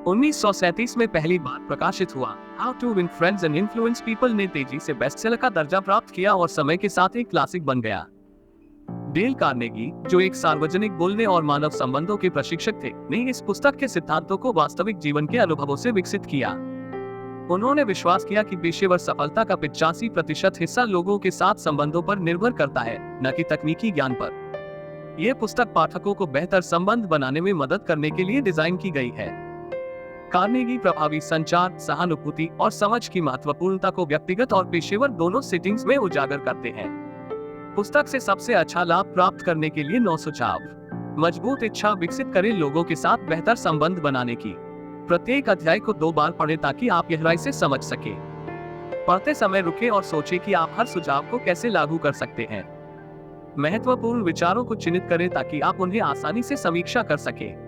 1937 में पहली बार प्रकाशित हुआ how to win friends and influence people ने तेजी से बेस्टसेलर का दर्जा प्राप्त किया और समय के साथ एक क्लासिक बन गया। डेल कार्नेगी, जो एक सार्वजनिक बोलने और मानव संबंधों के प्रशिक्षक थे, ने इस पुस्तक के सिद्धांतों को वास्तविक जीवन के अनुभवों से विकसित किया। उन्होंने विश्वास किया कि पेशेवर सफलता का 85% हिस्सा लोगों के साथ संबंधों पर निर्भर करता है, न कि तकनीकी ज्ञान पर। यह पुस्तक पाठकों को बेहतर संबंध बनाने में मदद करने के लिए डिजाइन की गई है। कार्नेगी प्रभावी संचार, सहानुभूति और समझ की महत्वपूर्णता को व्यक्तिगत और पेशेवर दोनों सेटिंग्स में उजागर करते हैं। पुस्तक से सबसे अच्छा लाभ प्राप्त करने के लिए 9 सुझाव। मजबूत इच्छा विकसित करें लोगों के साथ बेहतर संबंध बनाने की। प्रत्येक अध्याय को 2 बार पढ़ें ताकि आप गहराई से समझ सके। पढ़ते समय रुकें और सोचें कि आप हर सुझाव को कैसे लागू कर सकते हैं। महत्वपूर्ण विचारों को चिन्हित करें ताकि आप उन्हें आसानी से समीक्षा कर सकें।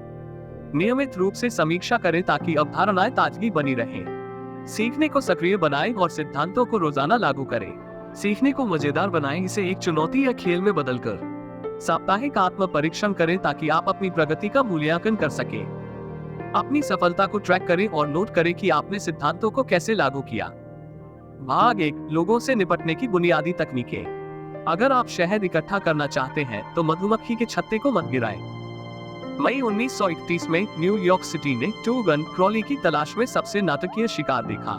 नियमित रूप से समीक्षा करें ताकि अवधारणाएं ताजगी बनी रहें। सीखने को सक्रिय बनाएं और सिद्धांतों को रोजाना लागू करें। सीखने को मजेदार बनाएं, इसे एक चुनौती या खेल में बदलकर। साप्ताहिक आत्म परीक्षण करें ताकि आप अपनी प्रगति का मूल्यांकन कर सकें। अपनी सफलता को ट्रैक करें और नोट करें कि आपने सिद्धांतों को कैसे लागू किया। भाग 1, लोगों से निपटने की बुनियादी तकनीकें। अगर आप शहद इकट्ठा करना चाहते हैं तो मधुमक्खी के छत्ते को मत गिराएं। मई 1931 में न्यूयॉर्क सिटी ने टू गन क्रॉली की तलाश में सबसे नाटकीय शिकार देखा।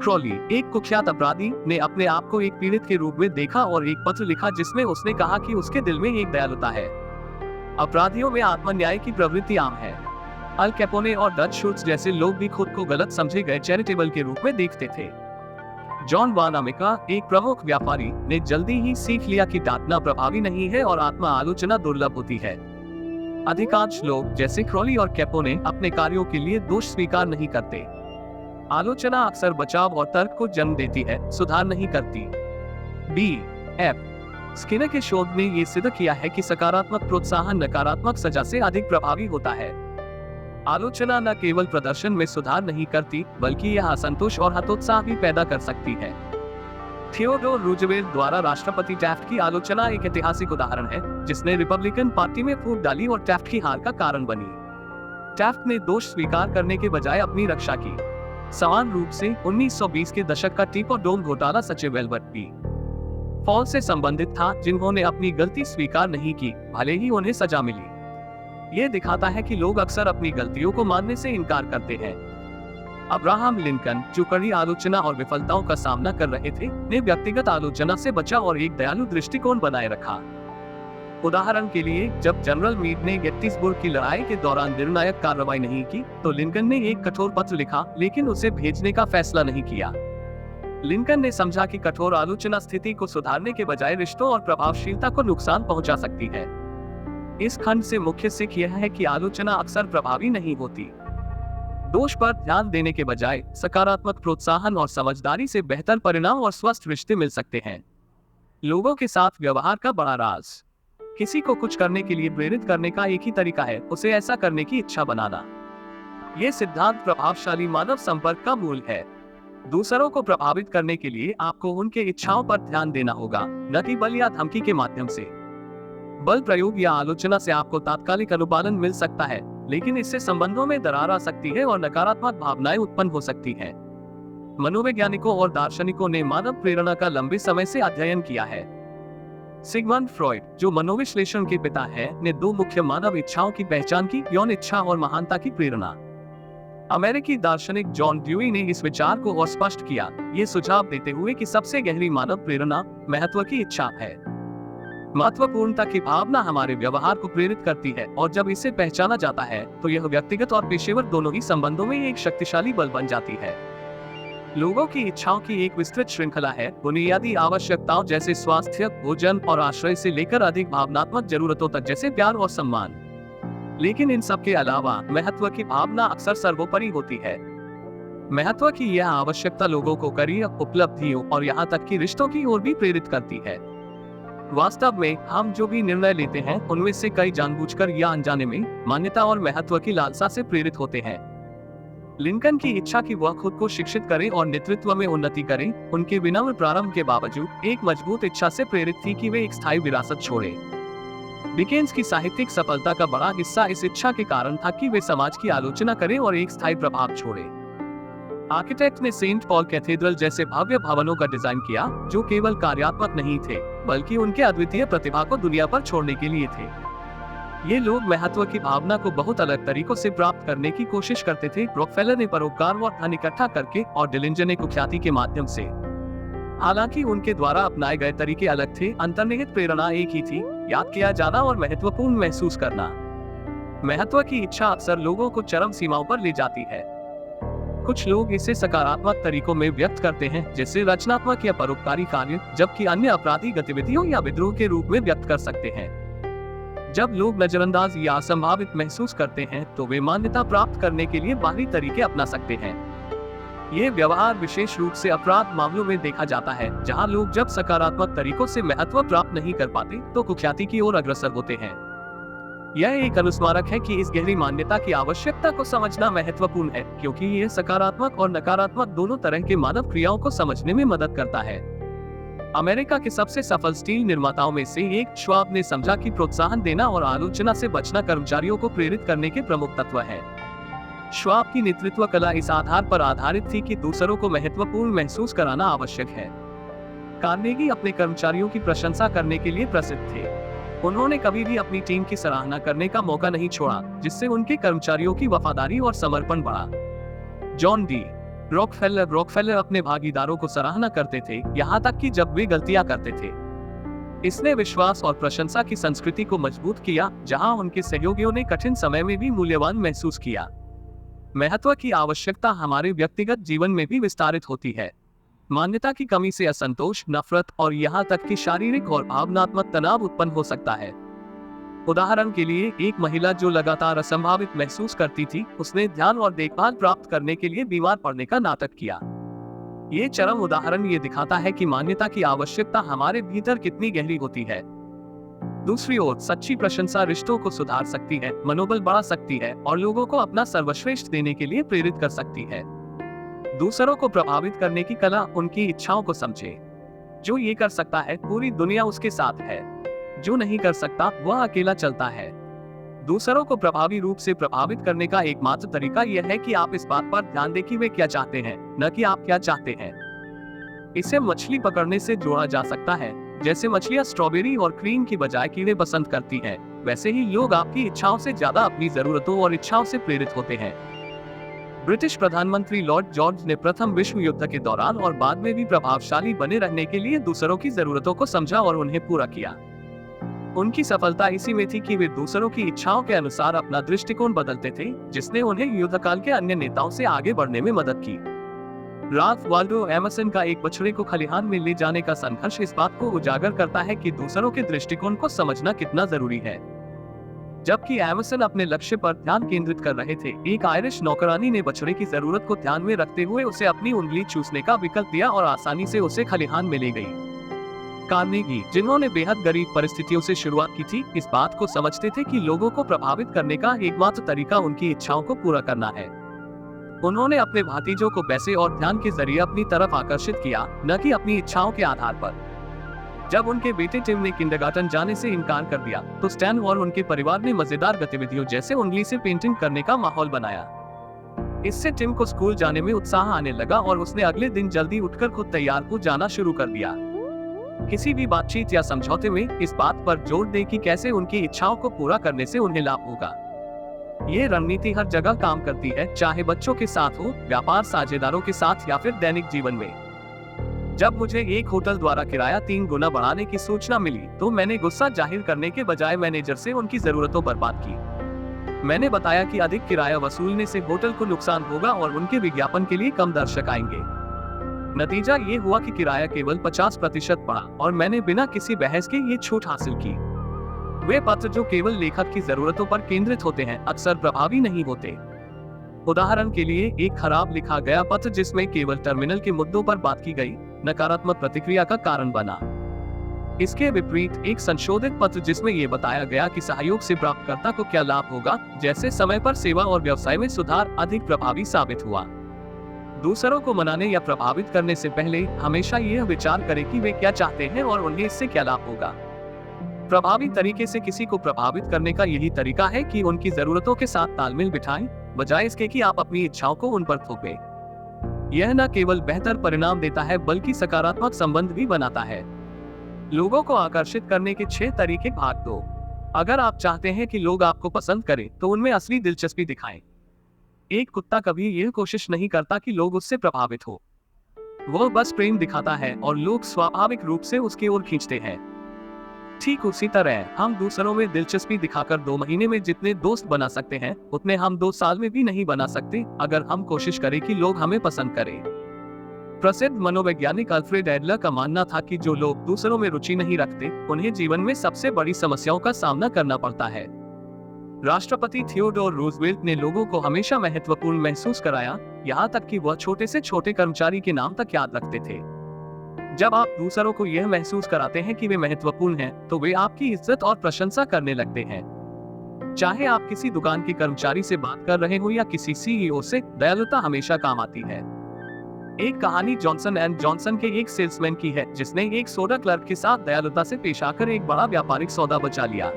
क्रॉली, एक कुख्यात अपराधी, ने अपने आप को एक पीड़ित के रूप में देखा और एक पत्र लिखा जिसमें उसने कहा कि उसके दिल में एक दयालुता है। अपराधियों में आत्मन्याय की प्रवृत्ति आम है। अल कैपोने और डच शुल्ट्ज जैसे लोग भी खुद को गलत समझे गए चैरिटेबल के रूप में देखते थे। जॉन वान अमेरिका, एक प्रमुख व्यापारी, ने जल्दी ही सीख लिया कि डांटना प्रभावी नहीं है और आत्म आलोचना दुर्लभ होती है। अधिकांश लोग, जैसे क्रॉली और कैपोने, अपने कार्यों के लिए दोष स्वीकार नहीं करते। आलोचना अक्सर बचाव और तर्क को जन्म देती है, सुधार नहीं करती। B.F. स्किनर के शोध ने यह सिद्ध किया है कि सकारात्मक प्रोत्साहन नकारात्मक सजा से अधिक प्रभावी होता है। आलोचना न केवल प्रदर्शन में सुधार नहीं करती, बल्कि यह असंतोष और हतोत्साह भी पैदा कर सकती है। थियोडोर रूजवेल्ट द्वारा राष्ट्रपति टैफ्ट की आलोचना एक ऐतिहासिक उदाहरण है, जिसने रिपब्लिकन पार्टी में फूट डाली और टैफ्ट की हार का कारण बनी। टैफ्ट ने दोष स्वीकार करने के बजाय अपनी रक्षा की। समान रूप से 1920 के दशक का टीप और डोम घोटाला सचे वेलवेट बी. फॉल से संबंधित था, जिन्होंने अपनी गलती स्वीकार नहीं की, भले ही उन्हें सजा मिली। यह दिखाता है कि लोग अक्सर अपनी गलतियों को मानने से इनकार करते हैं। अब्राहम लिंकन, जो कड़ी आलोचना और विफलताओं का सामना कर रहे थे, ने व्यक्तिगत आलोचना से बचा और एक दयालु दृष्टिकोण बनाए रखा। उदाहरण के लिए, जब जनरल मीड ने गेटिसबर्ग की लड़ाई के दौरान निर्णायक कार्रवाई नहीं की, तो लिंकन ने एक कठोर पत्र लिखा, लेकिन उसे भेजने का फैसला नहीं किया। लिंकन ने समझा कि कठोर आलोचना स्थिति को सुधारने के बजाय रिश्तों और प्रभावशीलता को नुकसान पहुंचा सकती है। इस खंड से मुख्य सीख यह है कि आलोचना अक्सर प्रभावी नहीं होती। दोष पर ध्यान देने के बजाय सकारात्मक प्रोत्साहन और समझदारी से बेहतर परिणाम और स्वस्थ रिश्ते मिल सकते हैं। लोगों के साथ व्यवहार का बड़ा राज। किसी को कुछ करने के लिए प्रेरित करने का एक ही तरीका है, उसे ऐसा करने की इच्छा बनाना। यह सिद्धांत प्रभावशाली मानव संपर्क का मूल है। दूसरों को प्रभावित करने के लिए आपको उनके इच्छाओं पर ध्यान देना होगा, न कि बल या धमकी के माध्यम से। बल प्रयोग या आलोचना से आपको तात्कालिक अनुपालन मिल सकता है, लेकिन इससे संबंधों में दरार आ सकती है और नकारात्मक भावनाएं उत्पन्न हो सकती हैं। मनोवैज्ञानिकों और दार्शनिकों ने मानव प्रेरणा का लंबे समय से अध्ययन किया है। सिगमंड फ्रॉइड, जो मनोविश्लेषण के पिता हैं, ने 2 मुख्य मानव इच्छाओं की पहचान की, यौन इच्छा और महानता की प्रेरणा। अमेरिकी दार्शनिक जॉन ड्यूई ने इस विचार को और स्पष्ट किया, ये सुझाव देते हुए कि सबसे गहरी मानव प्रेरणा महत्व की इच्छा है। महत्वपूर्णता की भावना हमारे व्यवहार को प्रेरित करती है, और जब इसे पहचाना जाता है तो यह व्यक्तिगत और पेशेवर दोनों ही संबंधों में एक शक्तिशाली बल बन जाती है। लोगों की इच्छाओं की एक विस्तृत श्रृंखला है, बुनियादी आवश्यकताओं जैसे स्वास्थ्य, भोजन और आश्रय से लेकर अधिक भावनात्मक जरूरतों तक जैसे प्यार और सम्मान। लेकिन इन सब के अलावा महत्व की भावना अक्सर सर्वोपरि होती है। महत्व की यह आवश्यकता लोगों को करियर, उपलब्धियों और यहाँ तक कि रिश्तों की ओर भी प्रेरित करती है। वास्तव में हम जो भी निर्णय लेते हैं, उनमें से कई जानबूझकर या अनजाने में मान्यता और महत्व की लालसा से प्रेरित होते हैं। लिंकन की इच्छा कि वह खुद को शिक्षित करें और नेतृत्व में उन्नति करें, उनके विनम्र प्रारंभ के बावजूद एक मजबूत इच्छा से प्रेरित थी कि वे एक स्थायी विरासत छोड़ें। डिकेंस की साहित्यिक सफलता का बड़ा हिस्सा इस इच्छा के कारण था कि वे समाज की आलोचना करें और एक स्थायी प्रभाव छोड़े। आर्किटेक्ट ने सेंट पॉल कैथेड्रल जैसे भव्य भवनों का डिजाइन किया, जो केवल कार्यात्मक नहीं थे, बल्कि उनके अद्वितीय प्रतिभा को दुनिया पर छोड़ने के लिए थे। ये लोग महत्व की भावना को बहुत अलग तरीकों से प्राप्त करने की कोशिश करते थे। रॉकफेलर ने परोपकार और धन इकट्ठा करके और डिलिंजर ने कुख्याति के माध्यम से। हालांकि उनके द्वारा अपनाए गए तरीके अलग थे, अंतर्निहित प्रेरणा एक ही थी, याद किया जाना और महत्वपूर्ण महसूस करना। महत्व की इच्छा अक्सर लोगों को चरम सीमाओं पर ले जाती है। कुछ लोग इसे सकारात्मक तरीकों में व्यक्त करते हैं, जैसे रचनात्मक या परोपकारी कार्य, जबकि अन्य आपराधिक गतिविधियों या विद्रोह के रूप में व्यक्त कर सकते हैं। जब लोग नजरअंदाज या असंभावित महसूस करते हैं, तो वे मान्यता प्राप्त करने के लिए बाहरी तरीके अपना सकते हैं। ये व्यवहार विशेष रूप से अपराध मामलों में देखा जाता है, जहां लोग जब सकारात्मक तरीकों से महत्व प्राप्त नहीं कर पाते, तो कुख्याति की ओर अग्रसर होते हैं। यह एक अनुस्मारक है कि इस गहरी मान्यता की आवश्यकता को समझना महत्वपूर्ण है, क्योंकि यह सकारात्मक और नकारात्मक दोनों तरह के मानव क्रियाओं को समझने में मदद करता है। अमेरिका के सबसे सफल स्टील निर्माताओं में से एक श्वाब ने समझा कि प्रोत्साहन देना और आलोचना से बचना कर्मचारियों को प्रेरित करने के प्रमुख तत्व हैं। श्वाब की नेतृत्व कला इस आधार पर आधारित थी कि दूसरों को महत्वपूर्ण महसूस कराना आवश्यक है। कार्नेगी अपने कर्मचारियों की प्रशंसा करने के लिए प्रसिद्ध थे। उन्होंने कभी भी अपनी टीम की सराहना करने का मौका नहीं छोड़ा, जिससे उनके कर्मचारियों की वफादारी और समर्पण बढ़ा। जॉन डी रॉकफेलर अपने भागीदारों को सराहना करते थे, यहाँ तक कि जब वे गलतियां करते थे। इसने विश्वास और प्रशंसा की संस्कृति को मजबूत किया, जहां उनके सहयोगियों ने कठिन समय में भी मूल्यवान महसूस किया। महत्व की आवश्यकता हमारे व्यक्तिगत जीवन में भी विस्तारित होती है। मान्यता की कमी से असंतोष, नफरत और यहाँ तक कि शारीरिक और भावनात्मक तनाव उत्पन्न हो सकता है। उदाहरण के लिए, एक महिला जो लगातार असंभावित महसूस करती थी, उसने ध्यान और देखभाल प्राप्त करने के लिए बीमार पड़ने का नाटक किया। ये चरम उदाहरण ये दिखाता है कि मान्यता की आवश्यकता हमारे भीतर कितनी गहरी होती है। दूसरी ओर, सच्ची प्रशंसा रिश्तों को सुधार सकती है, मनोबल बढ़ा सकती है और लोगों को अपना सर्वश्रेष्ठ देने के लिए प्रेरित कर सकती है। दूसरों को प्रभावित करने की कला उनकी इच्छाओं को समझे। जो ये कर सकता है, पूरी दुनिया उसके साथ है। जो नहीं कर सकता, वह अकेला चलता है। दूसरों को प्रभावी रूप से प्रभावित करने का एकमात्र तरीका यह है कि आप इस बात पर ध्यान दें कि वे क्या चाहते हैं, न कि आप क्या चाहते हैं। इसे मछली पकड़ने से जोड़ा जा सकता है। जैसे मछलियां स्ट्रॉबेरी और क्रीम की बजाय कीड़े पसंद करती हैं, वैसे ही लोग आपकी इच्छाओं से ज्यादा अपनी जरूरतों और इच्छाओं से प्रेरित होते हैं। ब्रिटिश प्रधानमंत्री लॉर्ड जॉर्ज ने प्रथम विश्व युद्ध के दौरान और बाद में भी प्रभावशाली बने रहने के लिए दूसरों की जरूरतों को समझा और उन्हें पूरा किया। उनकी सफलता इसी में थी कि वे दूसरों की इच्छाओं के अनुसार अपना दृष्टिकोण बदलते थे, जिसने उन्हें युद्धकाल के अन्य नेताओं से आगे बढ़ने में मदद की। राल्फ वाल्डो एमर्सन का एक बछड़े को खलिहान में ले जाने का संघर्ष इस बात को उजागर करता है कि दूसरों के दृष्टिकोण को समझना कितना जरूरी है। जबकि एमर्सन अपने लक्ष्य पर ध्यान केंद्रित कर रहे थे, एक आयरिश नौकरानी ने बछड़े की जरूरत को ध्यान में रखते हुए उसे अपनी उंगली चूसने का विकल्प दिया और आसानी से उसे खलिहान में ले गई। कार्नेगी, जिन्होंने बेहद गरीब परिस्थितियों से शुरुआत की थी, इस बात को समझते थे कि लोगों को प्रभावित करने का एकमात्र तरीका उनकी इच्छाओं को पूरा करना है। उन्होंने अपने भातीजों को पैसे और ध्यान के जरिए अपनी तरफ आकर्षित किया, न कि अपनी इच्छाओं के आधार पर। जब उनके बेटे टिम ने किंडरगार्टन जाने से इनकार कर दिया, तो स्टैन और उनके परिवार ने मजेदार गतिविधियों जैसे उंगली से पेंटिंग करने का माहौल बनाया। इससे टिम को स्कूल जाने में उत्साह आने लगा और उसने अगले दिन जल्दी उठकर खुद तैयार हो जाना शुरू कर दिया। किसी भी बातचीत या समझौते में इस बात पर जोर दें कि कैसे उनकी इच्छाओं को पूरा करने से उन्हें लाभ होगा। ये रणनीति हर जगह काम करती है, चाहे बच्चों के साथ हो, व्यापार साझेदारों के साथ या फिर दैनिक जीवन में। जब मुझे एक होटल द्वारा किराया 3 गुना बढ़ाने की सूचना मिली, तो मैंने गुस्सा जाहिर करने के बजाय मैनेजर से उनकी जरूरतों पर बात की। मैंने बताया कि अधिक किराया वसूलने से होटल को नुकसान होगा और उनके विज्ञापन के लिए कम दर्शक आएंगे। नतीजा ये हुआ कि किराया केवल 50% बढ़ा और मैंने बिना किसी बहस के ये छूट हासिल की। वे पत्र जो केवल लेखक की जरूरतों पर केंद्रित होते हैं, अक्सर प्रभावी नहीं होते। उदाहरण के लिए, एक खराब लिखा गया पत्र जिसमें केवल टर्मिनल के मुद्दों पर बात की गई, नकारात्मक प्रतिक्रिया का कारण बना। इसके विपरीत, एक संशोधित पत्र जिसमें ये बताया गया कि सहयोग से प्राप्तकर्ता को क्या लाभ होगा, जैसे समय पर सेवा और व्यवसाय में सुधार, अधिक प्रभावी साबित हुआ। दूसरों को मनाने या प्रभावित करने से पहले हमेशा यह विचार करें कि वे क्या चाहते हैं और उन्हें इससे क्या लाभ होगा। प्रभावी तरीके से किसी को प्रभावित करने का यही तरीका है कि उनकी जरूरतों के साथ तालमेल बिठाएं, बजाय इसके कि आप अपनी इच्छाओं को उन पर थोपें। यह न केवल बेहतर परिणाम देता है बल्कि सकारात्मक संबंध भी बनाता है। लोगों को आकर्षित करने के 6 तरीके भाग 2। अगर आप चाहते हैं कि लोग आपको पसंद करें तो उनमें असली दिलचस्पी दिखाएं। एक कुत्ता कभी यह कोशिश नहीं करता कि लोग उससे प्रभावित हो। वह बस प्रेम दिखाता है और लोग स्वाभाविक रूप से उसकी ओर खींचते हैं। ठीक उसी तरह हम दूसरों में दिलचस्पी दिखाकर 2 महीने में जितने दोस्त बना सकते हैं उतने हम 2 साल में भी नहीं बना सकते अगर हम कोशिश करें कि लोग हमें पसंद करें। प्रसिद्ध मनोवैज्ञानिक अल्फ्रेड एडलर का मानना था कि जो लोग दूसरों में रुचि नहीं रखते उन्हें जीवन में सबसे बड़ी समस्याओं का सामना करना पड़ता है। राष्ट्रपति थियोडोर रूजवेल्ट ने लोगों को हमेशा महत्वपूर्ण महसूस कराया, यहाँ तक कि वह छोटे से छोटे कर्मचारी के नाम तक याद रखते थे। जब आप दूसरों को यह महसूस कराते हैं कि वे महत्वपूर्ण हैं, तो वे आपकी इज्जत और प्रशंसा करने लगते हैं। चाहे आप किसी दुकान के कर्मचारी से बात कर रहे हो या किसी सीईओ से, दयालुता हमेशा काम आती है। एक कहानी जॉनसन एंड जॉनसन के एक सेल्समैन की है जिसने एक सोडा क्लर्क के साथ दयालुता से पेश आकर एक बड़ा व्यापारिक सौदा बचा लिया।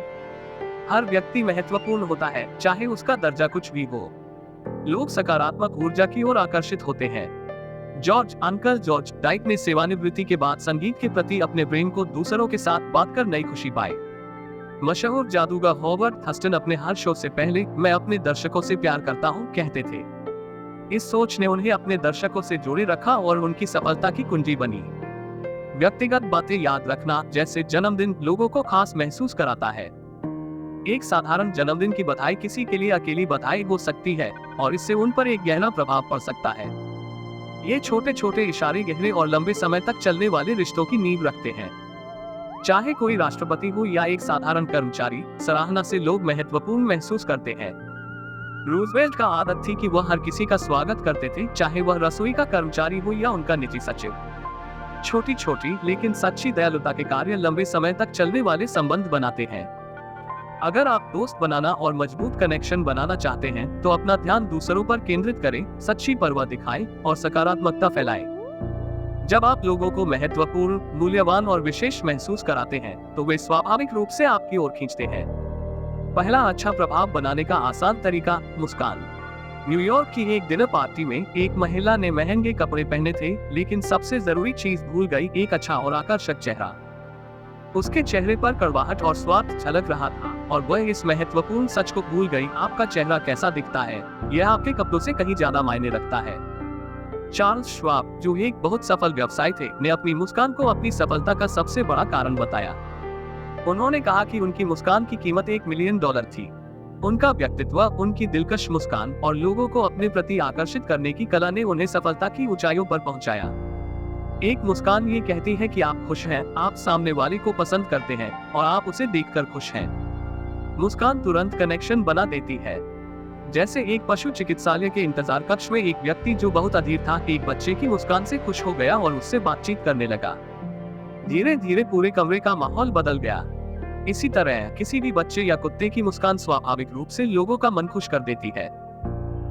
हर व्यक्ति महत्वपूर्ण होता है, चाहे उसका दर्जा कुछ भी हो। लोग सकारात्मक ऊर्जा की ओर आकर्षित होते हैं। अंकल जॉर्ज डाइक ने सेवानिवृत्ति के बाद संगीत के प्रति अपने प्रेम को दूसरों के साथ बांटकर नई खुशी पाई। मशहूर जादूगर हॉवर्ड हस्टन अपने हर शो से पहले मैं अपने दर्शकों से प्यार करता हूं कहते थे। इस सोच ने उन्हें अपने दर्शकों से जोड़े रखा और उनकी सफलता की कुंजी बनी। व्यक्तिगत बातें याद रखना, जैसे जन्मदिन, लोगों को खास महसूस कराता है। एक साधारण जन्मदिन की बधाई किसी के लिए अकेली बधाई हो सकती है और इससे उन पर एक गहरा प्रभाव पड़ सकता है। ये छोटे छोटे इशारे गहरे और लंबे समय तक चलने वाले रिश्तों की नींव रखते हैं। चाहे कोई राष्ट्रपति हो या एक साधारण कर्मचारी, सराहना से लोग महत्वपूर्ण महसूस करते हैं। रूजवेल्ट का आदत थी कि वह हर किसी का स्वागत करते थे, चाहे वह रसोई का कर्मचारी हो या उनका निजी सचिव। छोटी छोटी लेकिन सच्ची दयालुता के कार्य लंबे समय तक चलने वाले संबंध बनाते हैं। अगर आप दोस्त बनाना और मजबूत कनेक्शन बनाना चाहते हैं तो अपना ध्यान दूसरों पर केंद्रित करें, सच्ची परवाह दिखाएं और सकारात्मकता फैलाएं। जब आप लोगों को महत्वपूर्ण, मूल्यवान और विशेष महसूस कराते हैं तो वे स्वाभाविक रूप से आपकी ओर खींचते हैं। पहला अच्छा प्रभाव बनाने का आसान तरीका, मुस्कान। न्यूयॉर्क की एक डिनर पार्टी में एक महिला ने महंगे कपड़े पहने थे, लेकिन सबसे जरूरी चीज भूल गई, एक अच्छा और आकर्षक चेहरा। उसके चेहरे पर कड़वाहट और स्वार्थ झलक रहा था और वह इस महत्वपूर्ण सच को भूल गई, आपका चेहरा कैसा दिखता है यह आपके कपड़ों से कहीं ज्यादा मायने रखता है। चार्ल्स श्वाब, जो एक बहुत सफल व्यवसायी थे, ने अपनी मुस्कान को अपनी सफलता का सबसे बड़ा कारण बताया। उन्होंने कहा कि उनकी मुस्कान की कीमत $1 मिलियन थी। उनका व्यक्तित्व, उनकी दिलकश मुस्कान और लोगों को अपने प्रति आकर्षित करने की कला ने उन्हें सफलता की ऊंचाइयों पर पहुंचाया। एक मुस्कान ये कहती है कि आप खुश हैं, आप सामने वाले को पसंद करते हैं और आप उसे देखकर खुश हैं। मुस्कान तुरंत कनेक्शन बना देती है। जैसे एक पशु चिकित्सालय के इंतजार कक्ष में एक व्यक्ति जो बहुत अधीर था, एक बच्चे की मुस्कान से खुश हो गया और उससे बातचीत करने लगा। धीरे धीरे पूरे कमरे का माहौल बदल गया। इसी तरह किसी भी बच्चे या कुत्ते की मुस्कान स्वाभाविक रूप से लोगों का मन खुश कर देती है।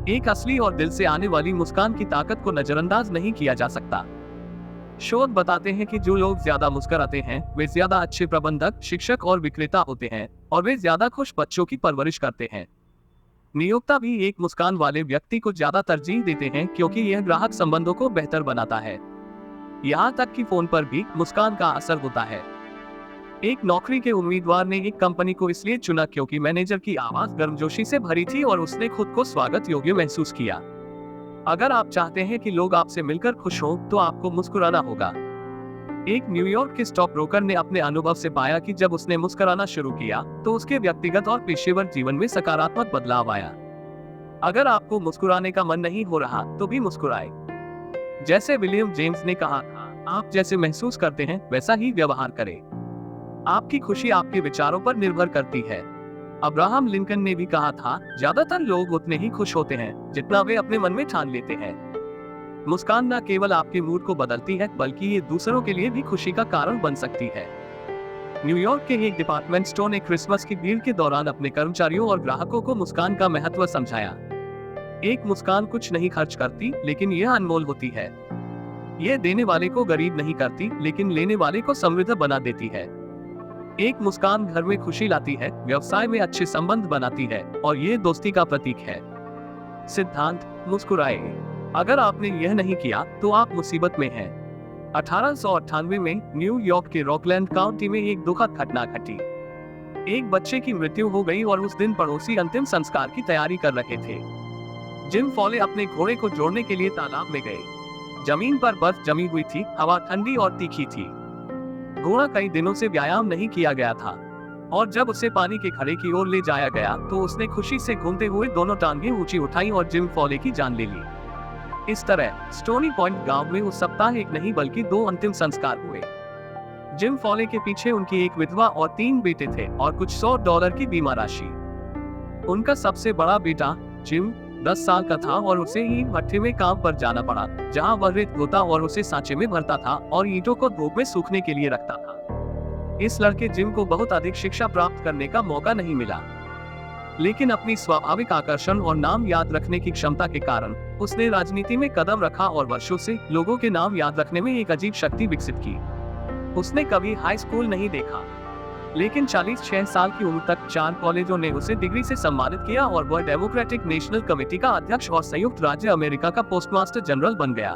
एक असली और दिल से आने वाली मुस्कान की ताकत को नजरअंदाज नहीं किया जा सकता। शोध बताते हैं कि जो लोग ज्यादा मुस्कुराते हैं वे ज्यादा अच्छे प्रबंधक, शिक्षक और विक्रेता होते हैं और वे ज्यादा खुश बच्चों की परवरिश करते हैं। नियोक्ता भी एक मुस्कान वाले व्यक्ति को ज्यादा तरजीह देते हैं क्योंकि यह ग्राहक संबंधों को बेहतर बनाता है। यहाँ तक कि फोन पर भी मुस्कान का असर होता है। एक नौकरी के उम्मीदवार ने एक कंपनी को इसलिए चुना क्योंकि मैनेजर की आवाज गर्मजोशी से भरी थी और उसने खुद को स्वागत योग्य महसूस किया। अगर आप चाहते हैं कि लोग आपसे मिलकर खुश हों, तो आपको मुस्कुराना होगा। एक न्यूयॉर्क के स्टॉक ब्रोकर ने अपने अनुभव से पाया कि जब उसने मुस्कुराना शुरू किया तो उसके व्यक्तिगत और पेशेवर जीवन में सकारात्मक बदलाव आया। अगर आपको मुस्कुराने का मन नहीं हो रहा तो भी मुस्कुराए। जैसे विलियम जेम्स ने कहा था, आप जैसे महसूस करते हैं वैसा ही व्यवहार करें। आपकी खुशी आपके विचारों पर निर्भर करती है। अब्राहम लिंकन ने भी कहा था, ज्यादातर लोग उतने ही खुश होते हैं जितना वे अपने मन में ठान लेते हैं। मुस्कान न केवल आपके मूड को बदलती है बल्कि ये दूसरों के लिए भी खुशी का कारण बन सकती है। न्यूयॉर्क के एक डिपार्टमेंट स्टोर ने क्रिसमस की भीड़ के दौरान अपने कर्मचारियों और ग्राहकों को मुस्कान का महत्व समझाया। एक मुस्कान कुछ नहीं खर्च करती, लेकिन यह अनमोल होती है। यह देने वाले को गरीब नहीं करती, लेकिन लेने वाले को समृद्ध बना देती है। एक मुस्कान घर में खुशी लाती है, व्यवसाय में अच्छे संबंध बनाती है और ये दोस्ती का प्रतीक है। सिद्धांत, मुस्कुराए। अगर आपने यह नहीं किया तो आप मुसीबत में हैं। 1898 में न्यूयॉर्क के रॉकलैंड काउंटी में एक दुखद घटना घटी। एक बच्चे की मृत्यु हो गई और उस दिन पड़ोसी अंतिम संस्कार की तैयारी कर रहे थे। जिम फॉले अपने घोड़े को जोड़ने के लिए तालाब में गए। जमीन पर बर्फ जमी हुई थी, हवा ठंडी और तीखी थी। घोड़ा कई दिनों से व्यायाम नहीं किया गया था और जब उसे पानी के खड़े की ओर ले जाया गया तो उसने खुशी से घूमते हुए दोनों टांगें ऊंची उठाई और जिम फॉले की जान ले ली। इस तरह स्टोनी पॉइंट गांव में उस सप्ताह एक नहीं बल्कि 2 अंतिम संस्कार हुए। जिम फॉले के पीछे उनकी एक विधवा और 3 बेटे थे और कुछ $100 की बीमा राशि। उनका सबसे बड़ा बेटा जिम 10 साल का था और उसे ईंट भट्ठे में काम पर जाना पड़ा, जहां वह रेत धोता और उसे सांचे में भरता था और ईंटों को धूप में सूखने के लिए रखता था। इस लड़के जिम को बहुत अधिक शिक्षा प्राप्त करने का मौका नहीं मिला, लेकिन अपनी स्वाभाविक आकर्षण और नाम याद रखने की क्षमता के कारण उसने राजनीति में कदम रखा और वर्षों से लोगों के नाम याद रखने में एक अजीब शक्ति विकसित की। उसने कभी हाई स्कूल नहीं देखा, लेकिन 46 साल की उम्र तक 4 कॉलेजों ने उसे डिग्री से सम्मानित किया और वह डेमोक्रेटिक नेशनल कमेटी का अध्यक्ष और संयुक्त राज्य अमेरिका का पोस्टमास्टर जनरल बन गया।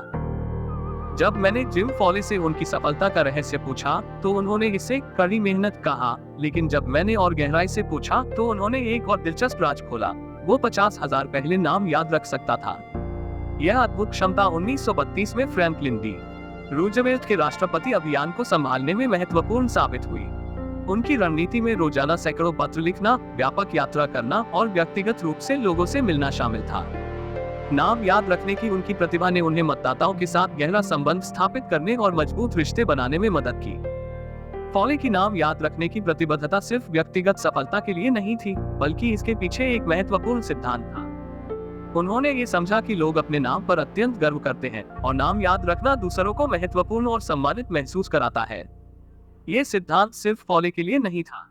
जब मैंने जिम फॉले से उनकी सफलता का रहस्य पूछा तो उन्होंने इसे कड़ी मेहनत कहा, लेकिन जब मैंने और गहराई से पूछा तो उन्होंने एक और दिलचस्प राज खोला। वो 50,000 पहले नाम याद रख सकता था। यह अद्भुत क्षमता 1932 में फ्रैंकलिन डी रूजवेल्ट के राष्ट्रपति अभियान को संभालने में महत्वपूर्ण साबित हुई। उनकी रणनीति में रोजाना सैकड़ों पत्र लिखना, व्यापक यात्रा करना और व्यक्तिगत रूप से लोगों से मिलना शामिल था। नाम याद रखने की उनकी प्रतिभा ने उन्हें मतदाताओं के साथ गहरा संबंध स्थापित करने और मजबूत रिश्ते बनाने में मदद की। फॉले की नाम याद रखने की प्रतिबद्धता सिर्फ व्यक्तिगत सफलता के लिए नहीं थी, बल्कि इसके पीछे एक महत्वपूर्ण सिद्धांत था। उन्होंने ये समझा कि लोग अपने नाम पर अत्यंत गर्व करते हैं और नाम याद रखना दूसरों को महत्वपूर्ण और सम्मानित महसूस कराता है। ये सिद्धांत सिर्फ फॉले के लिए नहीं था।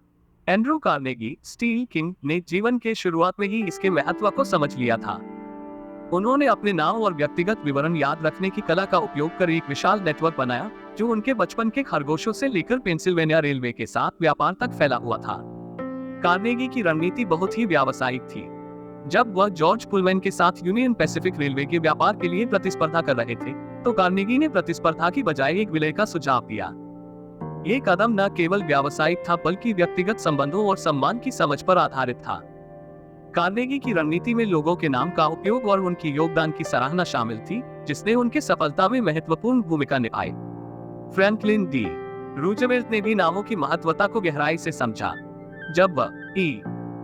एंड्रू कार्नेगी, स्टील किंग ने जीवन के शुरुआत में ही इसके महत्व को समझ लिया था। उन्होंने अपने नाम और व्यक्तिगत विवरण याद रखने की कला का उपयोग कर एक विशाल नेटवर्क बनाया, जो उनके बचपन के खरगोशों से लेकर पेंसिल्वेनिया रेलवे के साथ व्यापार तक फैला हुआ था। कार्नेगी की रणनीति बहुत ही व्यावसायिक थी। जब वह जॉर्ज पुलमैन के साथ यूनियन पैसिफिक रेलवे के व्यापार के लिए प्रतिस्पर्धा कर रहे थे, तो कार्नेगी ने प्रतिस्पर्धा की बजाय एक विलय का सुझाव दिया। ये कदम न केवल व्यावसायिक था बल्कि व्यक्तिगत संबंधों और सम्मान की समझ पर आधारित था। कार्नेगी की रणनीति में लोगों के नाम का उपयोग और उनकी योगदान की सराहना शामिल थी, जिसने उनकी सफलता में महत्वपूर्ण भूमिका निभाई। फ्रैंकलिन डी रूजवेल्ट ने भी नामों की महत्वता को गहराई से समझा। जब वह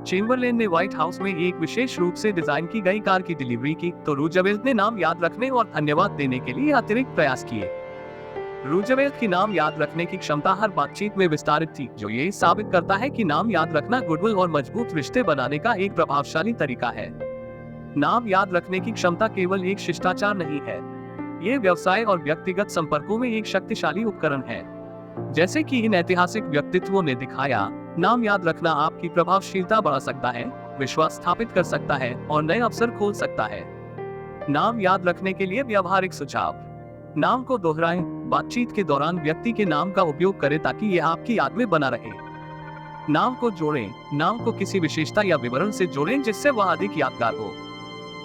चेम्बरलेन ने व्हाइट हाउस में एक विशेष रूप से डिजाइन की गई कार की डिलीवरी की, तो रूजवेल्ट ने नाम याद रखने और धन्यवाद देने के लिए अतिरिक्त प्रयास किए। रूजवेल्ट की नाम याद रखने की क्षमता हर बातचीत में विस्तारित थी, जो ये साबित करता है कि नाम याद रखना गुडविल और मजबूत रिश्ते बनाने का एक प्रभावशाली तरीका है। नाम याद रखने की क्षमता केवल एक शिष्टाचार नहीं है, ये व्यवसाय और व्यक्तिगत संपर्कों में एक शक्तिशाली उपकरण है। जैसे कि इन ऐतिहासिक व्यक्तित्वों ने दिखाया, नाम याद रखना आपकी प्रभावशीलता बढ़ा सकता है, विश्वास स्थापित कर सकता है और नए अवसर खोल सकता है। नाम याद रखने के लिए व्यावहारिक सुझाव: नाम को दोहराएं। बातचीत के दौरान व्यक्ति के नाम का उपयोग करें ताकि यह आपकी याद में बना रहे। नाम को जोड़ें। नाम को किसी विशेषता या विवरण से जोड़ें जिससे वह अधिक यादगार हो।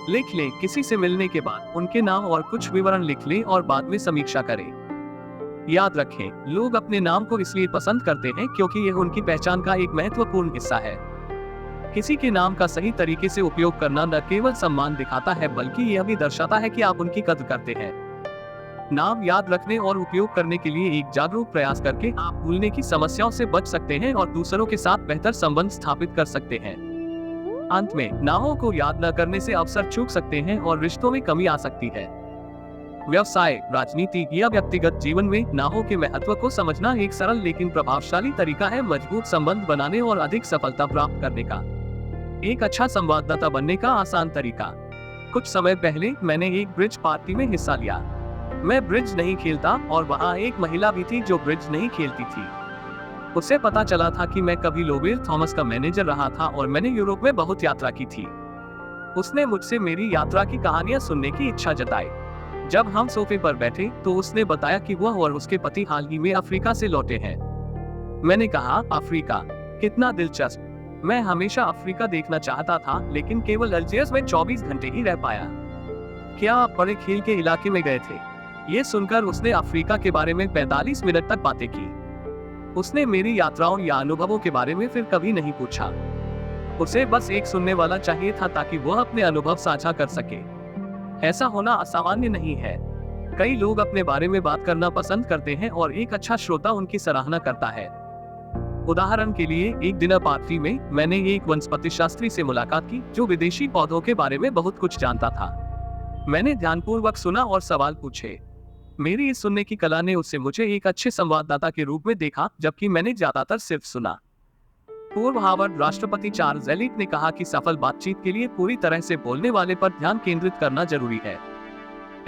लिख लें। किसी से मिलने के बाद उनके नाम और कुछ विवरण लिख लें और बाद में समीक्षा करें। याद रखें, लोग अपने नाम को इसलिए पसंद करते हैं क्योंकि यह उनकी पहचान का एक महत्वपूर्ण हिस्सा है। किसी के नाम का सही तरीके से उपयोग करना न केवल सम्मान दिखाता है बल्कि यह भी दर्शाता है कि आप उनकी कद्र करते हैं। नाम याद रखने और उपयोग करने के लिए एक जागरूक प्रयास करके आप भूलने की समस्याओं से बच सकते हैं और दूसरों के साथ बेहतर संबंध स्थापित कर सकते हैं। अंत में, नामों को याद न करने से अवसर चूक सकते हैं और रिश्तों में कमी आ सकती है। व्यवसाय, राजनीति या व्यक्तिगत जीवन में नामों के महत्व को समझना एक सरल लेकिन प्रभावशाली तरीका है मजबूत संबंध बनाने और अधिक सफलता प्राप्त करने का। एक अच्छा संवाददाता बनने का आसान तरीका। कुछ समय पहले मैंने एक ब्रिज पार्टी में हिस्सा लिया। मैं ब्रिज नहीं खेलता और वहाँ एक महिला भी थी जो ब्रिज नहीं खेलती थी। उसे पता चला था कि मैं कभी लोवेल थॉमस का मैनेजर रहा था और मैंने यूरोप में बहुत यात्रा की थी। उसने मुझसे मेरी यात्रा की कहानियां सुनने की इच्छा जताई। जब हम सोफे पर बैठे तो उसने बताया कि वह और उसके पति हाल ही में अफ्रीका से लौटे हैं। मैंने कहा, अफ्रीका, कितना दिलचस्प। मैं हमेशा अफ्रीका देखना चाहता था, लेकिन केवल अल्जियर्स में 24 घंटे ही रह पाया। क्या आप बड़े खेल के इलाके में गए थे? ये सुनकर उसने अफ्रीका के बारे में 45 मिनट तक बातें की। उसने मेरी यात्राओं या अनुभवों के बारे में फिर कभी नहीं पूछा। उसे बस एक सुनने वाला चाहिए था ताकि वह अपने अनुभव साझा कर सके। ऐसा होना असामान्य नहीं है। कई लोग अपने बारे में बात करना पसंद करते हैं और एक अच्छा श्रोता उनकी सराहना करता है। उदाहरण के लिए, एक डिनर पार्टी में मैंने एक वनस्पति शास्त्री से मुलाकात की जो विदेशी पौधों के बारे में बहुत कुछ जानता था। मैंने ध्यानपूर्वक सुना और सवाल पूछे। मेरी इस सुनने की कला ने उससे मुझे एक अच्छे संवाददाता के रूप में देखा, जबकि मैंने ज्यादातर सिर्फ सुना। पूर्व हार्वर्ड राष्ट्रपति चार्ल्स एलिट ने कहा कि सफल बातचीत के लिए पूरी तरह से बोलने वाले पर ध्यान केंद्रित करना जरूरी है।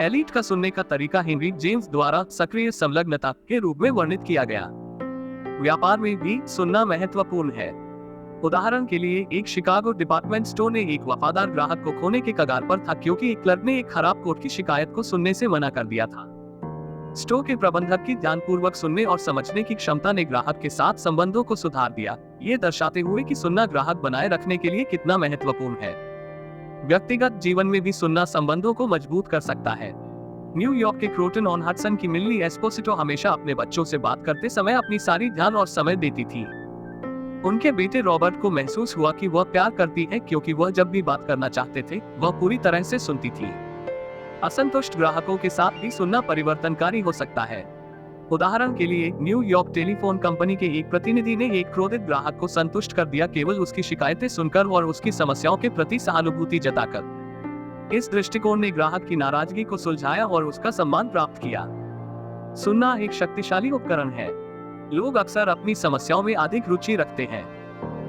एलिट का सुनने का तरीका हेनरी जेम्स द्वारा सक्रिय संलग्नता के रूप में वर्णित किया गया। व्यापार में भी सुनना महत्वपूर्ण है। उदाहरण के लिए, एक शिकागो डिपार्टमेंट स्टोर ने एक वफादार ग्राहक को खोने के कगार पर था क्योंकि एक क्लर्क ने एक खराब कोट की शिकायत को सुनने से मना कर दिया था। स्टोर के प्रबंधक की ध्यानपूर्वक सुनने और समझने की क्षमता ने ग्राहक के साथ संबंधों को सुधार दिया, ये दर्शाते हुए कि सुनना ग्राहक बनाए रखने के लिए कितना महत्वपूर्ण है। व्यक्तिगत जीवन में भी सुनना संबंधों को मजबूत कर सकता है। न्यूयॉर्क के क्रोटन ऑन हडसन की मिल्ली एस्पोसिटो हमेशा अपने बच्चों से बात करते समय अपनी सारी ध्यान और समय देती थी। उनके बेटे रॉबर्ट को महसूस हुआ कि वह प्यार करती है क्योंकि वह जब भी बात करना चाहते थे, वह पूरी तरह से सुनती थी। असंतुष्ट ग्राहकों के साथ भी सुनना परिवर्तनकारी हो सकता है। उदाहरण के लिए, न्यूयॉर्क टेलीफोन कंपनी के एक प्रतिनिधि ने एक क्रोधित ग्राहक को संतुष्ट कर दिया केवल उसकी शिकायतें सुनकर और उसकी समस्याओं के प्रति सहानुभूति जताकर। इस दृष्टिकोण ने ग्राहक की नाराजगी को सुलझाया और उसका सम्मान प्राप्त किया। सुनना एक शक्तिशाली उपकरण है। लोग अक्सर अपनी समस्याओं में अधिक रुचि रखते हैं।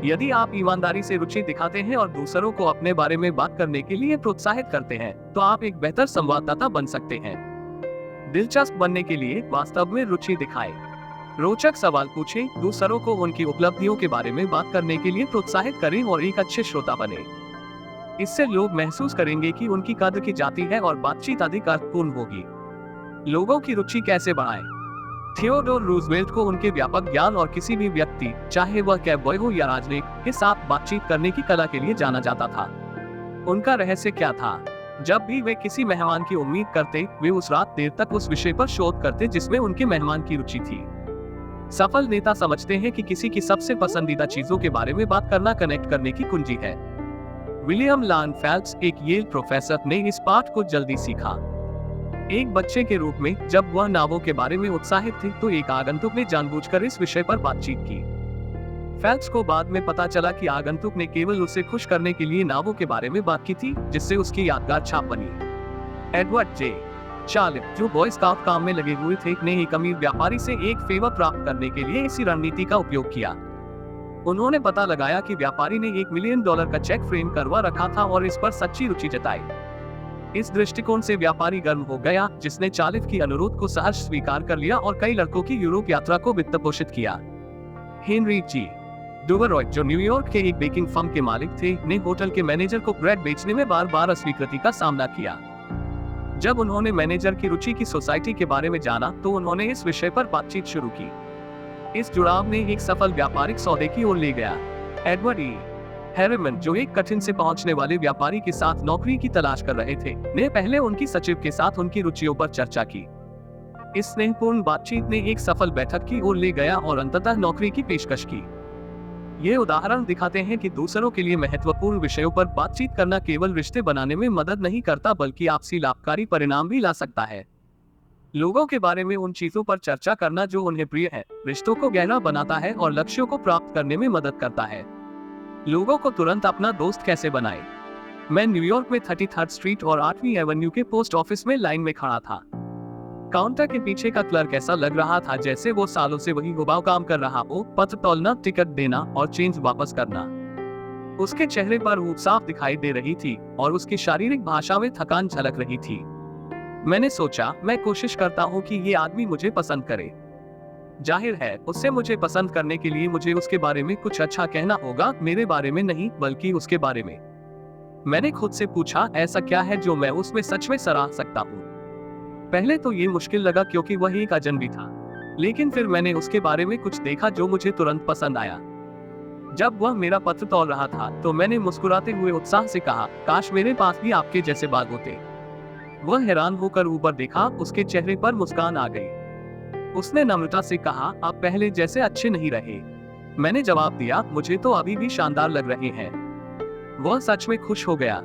यदि आप ईमानदारी से रुचि दिखाते हैं और दूसरों को अपने बारे में बात करने के लिए प्रोत्साहित करते हैं, तो आप एक बेहतर संवाददाता बन सकते हैं। दिलचस्प बनने के लिए वास्तव में रुचि दिखाएं। रोचक सवाल पूछें, दूसरों को उनकी उपलब्धियों के बारे में बात करने के लिए प्रोत्साहित करें और एक अच्छे श्रोता बने। इससे लोग महसूस करेंगे कि उनकी कद्र की जाती है और बातचीत अधिक अर्थपूर्ण होगी। लोगों की रुचि कैसे बढ़ाएं? थियोडोर रूजवेल्ट को उनके व्यापक ज्ञान और किसी भी व्यक्ति, चाहे वह कैबॉय हो या राजनीतिक, के साथ बातचीत करने की कला के लिए जाना जाता था। उनका रहस्य क्या था? जब भी वे किसी मेहमान की उम्मीद करते, वे उस रात देर तक उस विषय पर शोध करते जिसमें उनके मेहमान की रुचि थी। सफल नेता समझते हैं कि किसी की सबसे पसंदीदा चीजों के बारे में बात करना कनेक्ट करने की कुंजी है। विलियम लान फेल्प्स, एक येल प्रोफेसर, ने इस पाठ को जल्दी सीखा। एक बच्चे के रूप में जब वह नावों के बारे में उत्साहित थी, तो एक आगंतुक ने जानबूझकर इस विषय पर बातचीत की। फेल्प्स को बाद में पता चला कि आगंतुक ने केवल उसे खुश करने के लिए नावों के बारे में बात की थी, जिससे उसकी यादगार छाप बनी। एडवर्ड जे चार्लिफ, जो बॉय स्काउट काम में लगे हुए थे, ने एक अमीर व्यापारी से एक फेवर प्राप्त करने के लिए इसी रणनीति का उपयोग किया। उन्होंने पता लगाया कि व्यापारी ने $1 मिलियन का चेक फ्रेम करवा रखा था और इस पर सच्ची रुचि जताई। इस दृष्टिकोण से व्यापारी गर्म हो गया, जिसने चार्लिफ की अनुरोध को सहर्ष स्वीकार कर लिया और कई लड़कों की यूरोप यात्रा को वित्त पोषित किया। हेनरी जी डुवरॉय, जो न्यूयॉर्क के एक बेकिंग फर्म के मालिक थे, ने होटल के मैनेजर को ब्रेड बेचने में बार-बार अस्वीकृति का सामना किया। जब उन्होंने मैनेजर की रुचि की सोसाइटी के बारे में जाना, तो उन्होंने इस विषय पर बातचीत शुरू की। इस जुड़ाव ने एक सफल व्यापारिक सौदे की ओर ले गया। एडवर्ड ई हैरिमन, जो एक कठिन से पहुंचने वाले व्यापारी के साथ नौकरी की तलाश कर रहे थे, ने पहले उनकी सचिव के साथ उनकी रुचियों पर चर्चा की। इस स्नेहपूर्ण बातचीत ने एक सफल बैठक की ओर ले गया और अंततः नौकरी की पेशकश की। ये उदाहरण दिखाते हैं कि दूसरों के लिए महत्वपूर्ण विषयों पर बातचीत करना केवल रिश्ते बनाने में मदद नहीं करता, बल्कि आपसी लाभकारी परिणाम भी ला सकता है। लोगों के बारे में उन चीजों पर चर्चा करना जो उन्हें प्रिय है, रिश्तों को गहरा बनाता है और लक्ष्यों को प्राप्त करने में मदद करता है। लोगों को तुरंत अपना दोस्त कैसे बनाएं? मैं न्यूयॉर्क में 33rd स्ट्रीट और 8वीं एवेन्यू के पोस्ट ऑफिस में लाइन में खड़ा था। काउंटर के पीछे का क्लर्क ऐसा लग रहा था जैसे वो सालों से वही हुबाऊ काम कर रहा हो, पत्र तौलना, टिकट देना और चेंज वापस करना। उसके चेहरे पर ऊब साफ दिखाई दे रही थी और उसकी शारीरिक भाषा में थकान झलक रही थी। मैंने सोचा, मैं कोशिश करता हूँ कि ये आदमी मुझे पसंद करे। जाहिर है, उससे मुझे पसंद करने के लिए मुझे उसके बारे में कुछ अच्छा कहना होगा, मेरे बारे में नहीं बल्कि उसके बारे में। मैंने खुद से पूछा, ऐसा क्या है जो मैं उसमें सच में सराह सकता हूँ? पहले तो ये मुश्किल लगा क्योंकि वह एक अजनबी था। लेकिन फिर मैंने उसके बारे में कुछ देखा जो मुझे तुरंत पसंद आया। जब वह मेरा पत्र तौल रहा था तो मैंने मुस्कुराते हुए उत्साह से कहा, काश मेरे पास भी आपके जैसे बाल होते। वह हैरान होकर ऊपर देखा, उसके चेहरे पर मुस्कान आ गई। उसने नम्रता से कहा, आप पहले जैसे अच्छे नहीं रहे। मैंने जवाब दिया, मुझे तो अभी भी शानदार लग रहे हैं। वह सच में खुश हो गया।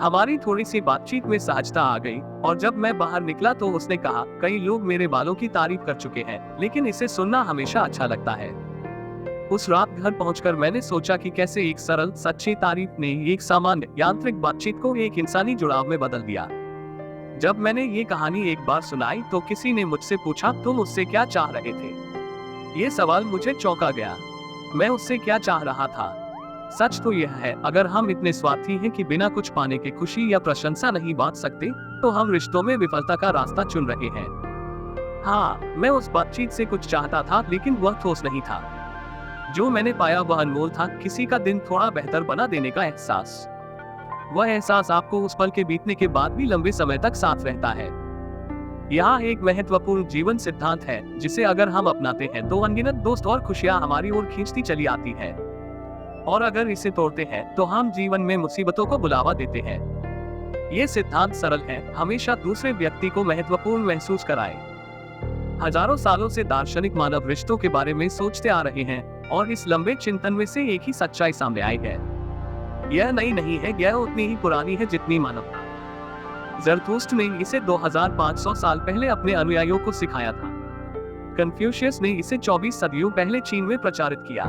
हमारी थोड़ी सी बातचीत में सहजता आ गई और जब मैं बाहर निकला तो उसने कहा, कई लोग मेरे बालों की तारीफ कर चुके हैं, लेकिन इसे सुनना हमेशा अच्छा लगता है। उस रात घर पहुंचकर मैंने सोचा कि कैसे एक सरल सच्ची तारीफ ने एक सामान्य यांत्रिक बातचीत को एक इंसानी जुड़ाव में बदल दिया। जब मैंने ये कहानी एक बार सुनाई तो किसी ने मुझसे पूछा, तुम उससे क्या चाह रहे थे? ये सवाल मुझे चौंका गया। मैं उससे क्या चाह रहा था? सच तो यह है, अगर हम इतने स्वार्थी हैं कि बिना कुछ पाने के खुशी या प्रशंसा नहीं बांट सकते, तो हम रिश्तों में विफलता का रास्ता चुन रहे हैं। हाँ, मैं उस बातचीत से कुछ चाहता था, लेकिन वह ठोस नहीं था। जो मैंने पाया वह अनमोल था, किसी का दिन थोड़ा बेहतर बना देने का एहसास। वह एहसास आपको उस पल के बीतने के बाद भी लंबे समय तक साथ रहता है। यहाँ एक महत्वपूर्ण जीवन सिद्धांत है, जिसे अगर हम अपनाते हैं तो अनगिनत दोस्त और खुशियां हमारी ओर खींचती चली आती हैं। और अगर इसे तोड़ते हैं तो हम जीवन में मुसीबतों को बुलावा देते हैं। ये सिद्धांत सरल है, हमेशा दूसरे व्यक्ति को महत्वपूर्ण महसूस कराए। हजारों सालों से दार्शनिक मानव रिश्तों के बारे में सोचते आ रहे हैं और इस लंबे चिंतन में से एक ही सच्चाई सामने आई है। यह नई नहीं है, यह उतनी ही पुरानी है जितनी मानवता। ज़रथुस्त्र ने इसे 2500 साल पहले अपने अनुयायियों को सिखाया था। कन्फ्यूशियस ने इसे 24 सदियों पहले चीन में प्रचारित किया।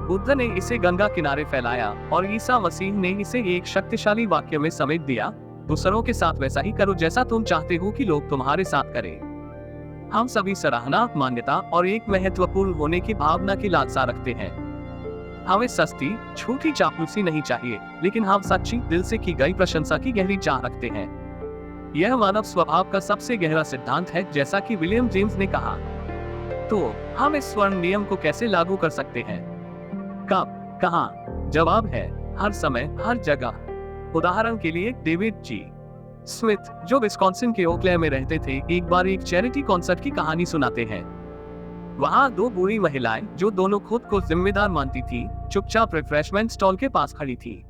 बुद्ध ने इसे गंगा किनारे फैलाया और ईसा मसीह ने इसे एक शक्तिशाली वाक्य में समेट दिया, दूसरों के साथ वैसा ही करो जैसा तुम चाहते हो कि लोग तुम्हारे साथ करें। हम सभी सराहना, मान्यता और एक महत्वपूर्ण होने की भावना की लालसा रखते हैं। हमें सस्ती, झूठी चापलूसी नहीं चाहिए, लेकिन हम सच्ची, दिल से की गई प्रशंसा की गहरी चाह रखते हैं। यह मानव स्वभाव का सबसे गहरा सिद्धांत है, जैसा कि विलियम जेम्स ने कहा। तो हम इस स्वर्ण नियम को कैसे लागू कर सकते हैं? कब, कहां? जवाब है हर समय, हर जगह। उदाहरण के लिए डेविड जी स्मिथ, जो विस्कॉन्सिन के ओकले में रहते थे, एक बार एक चैरिटी कॉन्सर्ट की कहानी सुनाते हैं। वहां दो बूढ़ी महिलाएं, जो दोनों खुद को जिम्मेदार मानती थी, चुपचाप रिफ्रेशमेंट स्टॉल के पास खड़ी थी।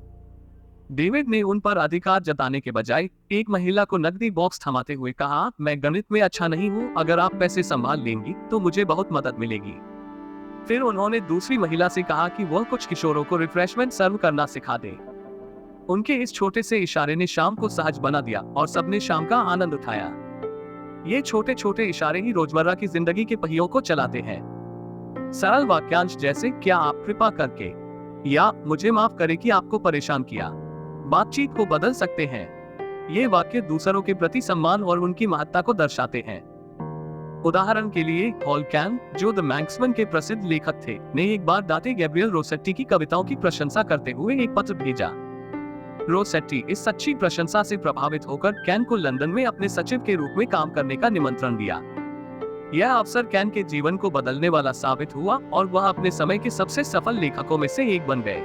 डेविड ने उन पर अधिकार जताने के बजाय एक महिला को नकदी बॉक्स थमाते हुए कहा, मैं गणित में अच्छा नहीं हूँ, अगर आप पैसे संभाल लेंगी तो मुझे बहुत मदद मिलेगी। फिर उन्होंने दूसरी महिला से कहा कि वह कुछ किशोरों को रिफ्रेशमेंट सर्व करना सिखा दे। उनके इस छोटे से इशारे ने शाम को सहज बना दिया और सबने शाम का आनंद उठाया। ये छोटे छोटे इशारे ही रोजमर्रा की जिंदगी के पहियों को चलाते हैं। सरल वाक्यांश जैसे, क्या आप कृपा करके, या मुझे माफ करें कि आपको परेशान किया, बातचीत को बदल सकते हैं। ये वाक्य दूसरों के प्रति सम्मान और उनकी महत्ता को दर्शाते हैं। उदाहरण के लिए हॉलकैन, जो द मैंक्समैन के प्रसिद्ध लेखक थे, ने एक बार दाते गैब्रियल रोसेट्टी की कविताओं की प्रशंसा करते हुए एक पत्र भेजा। रोसेट्टी इस सच्ची प्रशंसा से प्रभावित होकर कैन को लंदन में अपने सचिव के रूप में काम करने का निमंत्रण दिया। यह अवसर कैन के जीवन को बदलने वाला साबित हुआ और वह अपने समय के सबसे सफल लेखकों में से एक बन गए।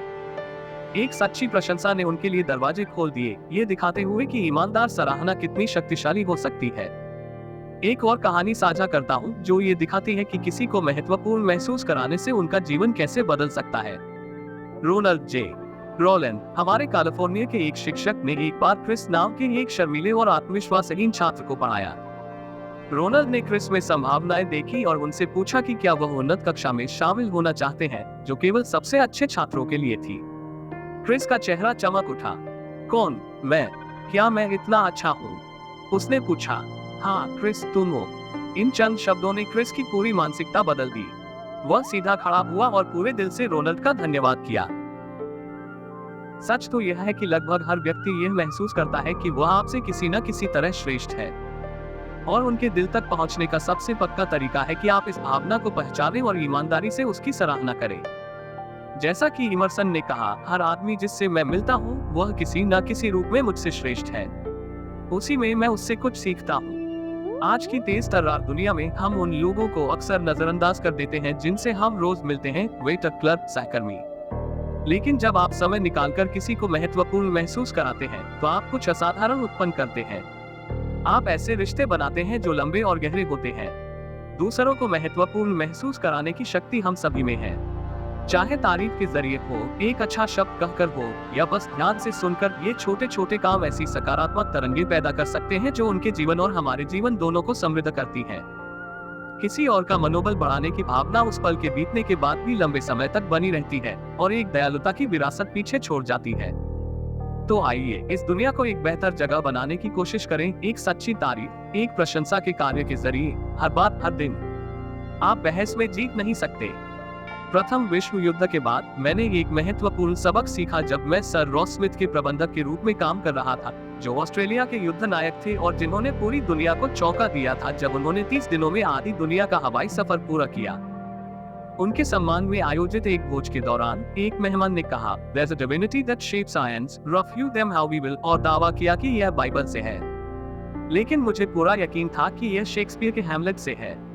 एक सच्ची प्रशंसा ने उनके लिए दरवाजे खोल दिए, ये दिखाते हुए कि ईमानदार सराहना कितनी शक्तिशाली हो सकती है। एक और कहानी साझा करता हूँ जो ये दिखाती है कि किसी को महत्वपूर्ण महसूस कराने से उनका जीवन कैसे बदल सकता है। रोनाल्ड जे रॉलन, हमारे कैलिफोर्निया के एक शिक्षक ने एक बार क्रिस नाम के एक शर्मीले और आत्मविश्वासहीन छात्र को पढ़ाया। रोनाल्ड ने क्रिस में संभावनाएं देखी और उनसे पूछा कि क्या वह उन्नत कक्षा में शामिल होना चाहते हैं, जो केवल सबसे अच्छे छात्रों के लिए थी। क्रिस का चेहरा चमक उठा। कौन? मैं? क्या मैं इतना अच्छा हूँ? उसने पूछा। हाँ क्रिस, तुम हो। इन चंद शब्दों ने क्रिस की पूरी मानसिकता बदल दी। वह सीधा खड़ा हुआ और पूरे दिल से रोनाल्ड का धन्यवाद किया। सच तो यह है कि लगभग हर व्यक्ति यह महसूस करता है कि वह आपसे किसी न किसी तरह श्रेष्ठ है, और उनके दिल तक पहुंचने का सबसे पक्का तरीका है कि आप इस भावना को पहचानें और ईमानदारी से उसकी सराहना करें। जैसा कि इमर्सन ने कहा, हर आदमी जिससे मैं मिलता हूँ वह किसी न किसी रूप में मुझसे श्रेष्ठ है। उसी में मैं उससे कुछ सीखता हूँ। आज की तेज तर्रार दुनिया में हम उन लोगों को अक्सर नजरअंदाज कर देते हैं जिनसे हम रोज मिलते हैं, वेटर, क्लर्क, सहकर्मी। लेकिन जब आप समय निकालकर किसी को महत्वपूर्ण महसूस कराते हैं तो आप कुछ असाधारण उत्पन्न करते हैं। आप ऐसे रिश्ते बनाते हैं जो लंबे और गहरे होते हैं। दूसरों को महत्वपूर्ण महसूस कराने की शक्ति हम सभी में है। चाहे तारीफ के जरिए हो, एक अच्छा शब्द कहकर हो, या बस ध्यान से सुनकर, ये छोटे छोटे काम ऐसी सकारात्मक तरंगे पैदा कर सकते हैं जो उनके जीवन और हमारे जीवन दोनों को समृद्ध करती हैं। किसी और का मनोबल बढ़ाने की भावना उस पल के बीतने के बाद भी लंबे समय तक बनी रहती है और एक दयालुता की विरासत पीछे छोड़ जाती है। तो आइए इस दुनिया को एक बेहतर जगह बनाने की कोशिश करें, एक सच्ची तारीफ, एक प्रशंसा के कार्य के जरिए, हर बात हर दिन। आप बहस में जीत नहीं सकते। प्रथम विश्व युद्ध के बाद मैंने एक महत्वपूर्ण सबक सीखा जब मैं सर रॉस स्मिथ के प्रबंधक के रूप में काम कर रहा था, जो ऑस्ट्रेलिया के युद्ध नायक थे और जिन्होंने पूरी दुनिया को चौंका दिया था जब उन्होंने 30 दिनों में आधी दुनिया का हवाई सफर पूरा किया। उनके सम्मान में आयोजित एक भोज के दौरान एक मेहमान ने कहा, "There's a divinity that shapes science, refute them how we will", और दावा किया कि यह बाइबल से है। लेकिन मुझे पूरा यकीन था कि यह शेक्सपियर के हैमलेट से है।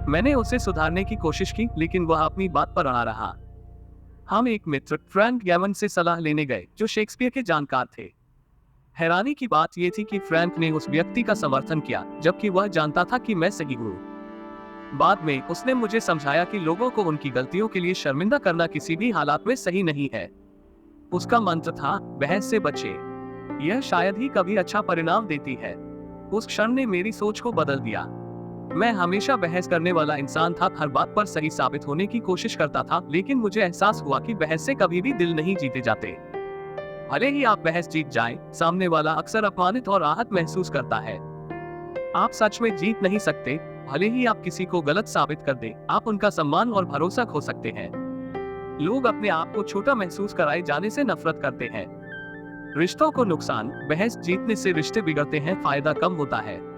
मैंने उसे सुधारने की कोशिश की, लेकिन वह अपनी बात पर अड़ा रहा। हम एक मित्र फ्रैंक गैमन से सलाह लेने गए, जो शेक्सपियर के जानकार थे। हैरानी की बात यह थी कि फ्रैंक ने उस व्यक्ति का समर्थन किया, जबकि वह जानता था कि मैं सही हूँ। बाद में उसने मुझे समझाया कि लोगों को उनकी गलतियों के लिए शर्मिंदा करना किसी भी हालात में सही नहीं है। उसका मंत्र था, बहस से बचे, यह शायद ही कभी अच्छा परिणाम देती है। उस क्षण ने मेरी सोच को बदल दिया। मैं हमेशा बहस करने वाला इंसान था, हर बात पर सही साबित होने की कोशिश करता था, लेकिन मुझे एहसास हुआ कि बहस से कभी भी दिल नहीं जीते जाते। भले ही आप बहस जीत जाएं, सामने वाला अक्सर अपमानित और आहत महसूस करता है। आप सच में जीत नहीं सकते। भले ही आप किसी को गलत साबित कर दें, आप उनका सम्मान और भरोसा खो सकते हैं। लोग अपने आप को छोटा महसूस कराए जाने से नफरत करते हैं। रिश्तों को नुकसान, बहस जीतने से रिश्ते बिगड़ते हैं, फायदा कम होता है।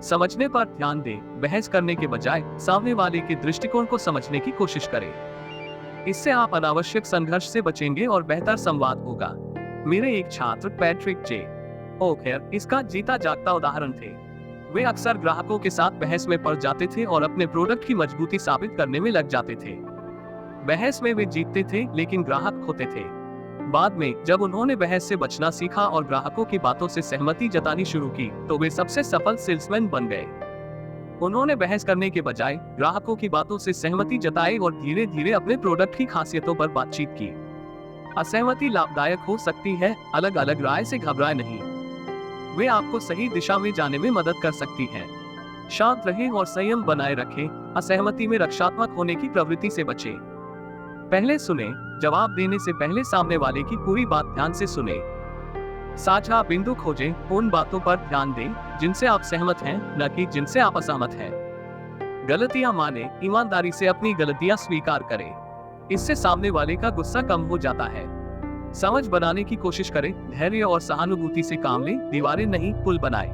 समझने पर ध्यान दें, बहस करने के बजाय सामने वाले के दृष्टिकोण को समझने की कोशिश करें। इससे आप अनावश्यक संघर्ष से बचेंगे और बेहतर संवाद होगा। मेरे एक छात्र पैट्रिक जे ओखर इसका जीता जागता उदाहरण थे। वे अक्सर ग्राहकों के साथ बहस में पड़ जाते थे और अपने प्रोडक्ट की मजबूती साबित करने में लग जाते थे। बहस में वे जीतते थे, लेकिन ग्राहक खोते थे। बाद में जब उन्होंने बहस से बचना सीखा और ग्राहकों की बातों से सहमति जतानी शुरू की, तो वे सबसे सफल सेल्समैन बन गए। उन्होंने बहस करने के बजाय ग्राहकों की बातों से सहमति जताई और धीरे धीरे अपने प्रोडक्ट की खासियतों पर बातचीत की। असहमति लाभदायक हो सकती है, अलग अलग राय से घबराए नहीं। वे आपको सही दिशा में जाने में मदद कर सकती हैं। शांत रहें और संयम बनाए रखें। असहमति में रक्षात्मक होने की प्रवृत्ति से बचें। पहले सुने, जवाब देने से पहले सामने वाले की पूरी बात ध्यान से सुने। साझा बिंदु खोजें, उन बातों पर ध्यान दें जिनसे आप सहमत हैं, न कि जिनसे आप असहमत हैं। गलतियां माने, ईमानदारी से अपनी गलतियां स्वीकार करें। इससे सामने वाले का गुस्सा कम हो जाता है। समझ बनाने की कोशिश करें, धैर्य और सहानुभूति से काम लें, दीवारें नहीं पुल बनाएं।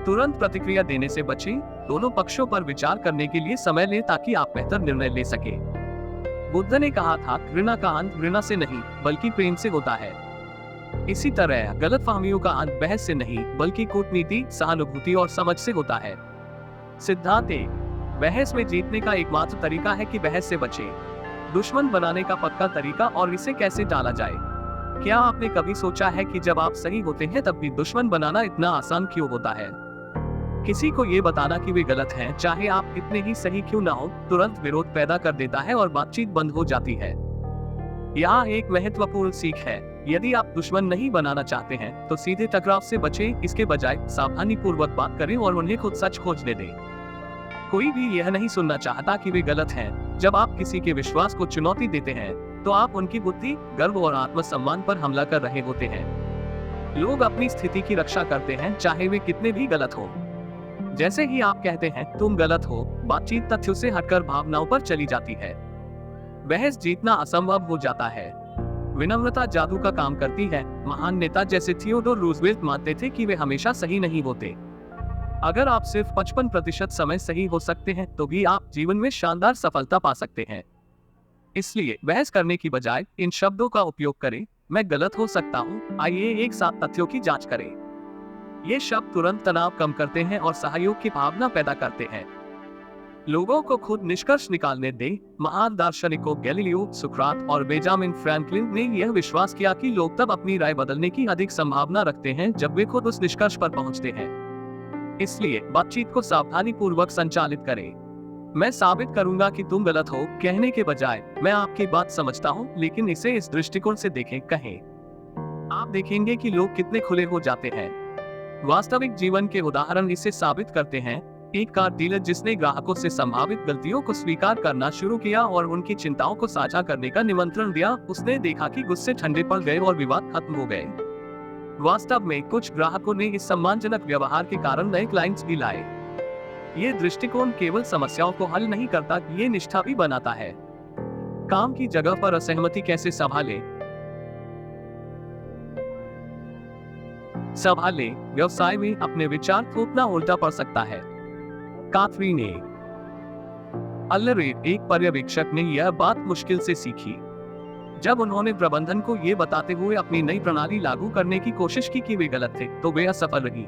तुरंत प्रतिक्रिया देने से बचें, दोनों पक्षों पर विचार करने के लिए समय लें ताकि आप बेहतर निर्णय ले सकें। बुद्ध ने कहा था, घृणा का अंत घृणा से नहीं बल्कि प्रेम से होता है। इसी तरह गलतफहमियों का अंत बहस से नहीं बल्कि कूटनीति, सहानुभूति और समझ से होता है। सिद्धांत 1, बहस में जीतने का एकमात्र तरीका है कि बहस से बचें। दुश्मन बनाने का पक्का तरीका और इसे कैसे टाला जाए। क्या आपने कभी सोचा है कि जब आप सही होते हैं तब भी दुश्मन बनाना इतना आसान क्यों होता है? किसी को ये बताना कि वे गलत हैं, चाहे आप कितने ही सही क्यों ना हो, तुरंत विरोध पैदा कर देता है और बातचीत बंद हो जाती है। यहाँ एक महत्वपूर्ण सीख है, यदि आप दुश्मन नहीं बनाना चाहते हैं तो सीधे टकराव से बचें। इसके बजाय सावधानी पूर्वक बात करें और उन्हें खुद सच खोजने दें। कोई भी यह नहीं सुनना चाहता कि वे गलत हैं। जब आप किसी के विश्वास को चुनौती देते हैं तो आप उनकी बुद्धि, गर्व और आत्मसम्मान पर हमला कर रहे होते हैं। लोग अपनी स्थिति की रक्षा करते हैं, चाहे वे कितने भी गलत हो। जैसे ही आप कहते हैं तुम गलत हो, बातचीत तथ्यों से हटकर भावनाओं पर चली जाती है। बहस जीतना असंभव हो जाता है। विनम्रता जादू का काम करती है। महान नेता जैसे थियोडोर रूजवेल्ट मानते थे कि वे हमेशा सही नहीं होते। अगर आप सिर्फ 55% समय सही हो सकते हैं तो भी आप जीवन में शानदार सफलता पा सकते हैं। इसलिए बहस करने की बजाय इन शब्दों का उपयोग करें, मैं गलत हो सकता हूँ, आइए एक साथ तथ्यों की जांच करें। ये शब्द तुरंत तनाव कम करते हैं और सहयोग की भावना पैदा करते हैं। लोगों को खुद निष्कर्ष निकालने दें। महान दार्शनिकों गैलीलियो, सुकरात और बेंजामिन फ्रैंकलिन ने यह विश्वास किया कि लोग तब अपनी राय बदलने की अधिक संभावना रखते हैं जब वे खुद उस निष्कर्ष पर पहुंचते हैं। इसलिए बातचीत को सावधानी पूर्वक संचालित करें। मैं साबित करूंगा कि तुम गलत हो कहने के बजाय मैं आपकी बात समझता हूँ, लेकिन इसे इस दृष्टिकोण से देखें कहें। आप देखेंगे कि लोग कितने खुले हो जाते हैं। वास्तविक जीवन के उदाहरण इसे साबित करते हैं। एक कार डीलर जिसने ग्राहकों से संभावित गलतियों को स्वीकार करना शुरू किया और उनकी चिंताओं को साझा करने का निमंत्रण दिया, उसने देखा कि गुस्से ठंडे पड़ गए और विवाद खत्म हो गए। वास्तव में कुछ ग्राहकों ने इस सम्मानजनक व्यवहार के कारण नए क्लाइंट्स भी लाए। ये दृष्टिकोण केवल समस्याओं को हल नहीं करता, ये निष्ठा भी बनाता है। काम की जगह पर असहमति कैसे संभालें? व्यवसाय में अपने विचार थोपना उल्टा पड़ सकता है। काथरीन अल्लरेड, एक पर्यवेक्षक, ने यह बात मुश्किल से सीखी जब उन्होंने प्रबंधन को ये बताते हुए अपनी नई प्रणाली लागू करने की कोशिश की कि वे गलत थे, तो वे असफल रही।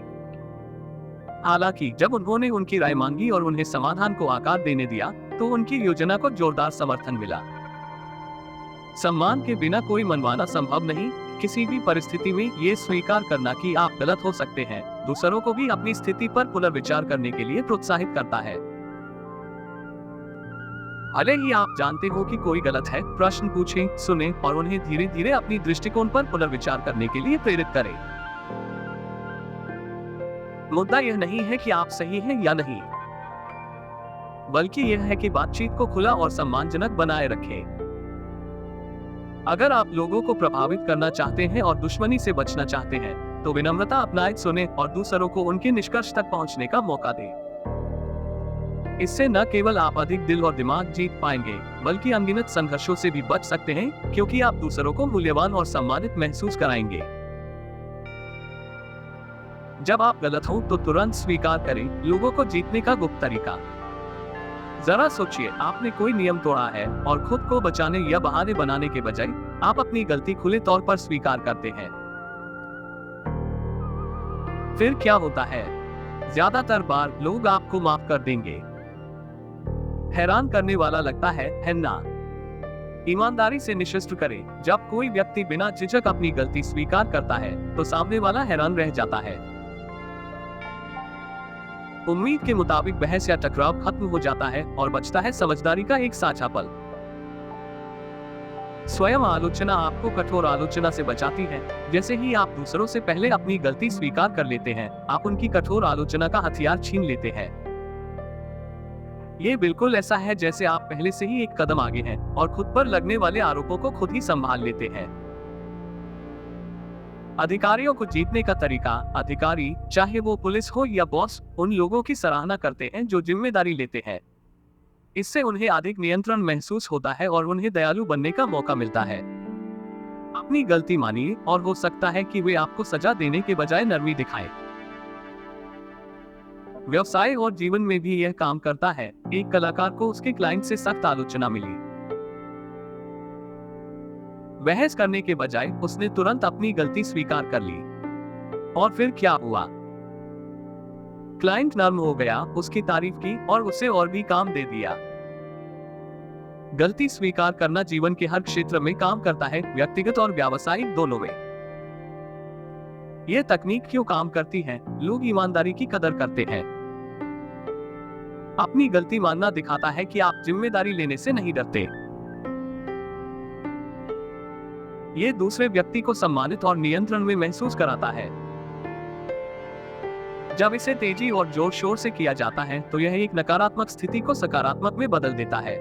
हालांकि जब उन्होंने उनकी राय मांगी और उन्हें समाधान को आकार देने दिया, तो उनकी योजना को जोरदार समर्थन मिला। सम्मान के बिना कोई मनवाना संभव नहीं। किसी भी परिस्थिति में ये स्वीकार करना कि आप गलत हो सकते हैं, दूसरों को भी अपनी स्थिति पर पुनर्विचार करने के लिए प्रोत्साहित करता है। भले ही आप जानते हो कि कोई गलत है, प्रश्न पूछें, सुनें और उन्हें धीरे धीरे अपनी दृष्टिकोण पर पुनर्विचार करने के लिए प्रेरित करें। मुद्दा यह नहीं है कि आप सही हैं या नहीं, बल्कि यह है कि बातचीत को खुला और सम्मानजनक बनाए रखें। अगर आप लोगों को प्रभावित करना चाहते हैं और दुश्मनी से बचना चाहते हैं, तो विनम्रता अपनाएं, सुनें और दूसरों को उनके निष्कर्ष तक पहुंचने का मौका दें। इससे न केवल आप अधिक दिल और दिमाग जीत पाएंगे, बल्कि अनगिनत संघर्षों से भी बच सकते हैं, क्योंकि आप दूसरों को मूल्यवान और सम्मानित महसूस कराएंगे। जब आप गलत हो तो तुरंत स्वीकार करें। लोगों को जीतने का गुप्त तरीका। जरा सोचिए, आपने कोई नियम तोड़ा है और खुद को बचाने या बहाने बनाने के बजाय आप अपनी गलती खुले तौर पर स्वीकार करते हैं। फिर क्या होता है? ज्यादातर बार लोग आपको माफ कर देंगे। हैरान करने वाला लगता है ना? ईमानदारी से निश्चित करें, जब कोई व्यक्ति बिना झिझक अपनी गलती स्वीकार करता है, तो सामने वाला हैरान रह जाता है। उम्मीद के मुताबिक बहस या टकराव खत्म हो जाता है और बचता है समझदारी का एक साझा पल। स्वयं आलोचना आपको कठोर आलोचना से बचाती है। जैसे ही आप दूसरों से पहले अपनी गलती स्वीकार कर लेते हैं, आप उनकी कठोर आलोचना का हथियार छीन लेते हैं। ये बिल्कुल ऐसा है जैसे आप पहले से ही एक कदम आगे हैं और खुद पर लगने वाले आरोपों को खुद ही संभाल लेते हैं। अधिकारियों को जीतने का तरीका। अधिकारी, चाहे वो पुलिस हो या बॉस, उन लोगों की सराहना करते हैं जो जिम्मेदारी लेते हैं। इससे उन्हें अधिक नियंत्रण महसूस होता है और उन्हें दयालु बनने का मौका मिलता है। अपनी गलती मानिए और हो सकता है कि वे आपको सजा देने के बजाय नरमी दिखाएं। व्यवसाय और जीवन में भी यह काम करता है। एक कलाकार को उसके क्लाइंट से सख्त आलोचना मिली। बहस करने के बजाय उसने तुरंत अपनी गलती स्वीकार कर ली। और फिर क्या हुआ? क्लाइंट नर्म हो गया, उसकी तारीफ की और उसे और भी काम दे दिया। गलती स्वीकार करना जीवन के हर क्षेत्र में काम करता है, व्यक्तिगत और व्यावसायिक दोनों में। यह तकनीक क्यों काम करती है? लोग ईमानदारी की कदर करते हैं। अपनी गलती मानना दिखाता है कि आप जिम्मेदारी लेने से नहीं डरते। ये दूसरे व्यक्ति को सम्मानित और नियंत्रण में महसूस कराता है। जब इसे तेजी और जोर शोर से किया जाता है, तो यह एक नकारात्मक स्थिति को सकारात्मक में बदल देता है।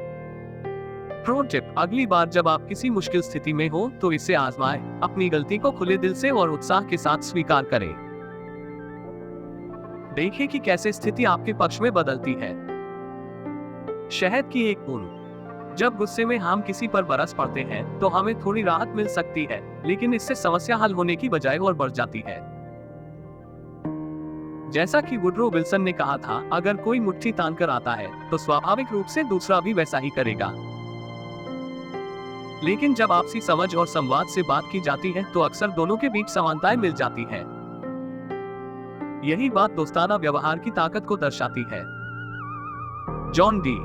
प्रो टिप: अगली बार जब आप किसी मुश्किल स्थिति में हो, तो इसे आजमाएं। अपनी गलती को खुले दिल से और उत्साह के साथ स्वीकार करें। देखें कि कैसे स्थिति आपके पक्ष में बदलती है। शहद की एक बूंद। जब गुस्से में हम किसी पर बरस पड़ते हैं, तो हमें थोड़ी राहत मिल सकती है, लेकिन इससे समस्या हल होने की बजाय और बढ़ जाती है। जैसा कि वुडरो विल्सन ने कहा था, अगर कोई मुट्ठी तान कर आता है, तो स्वाभाविक रूप से दूसरा भी वैसा ही करेगा। लेकिन जब आपसी समझ और संवाद से बात की जाती है, तो अक्सर दोनों के बीच समानताएं मिल जाती हैं। यही बात दोस्ताना व्यवहार की ताकत को दर्शाती है। जॉन डी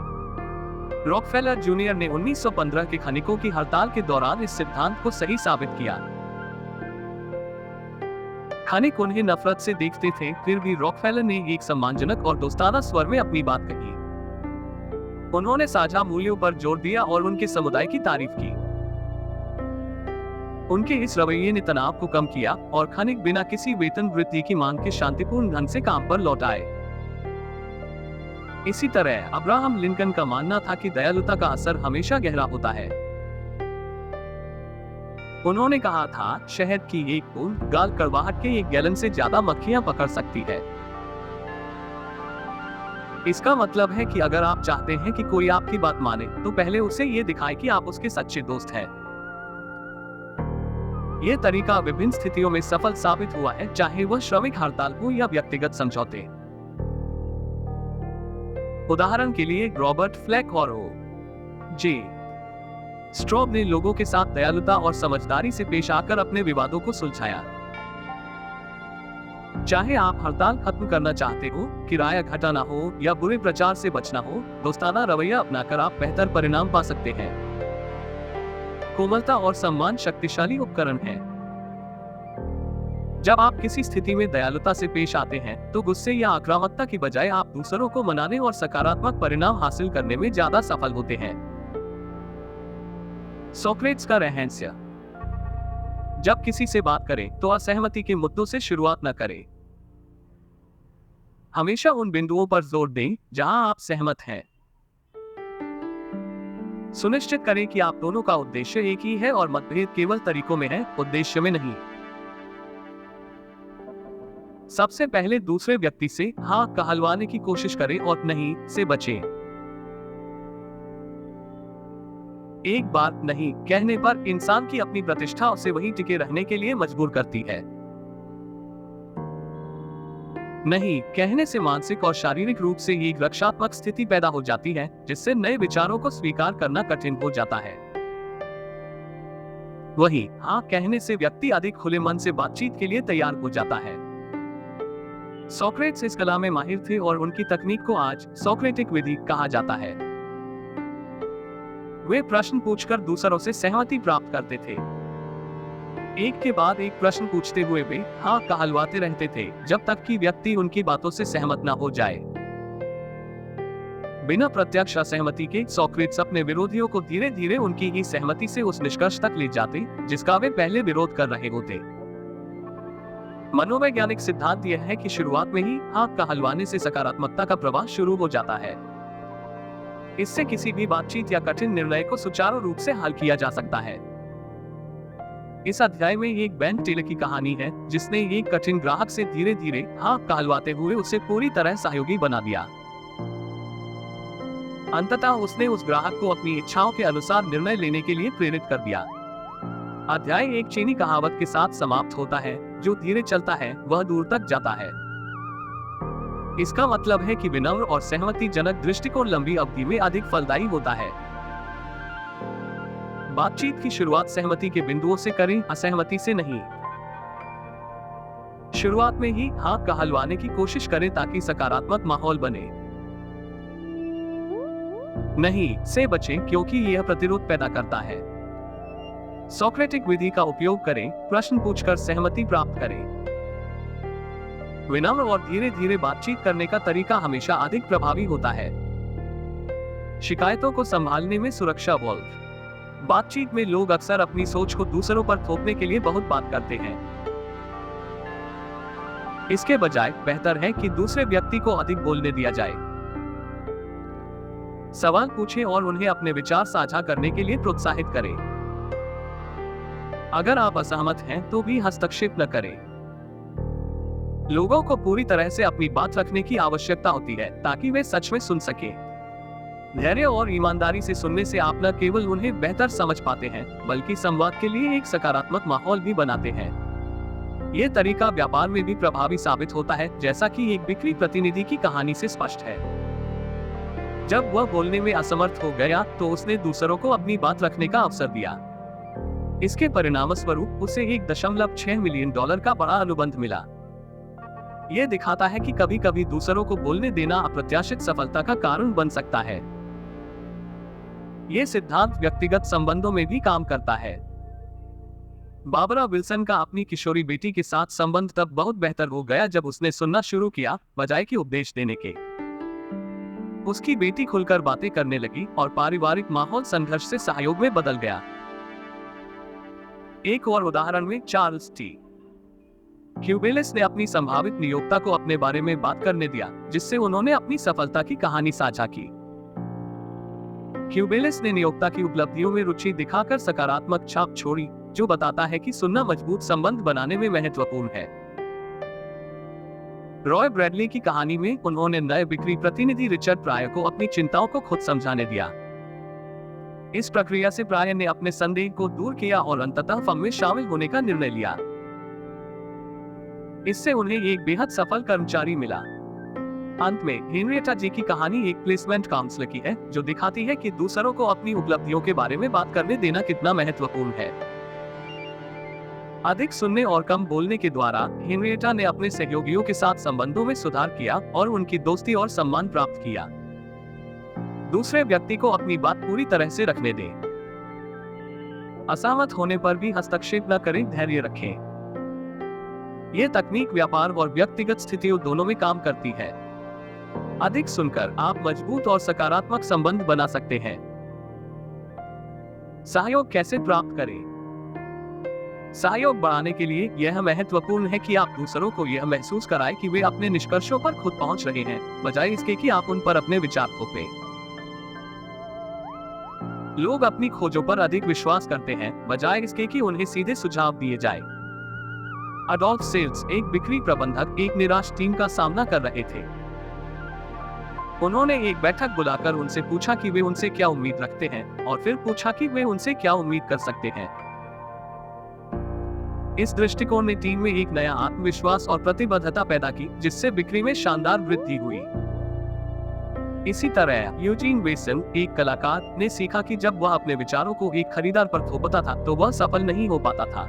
रॉकफेलर जूनियर ने 1915 के खनिकों की हड़ताल के दौरान इस सिद्धांत को सही साबित किया। खानिक उन्हें नफरत से देखते थे, फिर भी रॉकफेलर ने एक सम्मानजनक और दोस्ताना स्वर में अपनी बात कही। उन्होंने साझा मूल्यों पर जोर दिया और उनके समुदाय की तारीफ की। उनके इस रवैये ने तनाव को कम किया और खानिक बिना किसी वेतन वृद्धि की मांग के शांतिपूर्ण ढंग से काम पर लौट आए। इसी तरह अब्राहम लिंकन का मानना था कि दयालुता का असर हमेशा गहरा होता है। उन्होंने कहा था, शहद की एक बूंद गाल कड़वाहट के 1 गैलन से ज्यादा मक्खियां पकड़ सकती है। इसका मतलब है कि अगर आप चाहते हैं कि कोई आपकी बात माने, तो पहले उसे ये दिखाएं कि आप उसके सच्चे दोस्त हैं। यह तरीका विभिन्न स्थितियों में सफल साबित हुआ है, चाहे वह श्रमिक हड़ताल हो या व्यक्तिगत समझौते। उदाहरण के लिए रॉबर्ट फ्लैक और जे स्ट्रॉब ने लोगों के साथ दयालुता और समझदारी से पेश आकर अपने विवादों को सुलझाया। चाहे आप हड़ताल खत्म करना चाहते हो, किराया घटाना हो या बुरे प्रचार से बचना हो, दोस्ताना रवैया अपनाकर आप बेहतर परिणाम पा सकते हैं। कोमलता और सम्मान शक्तिशाली उपकरण हैं। जब आप किसी स्थिति में दयालुता से पेश आते हैं, तो गुस्से या आक्रामकता की बजाय आप दूसरों को मनाने और सकारात्मक परिणाम हासिल करने में ज्यादा सफल होते हैं। सोक्रेट्स का रहस्य। जब किसी से बात करें, तो असहमति के मुद्दों से शुरुआत न करें। हमेशा उन बिंदुओं पर जोर दें जहां आप सहमत हैं। सुनिश्चित करें कि आप दोनों का उद्देश्य एक ही है और मतभेद केवल तरीकों में है, उद्देश्य में नहीं। सबसे पहले दूसरे व्यक्ति से हाँ कहलवाने की कोशिश करें और नहीं से बचें। एक बार नहीं कहने पर इंसान की अपनी प्रतिष्ठा उसे वहीं टिके रहने के लिए मजबूर करती है। नहीं कहने से मानसिक और शारीरिक रूप से एक रक्षात्मक स्थिति पैदा हो जाती है, जिससे नए विचारों को स्वीकार करना कठिन हो जाता है। वहीं हाँ कहने से व्यक्ति अधिक खुले मन से बातचीत के लिए तैयार हो जाता है। सोक्रेट्स इस कला में माहिर थे और उनकी तकनीक को आज सोक्रेटिक विधि कहा जाता है। वे प्रश्न पूछकर दूसरों से सहमति प्राप्त करते थे। एक के बाद एक प्रश्न पूछते हुए वे हाँ कहलवाते रहते थे, जब तक कि व्यक्ति उनकी बातों से सहमत न हो जाए। बिना प्रत्यक्ष असहमति के सोक्रेट्स अपने विरोधियों को धीरे धीरे उनकी ही सहमति से उस निष्कर्ष तक ले जाते जिसका वे पहले विरोध कर रहे होते। मनोवैज्ञानिक सिद्धांत यह है कि शुरुआत में ही हाँ कहलवाने से सकारात्मकता का प्रवाह शुरू हो जाता है। इससे किसी भी बातचीत या कठिन निर्णय को सुचारू रूप से हल किया जा सकता है। इस अध्याय में एक बेन टेलर की कहानी है, जिसने एक कठिन ग्राहक से धीरे धीरे हाँ कहलवाते हुए उसे पूरी तरह सहयोगी बना दिया। अंततः उसने उस ग्राहक को अपनी इच्छाओं के अनुसार निर्णय लेने के लिए प्रेरित कर दिया। अध्याय एक चीनी कहावत के साथ समाप्त होता है, जो धीरे चलता है वह दूर तक जाता है। इसका मतलब है कि विनम्र और सहमतिजनक दृष्टिकोण लंबी अवधि में अधिक फलदायी होता है। बातचीत की शुरुआत सहमति के बिंदुओं से करें, असहमति से नहीं। शुरुआत में ही हाँ कहलवाने की कोशिश करें ताकि सकारात्मक माहौल बने। नहीं से बचें क्योंकि यह प्रतिरोध पैदा करता है। सोक्रेटिक विधि का उपयोग करें, प्रश्न पूछकर सहमति प्राप्त करें। विनम्र और धीरे धीरे बातचीत करने का तरीका हमेशा अधिक प्रभावी होता है। शिकायतों को संभालने में सुरक्षा वॉल्व। बातचीत में लोग अक्सर अपनी सोच को दूसरों पर थोपने के लिए बहुत बात करते हैं। इसके बजाय बेहतर है कि दूसरे व्यक्ति को अधिक बोलने दिया जाए। सवाल पूछें और उन्हें अपने विचार साझा करने के लिए प्रोत्साहित करें। अगर आप असहमत हैं तो भी हस्तक्षेप न करें। लोगों को पूरी तरह से अपनी बात रखने की आवश्यकता होती है ताकि वे सच में सुन सकें। धैर्य और ईमानदारी से सुनने से आप न केवल उन्हें बेहतर समझ पाते हैं, बल्कि संवाद के लिए एक सकारात्मक माहौल भी बनाते हैं। यह तरीका व्यापार में भी प्रभावी साबित होता है, जैसा कि एक बिक्री प्रतिनिधि की कहानी से स्पष्ट है। जब वह बोलने में असमर्थ हो गया तो उसने दूसरों को अपनी बात रखने का अवसर दिया। इसके परिणामस्वरूप उसे $1.6 मिलियन का बड़ा अनुबंध मिला। यह दिखाता है कि कभी-कभी दूसरों को बोलने देना अप्रत्याशित सफलता का कारण बन सकता है। यह सिद्धांत व्यक्तिगत संबंधों में भी काम करता है। बाबरा विल्सन का अपनी किशोरी बेटी के साथ संबंध तब बहुत बेहतर हो गया जब उसने सुनना शुरू किया बजाय कि उपदेश देने के। उसकी बेटी खुलकर बातें करने लगी और पारिवारिक माहौल संघर्ष से सहयोग में बदल गया। एक और उदाहरण में चार्ल्स टी क्यूबेलिस ने अपनी संभावित नियोक्ता को अपने बारे में बात करने दिया, जिससे उन्होंने अपनी सफलता की कहानी साझा की। क्यूबेलिस ने नियोक्ता की उपलब्धियों में रुचि दिखाकर सकारात्मक छाप छोड़ी, जो बताता है कि सुनना मजबूत संबंध बनाने में महत्वपूर्ण है। रॉय ब्रैडली की कहानी में उन्होंने नए बिक्री प्रतिनिधि रिचर्ड प्रायर को अपनी चिंताओं को खुद समझाने दिया। इस प्रक्रिया से प्रायर ने अपने संदेह को दूर किया और अंततः फर्म में शामिल होने का निर्णय लिया। इससे उन्हें एक बेहद सफल कर्मचारी मिला। अंत में हेनरिएटा जी की कहानी एक प्लेसमेंट काउंसलर की है, जो दिखाती है कि दूसरों को अपनी उपलब्धियों के बारे में बात करने देना कितना महत्वपूर्ण है। अधिक सुनने और कम बोलने के द्वारा हेनरिएटा ने अपने सहयोगियों के साथ संबंधों में सुधार किया और उनकी दोस्ती और सम्मान प्राप्त किया। दूसरे व्यक्ति को अपनी बात पूरी तरह से रखने दें। असहमत होने पर भी हस्तक्षेप न करें, धैर्य रखें। यह तकनीक व्यापार और व्यक्तिगत स्थितियों दोनों में काम करती है। अधिक सुनकर आप मजबूत और सकारात्मक संबंध बना सकते हैं। सहयोग कैसे प्राप्त करें? सहयोग बढ़ाने के लिए यह महत्वपूर्ण है कि आप दूसरों को यह महसूस कराएं कि वे अपने निष्कर्षों पर खुद पहुंच रहे हैं, बजाय इसके कि आप उन पर अपने विचार थोपें। लोग अपनी खोजों पर अधिक विश्वास करते हैं, बजाय इसके कि उन्हें सीधे सुझाव दिए जाए। अडोल्फ सेल्स, एक बिक्री प्रबंधक, एक निराश टीम का सामना कर रहे थे। उन्होंने एक बैठक बुलाकर उनसे पूछा कि वे उनसे क्या उम्मीद रखते हैं और फिर पूछा कि वे उनसे क्या उम्मीद कर सकते हैं। इस दृष्टिकोण ने टीम में एक नया आत्मविश्वास और प्रतिबद्धता पैदा की, जिससे बिक्री में शानदार वृद्धि हुई। इसी तरह यूजीन वेसन, एक कलाकार, ने सीखा कि जब वह अपने विचारों को एक खरीदार पर थोपता था तो वह सफल नहीं हो पाता था।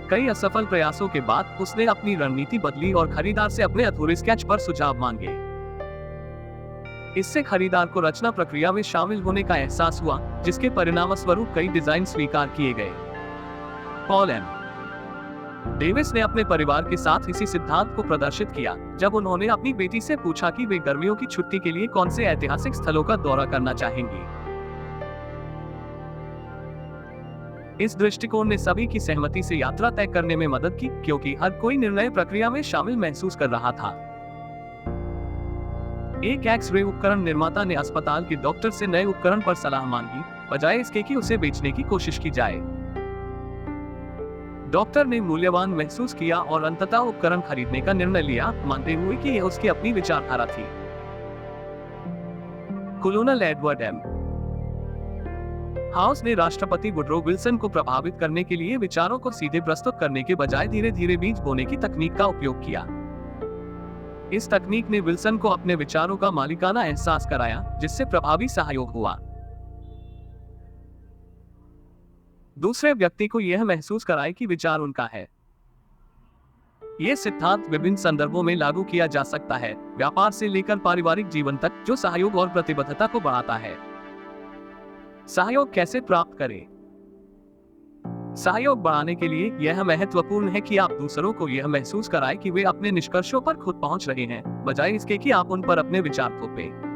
कई असफल प्रयासों के बाद उसने अपनी रणनीति बदली और खरीदार से अपने अधूरे स्केच पर सुझाव मांगे। इससे खरीदार को रचना प्रक्रिया में शामिल होने का एहसास हुआ, जिसके परिणामस्वरूप कई डिजाइन स्वीकार किए गए। पॉल एम डेविस ने अपने परिवार के साथ इसी सिद्धांत को प्रदर्शित किया जब उन्होंने अपनी बेटी से पूछा कि वे गर्मियों की छुट्टी के लिए कौन से ऐतिहासिक स्थलों का दौरा करना चाहेंगी। इस दृष्टिकोण ने सभी की सहमति से यात्रा तय करने में मदद की, क्योंकि हर कोई निर्णय प्रक्रिया में शामिल महसूस कर रहा था। एक एक्स-रे उपकरण निर्माता ने अस्पताल के डॉक्टर से नए उपकरण पर सलाह मांगी, बजाय इसके कि उसे बेचने की कोशिश की जाए। डॉक्टर ने मूल्यवान महसूस किया और अंततः उपकरण खरीदने का निर्णय लिया, मानते हुए कि यह उसकी अपनी विचारधारा थी। कोलोनल एडवर्ड एम हाउस ने राष्ट्रपति वुडरो विल्सन को प्रभावित करने के लिए विचारों को सीधे प्रस्तुत करने के बजाय धीरे धीरे बीज बोने की तकनीक का उपयोग किया। इस तकनीक ने विल्सन को अपने विचारों का मालिकाना एहसास कराया, जिससे प्रभावी सहयोग हुआ। दूसरे व्यक्ति को यह महसूस कराए कि विचार उनका है। यह सिद्धांत विभिन्न संदर्भों में लागू किया जा सकता है, व्यापार से लेकर पारिवारिक जीवन तक, जो सहयोग और प्रतिबद्धता को बढ़ाता है। सहयोग कैसे प्राप्त करें? सहयोग बढ़ाने के लिए यह महत्वपूर्ण है कि आप दूसरों को यह महसूस कराएं कि वे अपने निष्कर्षों पर खुद पहुंच रहे हैं, बजाय इसके कि आप उन पर अपने विचार थोपें।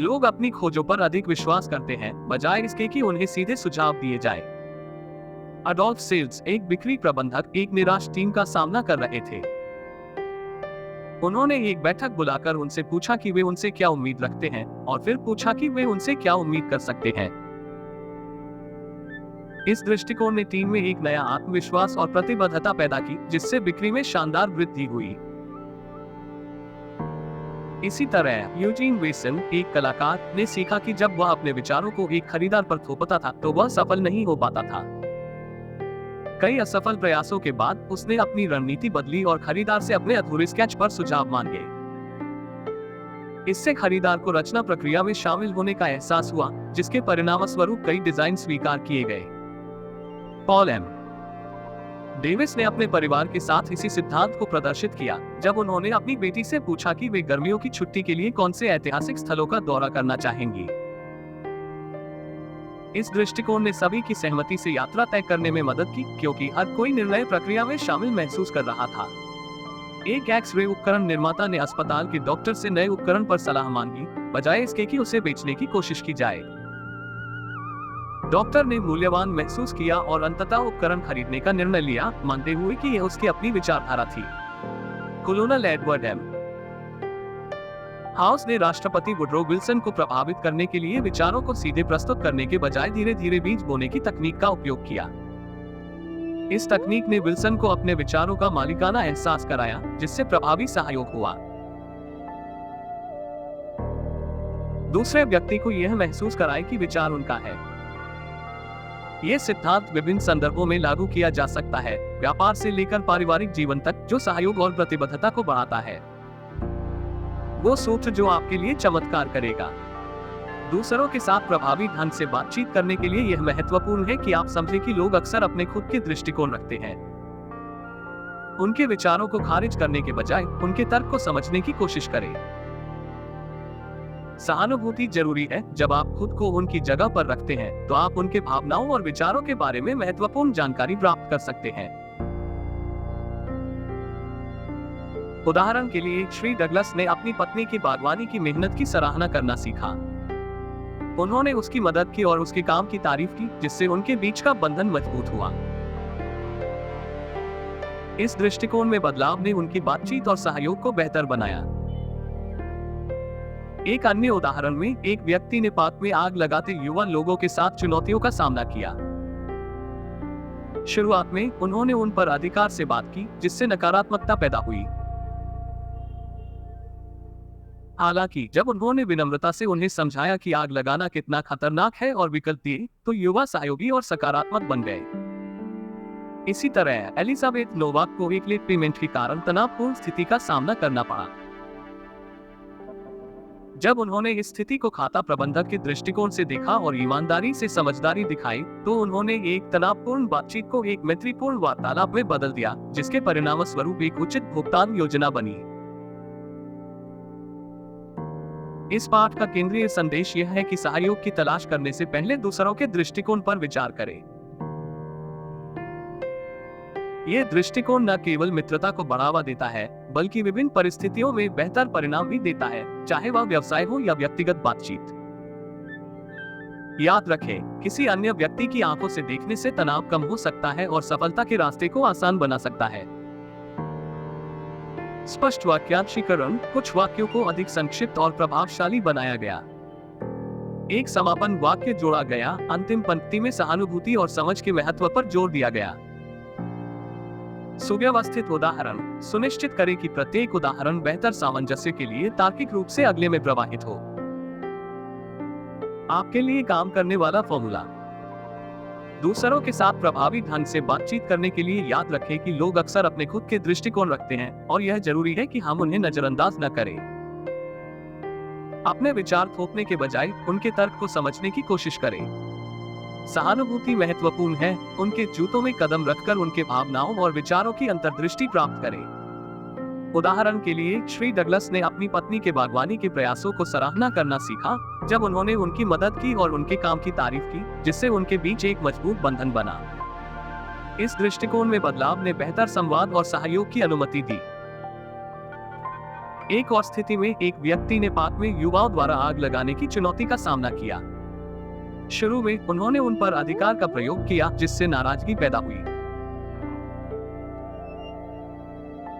लोग अपनी खोजों पर अधिक विश्वास करते हैं, बजाय इसके कि उन्हें सीधे सुझाव दिए जाए। अडोल्फ सेल्स, एक बिक्री प्रबंधक, एक निराश टीम का सामना कर रहे थे। उन्होंने एक बैठक बुलाकर उनसे पूछा कि वे उनसे क्या उम्मीद रखते हैं और फिर पूछा कि वे उनसे क्या उम्मीद कर सकते हैं। इस दृष्टिकोण ने टीम में एक नया आत्मविश्वास और प्रतिबद्धता पैदा की, जिससे बिक्री में शानदार वृद्धि हुई। इसी तरह यूजीन वेसन, एक कलाकार, ने सीखा कि जब वह अपने विचारों को एक खरीदार पर थोपता था तो वह सफल नहीं हो पाता था। कई असफल प्रयासों के बाद उसने अपनी रणनीति बदली और खरीदार से अपने अधूरे स्केच पर सुझाव मांगे। इससे खरीदार को रचना प्रक्रिया में शामिल होने का एहसास हुआ, जिसके परिणामस्वरूप कई डिजाइन स्वीकार किए गए। पॉल एम डेविस ने अपने परिवार के साथ इसी सिद्धांत को प्रदर्शित किया जब उन्होंने अपनी बेटी से पूछा कि वे गर्मियों की छुट्टी के लिए कौन से ऐतिहासिक स्थलों का दौरा करना चाहेंगी। इस दृष्टिकोण ने सभी की सहमति से यात्रा तय करने में मदद की, क्योंकि हर कोई निर्णय प्रक्रिया में शामिल महसूस कर रहा था। एक एक्स-रे उपकरण निर्माता ने अस्पताल के डॉक्टर से नए उपकरण पर सलाह मांगी, बजाय इसके कि उसे बेचने की कोशिश की जाए। डॉक्टर ने मूल्यवान महसूस किया और अंततः उपकरण खरीदने का निर्णय लिया, मानते हुए कि यह उसकी अपनी विचारधारा थी। Colonel Edward M. हाउस ने राष्ट्रपति वुडरो विल्सन को प्रभावित करने के लिए विचारों को सीधे प्रस्तुत करने के बजाय धीरे-धीरे बीज बोने की तकनीक का उपयोग किया। इस तकनीक ने विल्सन को अपने विचारों का मालिकाना एहसास कराया, जिससे प्रभावी सहयोग हुआ। दूसरे व्यक्ति को यह महसूस कराए कि विचार उनका है। यह सिद्धांत विभिन्न संदर्भों में लागू किया जा सकता है, व्यापार से लेकर पारिवारिक जीवन तक, जो सहयोग और प्रतिबद्धता को बढ़ाता है। वो सूत्र जो आपके लिए चमत्कार करेगा। दूसरों के साथ प्रभावी ढंग से बातचीत करने के लिए यह महत्वपूर्ण है कि आप समझें कि लोग अक्सर अपने खुद के दृष्टिकोण रखते हैं। उनके विचारों को खारिज करने के बजाय उनके तर्क को समझने की कोशिश करें। सहानुभूति जरूरी है। जब आप खुद को उनकी जगह पर रखते हैं, तो आप उनके भावनाओं और विचारों के बारे में महत्वपूर्ण जानकारी प्राप्त कर सकते हैं। उदाहरण के लिए, श्री डगलस ने अपनी पत्नी की बागवानी की मेहनत की सराहना करना सीखा। उन्होंने उसकी मदद की और उसके काम की तारीफ की, जिससे उनके बीच का बंधन मजबूत हुआ। इस दृष्टिकोण में बदलाव ने उनकी बातचीत और सहयोग को बेहतर बनाया। एक अन्य उदाहरण में, एक व्यक्ति ने पार्क में आग लगाते युवा लोगों के साथ चुनौतियों का सामना किया। शुरुआत में उन्होंने उन पर अधिकार से बात की, जिससे नकारात्मकता पैदा हुई। हालांकि जब उन्होंने विनम्रता से उन्हें समझाया कि आग लगाना कितना खतरनाक है और विकल्प दिए, तो युवा सहयोगी और सकारात्मक बन गए। इसी तरह एलिजाबेथ नोवाक को एक लेट पेमेंट के कारण तनावपूर्ण स्थिति का सामना करना पड़ा। जब उन्होंने इस स्थिति को खाता प्रबंधक के दृष्टिकोण से देखा और ईमानदारी से समझदारी दिखाई, तो उन्होंने एक तनावपूर्ण बातचीत को एक मैत्रीपूर्ण वार्तालाप में बदल दिया, जिसके परिणामस्वरूप एक उचित भुगतान योजना बनी। इस पाठ का केंद्रीय संदेश यह है कि सहयोग की तलाश करने से पहले दूसरों के दृष्टिकोण पर विचार करें। यह दृष्टिकोण न केवल मित्रता को बढ़ावा देता है, बल्कि विभिन्न परिस्थितियों में बेहतर परिणाम भी देता है, चाहे वह व्यवसाय हो या व्यक्तिगत बातचीत। याद रखें, किसी अन्य व्यक्ति की आंखों से देखने से तनाव कम हो सकता है और सफलता के रास्ते को आसान बना सकता है। स्पष्ट वाक्यांशीकरण, कुछ वाक्यों को अधिक संक्षिप्त और प्रभावशाली बनाया गया। एक समापन वाक्य जोड़ा गया। अंतिम पंक्ति में सहानुभूति और समझ के महत्व पर जोर दिया गया। सुव्यवस्थित उदाहरण, सुनिश्चित करें कि प्रत्येक उदाहरण बेहतर सामंजस्य के लिए तार्किक रूप से अगले में प्रवाहित हो। आपके लिए काम करने वाला फॉर्मूला। दूसरों के साथ प्रभावी ढंग से बातचीत करने के लिए याद रखें कि लोग अक्सर अपने खुद के दृष्टिकोण रखते हैं, और यह जरूरी है कि हम उन्हें नजरअंदाज न करें। अपने विचार थोपने के बजाय उनके तर्क को समझने की कोशिश करें। सहानुभूति महत्वपूर्ण है। उनके जूतों में कदम रखकर उनके भावनाओं और विचारों की अंतर्दृष्टि प्राप्त करें। उदाहरण के लिए, श्री डगलस ने अपनी पत्नी के बागवानी के प्रयासों को सराहना करना सीखा, जब उन्होंने उनकी मदद की और उनके काम की तारीफ की, जिससे उनके बीच एक मजबूत बंधन बना। इस दृष्टिकोण में बदलाव ने बेहतर संवाद और सहयोग की अनुमति दी। एक और स्थिति में, एक व्यक्ति ने पार्क में युवाओं द्वारा आग लगाने की चुनौती का सामना किया। शुरू में उन्होंने उन पर अधिकार का प्रयोग किया, जिससे नाराजगी पैदा हुई।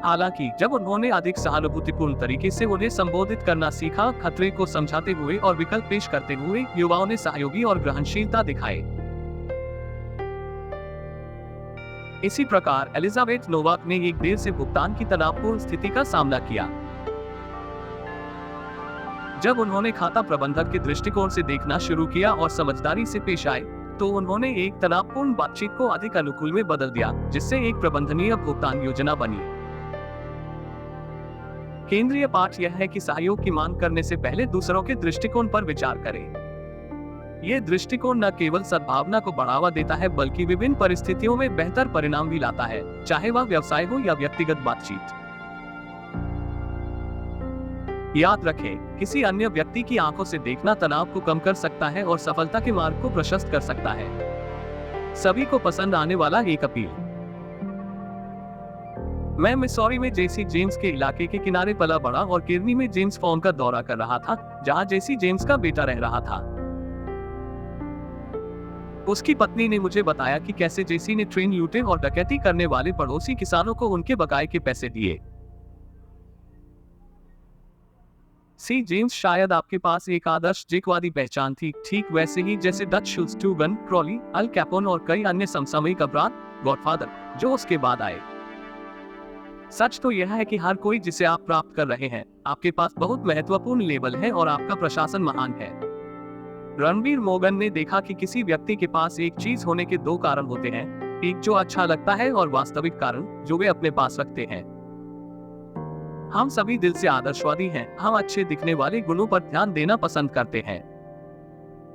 हालांकि जब उन्होंने अधिक सहानुभूतिपूर्ण तरीके से उन्हें संबोधित करना सीखा, खतरे को समझाते हुए और विकल्प पेश करते हुए, युवाओं ने सहयोगी और ग्रहणशीलता दिखाए। इसी प्रकार एलिजाबेथ नोवाक ने एक देर से भुगतान की तनावपूर्ण स्थिति का सामना किया। जब उन्होंने खाता प्रबंधक के दृष्टिकोण से देखना शुरू किया और समझदारी से पेश आए, तो उन्होंने एक तनावपूर्ण बातचीत को अधिक अनुकूल में बदल दिया, जिससे एक प्रबंधनीय भुगतान योजना बनी। केंद्रीय पाठ यह है कि सहयोग की मांग करने से पहले दूसरों के दृष्टिकोण पर विचार करें। यह दृष्टिकोण न केवल सद्भावना को बढ़ावा देता है, बल्कि विभिन्न परिस्थितियों में बेहतर परिणाम भी लाता है, चाहे वह व्यवसाय हो या व्यक्तिगत बातचीत। याद रखें, किसी अन्य व्यक्ति की आंखों से देखना तनाव को कम कर सकता है और सफलता के मार्ग को प्रशस्त कर सकता है। सभी को पसंद आने वाला एक अपील। मैं मिसौरी में जेसी जेम्स के इलाके के किनारे पला बड़ा और किर्नी में जेम्स फार्म का दौरा कर रहा था, जहां जेसी जेम्स का बेटा रह रहा था। उसकी पत्नी ने मुझे बताया कि कैसे जेसी ने ट्रेन लूटे और डकैती करने वाले पड़ोसी किसानों को उनके बकाये के पैसे दिए। सी जेम्स, शायद आपके पास एक आदर्श जिकवादी पहचान थी, ठीक वैसे ही जैसे डच शुल्टुगन, क्रॉली, अल कैपोन और कई अन्य समसामयिक अपराध गॉडफादर जो उसके बाद आए। सच तो यह है कि हर कोई जिसे आप प्राप्त कर रहे हैं, आपके पास बहुत महत्वपूर्ण लेबल है और आपका प्रशासन महान है। रणबीर मोगन ने देखा कि किसी व्यक्ति के पास एक चीज होने के दो कारण होते हैं, एक जो अच्छा लगता है और वास्तविक कारण जो वे अपने पास रखते हैं। हम सभी दिल से आदर्शवादी हैं, हम अच्छे दिखने वाले गुणों पर ध्यान देना पसंद करते हैं।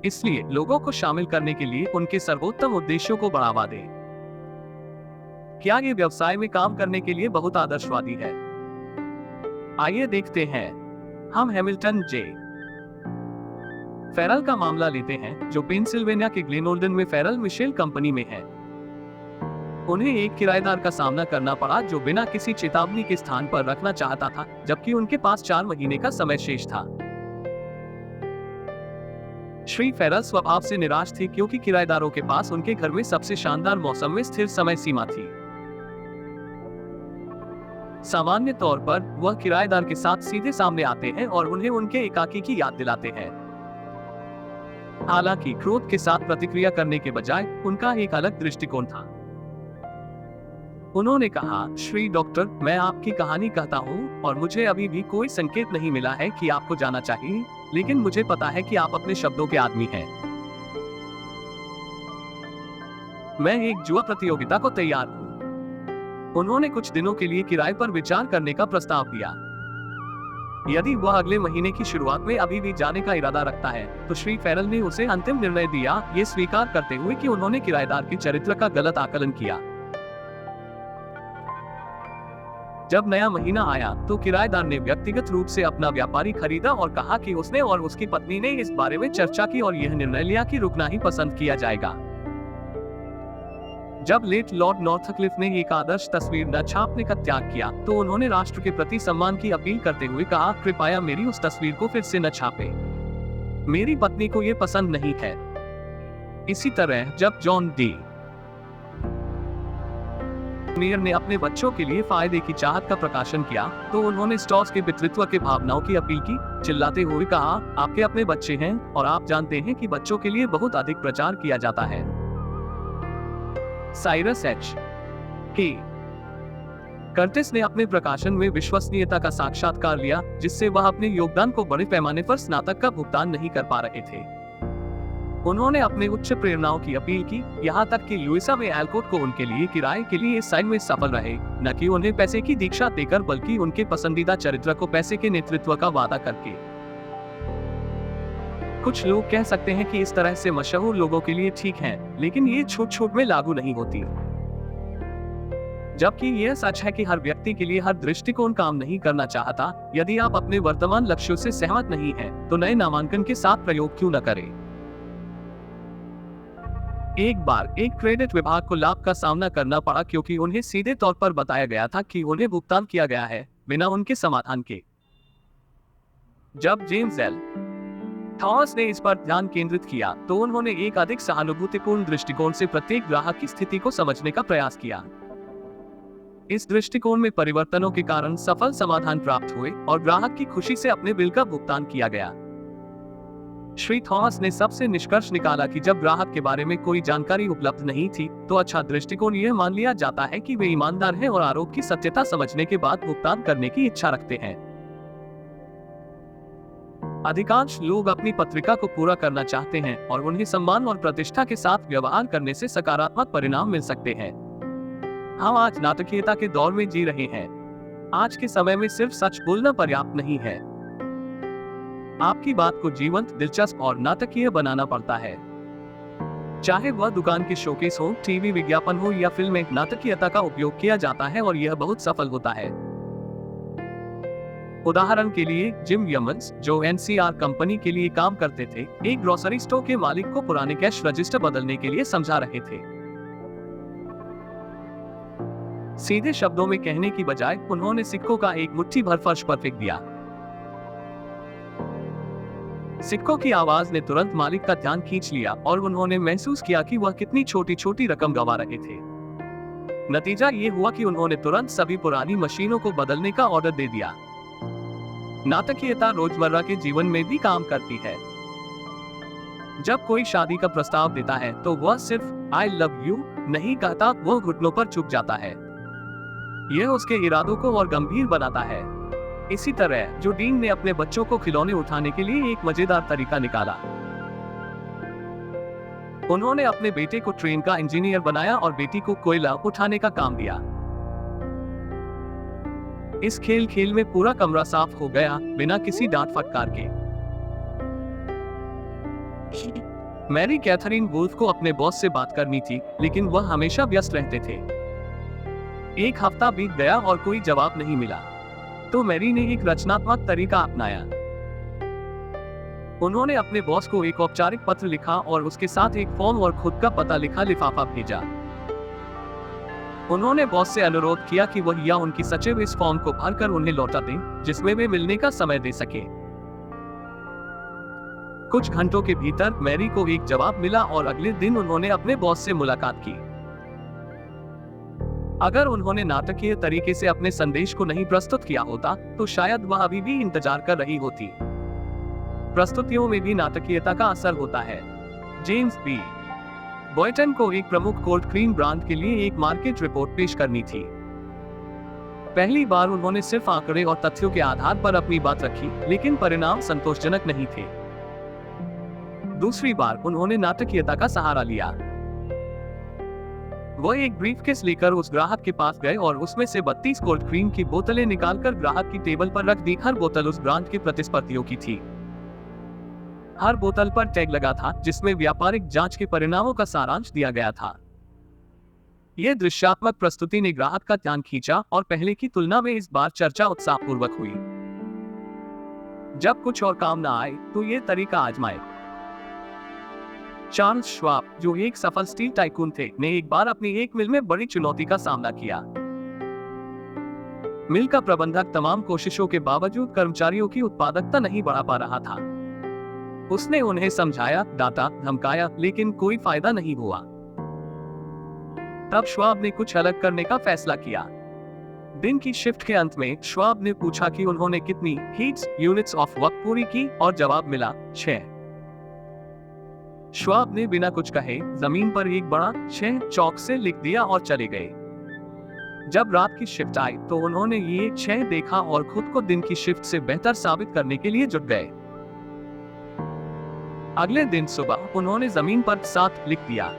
इसलिए लोगों को शामिल करने के लिए उनके सर्वोत्तम उद्देश्यों को बढ़ावा दें। क्या ये व्यवसाय में काम करने के लिए बहुत आदर्शवादी है? आइए देखते हैं। हम हैमिल्टन जे फेरल का मामला लेते हैं, जो पेंसिल्वेनिया के ग्लेनोल्डन में फेरल मिशेल कंपनी में है। उन्हें एक किराएदार का सामना करना पड़ा जो बिना किसी चेतावनी के स्थान पर रखना चाहता था, जबकि उनके पास 4 महीने का समय शेष था। श्री फेरल स्वभाव से निराश थी क्योंकि किराएदारों के पास उनके घर में सबसे शानदार मौसम में स्थिर समय सीमा थी। सामान्य तौर पर वह किराएदार के साथ सीधे सामने आते हैं और उन्हें उनके एकाकी की याद दिलाते हैं। हालांकि क्रोध के साथ प्रतिक्रिया करने के बजाय उनका एक अलग दृष्टिकोण था। उन्होंने कहा, श्री डॉक्टर, मैं आपकी कहानी कहता हूँ और मुझे अभी भी कोई संकेत नहीं मिला है कि आपको जाना चाहिए, लेकिन मुझे पता है कि आप अपने शब्दों के आदमी हैं। मैं एक जुआ प्रतियोगिता को तैयार हूँ। उन्होंने कुछ दिनों के लिए किराए पर विचार करने का प्रस्ताव दिया। यदि वह अगले महीने की शुरुआत में अभी भी जाने का इरादा रखता है, तो श्री फेरल ने उसे अंतिम निर्णय दिया, ये स्वीकार करते हुए कि उन्होंने किराएदार के चरित्र का गलत आकलन किया। जब नया महीना आया तो किराएदार ने व्यक्तिगत रूप से अपना व्यापारी खरीदा और कहा कि उसने और उसकी पत्नी ने इस बारे में चर्चा की और यह निर्णय लिया कि रुकना ही पसंद किया जाएगा। जब लेट लॉर्ड नॉर्थक्लिफ ने एक आदर्श तस्वीर न छापने का त्याग किया, तो उन्होंने राष्ट्र के प्रति सम्मान की अपील करते हुए कहा, कृपया मेरी उस तस्वीर को फिर से न छापे। मेरी पत्नी को ये पसंद नहीं है। इसी तरह जब जॉन डी मेयर ने अपने बच्चों के लिए फायदे की चाहत का प्रकाशन किया, तो उन्होंने स्टॉस के पितृत्व के भावनाओं की अपील की, चिल्लाते हुए कहा, आपके अपने बच्चे हैं और आप जानते हैं कि बच्चों के लिए बहुत अधिक प्रचार किया जाता है। साइरस एच के कर्टिस ने अपने प्रकाशन में विश्वसनीयता का साक्षात्कार लिया, जिससे वह अपने योगदान को बड़े पैमाने पर स्नातक का भुगतान नहीं कर पा रहे थे। उन्होंने अपने उच्च प्रेरणाओं की अपील की, यहाँ तक कि लुइसा में एल्कोट को उनके लिए किराए के लिए इस साइड में सफल रहे, न कि उन्हें पैसे की दीक्षा देकर, बल्कि उनके पसंदीदा चरित्र को पैसे के नेतृत्व का वादा करके। कुछ लोग कह सकते हैं कि इस तरह से मशहूर लोगों के लिए ठीक है, लेकिन ये छूट में लागू नहीं होती। जबकि यह सच है कि हर व्यक्ति के लिए हर दृष्टिकोण काम नहीं करना चाहता। यदि आप अपने वर्तमान लक्ष्यों से सहमत नहीं हैं, तो नए नामांकन के साथ प्रयोग क्यों न करें। एक बार एक क्रेडिट विभाग को लाभ का सामना करना पड़ा क्योंकि उन्हें सीधे तौर पर बताया गया था कि उन्हें भुगतान किया गया है, बिना उनके समाधान के। जब जेम्स एल थॉमस ने इस पर ध्यान केंद्रित किया, तो उन्होंने एक अधिक सहानुभूतिपूर्ण दृष्टिकोण से प्रत्येक ग्राहक की स्थिति को समझने का प्रयास किया। इस दृष्टिकोण में परिवर्तनों के कारण सफल समाधान प्राप्त हुए और ग्राहक की खुशी से अपने बिल का भुगतान किया गया। श्री थॉमस ने सबसे निष्कर्ष निकाला कि जब ग्राहक के बारे में कोई जानकारी उपलब्ध नहीं थी, तो अच्छा दृष्टिकोण यह मान लिया जाता है कि वे ईमानदार हैं और आरोप की सत्यता समझने के बाद भुगतान करने की इच्छा रखते हैं। अधिकांश लोग अपनी पत्रिका को पूरा करना चाहते हैं और उन्हें सम्मान और प्रतिष्ठा के साथ व्यवहार करने से सकारात्मक परिणाम मिल सकते हैं। हम आज नाटकीयता के दौर में जी रहे हैं। आज के समय में सिर्फ सच बोलना पर्याप्त नहीं है। आपकी बात को जीवंत, दिलचस्प और नाटकीय बनाना पड़ता है। चाहे वह दुकान के शोकेस हो, टीवी विज्ञापन हो या फिल्म में, नाटकीयता का उपयोग किया जाता है और यह बहुत सफल होता है। उदाहरण के लिए जिम यमन्स, जो एनसीआर कंपनी के लिए काम करते थे, एक ग्रोसरी स्टोर के मालिक को पुराने कैश रजिस्टर बदलने के लिए समझा रहे थे। सीधे शब्दों में कहने की बजाय उन्होंने सिक्कों का एक मुट्ठी भर फर्श पर फेंक दिया। सिक्कों की आवाज ने तुरंत मालिक का ध्यान खींच लिया और उन्होंने महसूस किया कि वह कितनी छोटी छोटी रकम गंवा रहे थे। नतीजा ये हुआ कि उन्होंने तुरंत सभी पुरानी मशीनों को बदलने का ऑर्डर दे दिया। नाटकीयता रोजमर्रा के जीवन में भी काम करती है। जब कोई शादी का प्रस्ताव देता है तो वह सिर्फ आई लव यू नहीं कहता, वह घुटनों पर झुक जाता है। यह उसके इरादों को और गंभीर बनाता है। इसी तरह जो डीन ने अपने बच्चों को खिलौने उठाने के लिए एक मजेदार तरीका निकाला। उन्होंने अपने बेटे को ट्रेन का इंजीनियर बनाया और बेटी को कोयला उठाने का काम दिया। इस खेल में पूरा कमरा साफ हो गया बिना किसी डांट फटकार के। मैरी कैथरीन वुल्फ को अपने बॉस से बात करनी थी, लेकिन वह हमेशा व्यस्त रहते थे। एक हफ्ता बीत गया और कोई जवाब नहीं मिला, तो मैरी ने एक रचनात्मक तरीका अपनाया। उन्होंने अपने बॉस को एक औपचारिक पत्र लिखा और उसके साथ एक फॉर्म और खुद का पता लिखा लिफाफा भेजा। उन्होंने बॉस से अनुरोध किया कि वह या उनकी सचिव इस फॉर्म को भरकर उन्हें लौटा दें, जिसमें वे मिलने का समय दे सके। कुछ घंटों के भीतर मैरी को एक जवाब मिला और अगले दिन उन्होंने अपने बॉस से मुलाकात की। अगर उन्होंने नाटकीय तरीके से अपने संदेश को नहीं प्रस्तुत किया होता, तो शायद वह अभी भी इंतजार कर रही होती। प्रस्तुतियों में भी नाटकीयता का असर होता है। जेम्स बी बॉयटन को एक प्रमुख कोल्ड क्रीम ब्रांड के लिए एक मार्केट रिपोर्ट पेश करनी थी। पहली बार उन्होंने सिर्फ आंकड़े और तथ्यों के आधार पर अपनी बात रखी, लेकिन परिणाम संतोषजनक नहीं थे। दूसरी बार उन्होंने नाटकीयता का सहारा लिया। वह एक ब्रीफकेस लेकर उस ग्राहक के पास गए और उसमें से 32 कोल्ड क्रीम की बोतलें निकालकर ग्राहक की टेबल पर रख दी। हर बोतल उस ब्रांड के प्रतिस्पर्धियों की थी। हर बोतल पर टैग लगा था, जिसमें व्यापारिक जांच के परिणामों का सारांश दिया गया था। यह दृश्यात्मक प्रस्तुति ने ग्राहक का ध्यान खींचा और पहले की तुलना में इस बार चर्चा उत्साहपूर्वक हुई। जब कुछ और काम न आए, तो यह तरीका आजमाए। चार्ल्स श्वाब, जो एक सफल स्टील टाइकून थे, ने एक बार अपनी एक मिल में बड़ी चुनौती का सामना किया। मिल का प्रबंधक तमाम कोशिशों के बावजूद कर्मचारियों की उत्पादकता नहीं बढ़ा पा रहा था। उसने उन्हें समझाया, डांटा, धमकाया, लेकिन कोई फायदा नहीं हुआ। तब श्वाब ने कुछ अलग करने का फैसला किया। दिन की शिफ्ट के अंत में श्वाब ने पूछा कि उन्होंने कितनी हीट्स यूनिट्स ऑफ वर्क पूरी की, और जवाब मिला 6। श्वाब ने बिना कुछ कहे जमीन पर एक बड़ा 6 चौक से लिख दिया और चले गए। जब रात की शिफ्ट आई तो उन्होंने ये 6 देखा और खुद को दिन की शिफ्ट से बेहतर साबित करने के लिए जुट गए। अगले दिन सुबह उन्होंने जमीन पर 7 लिख दिया।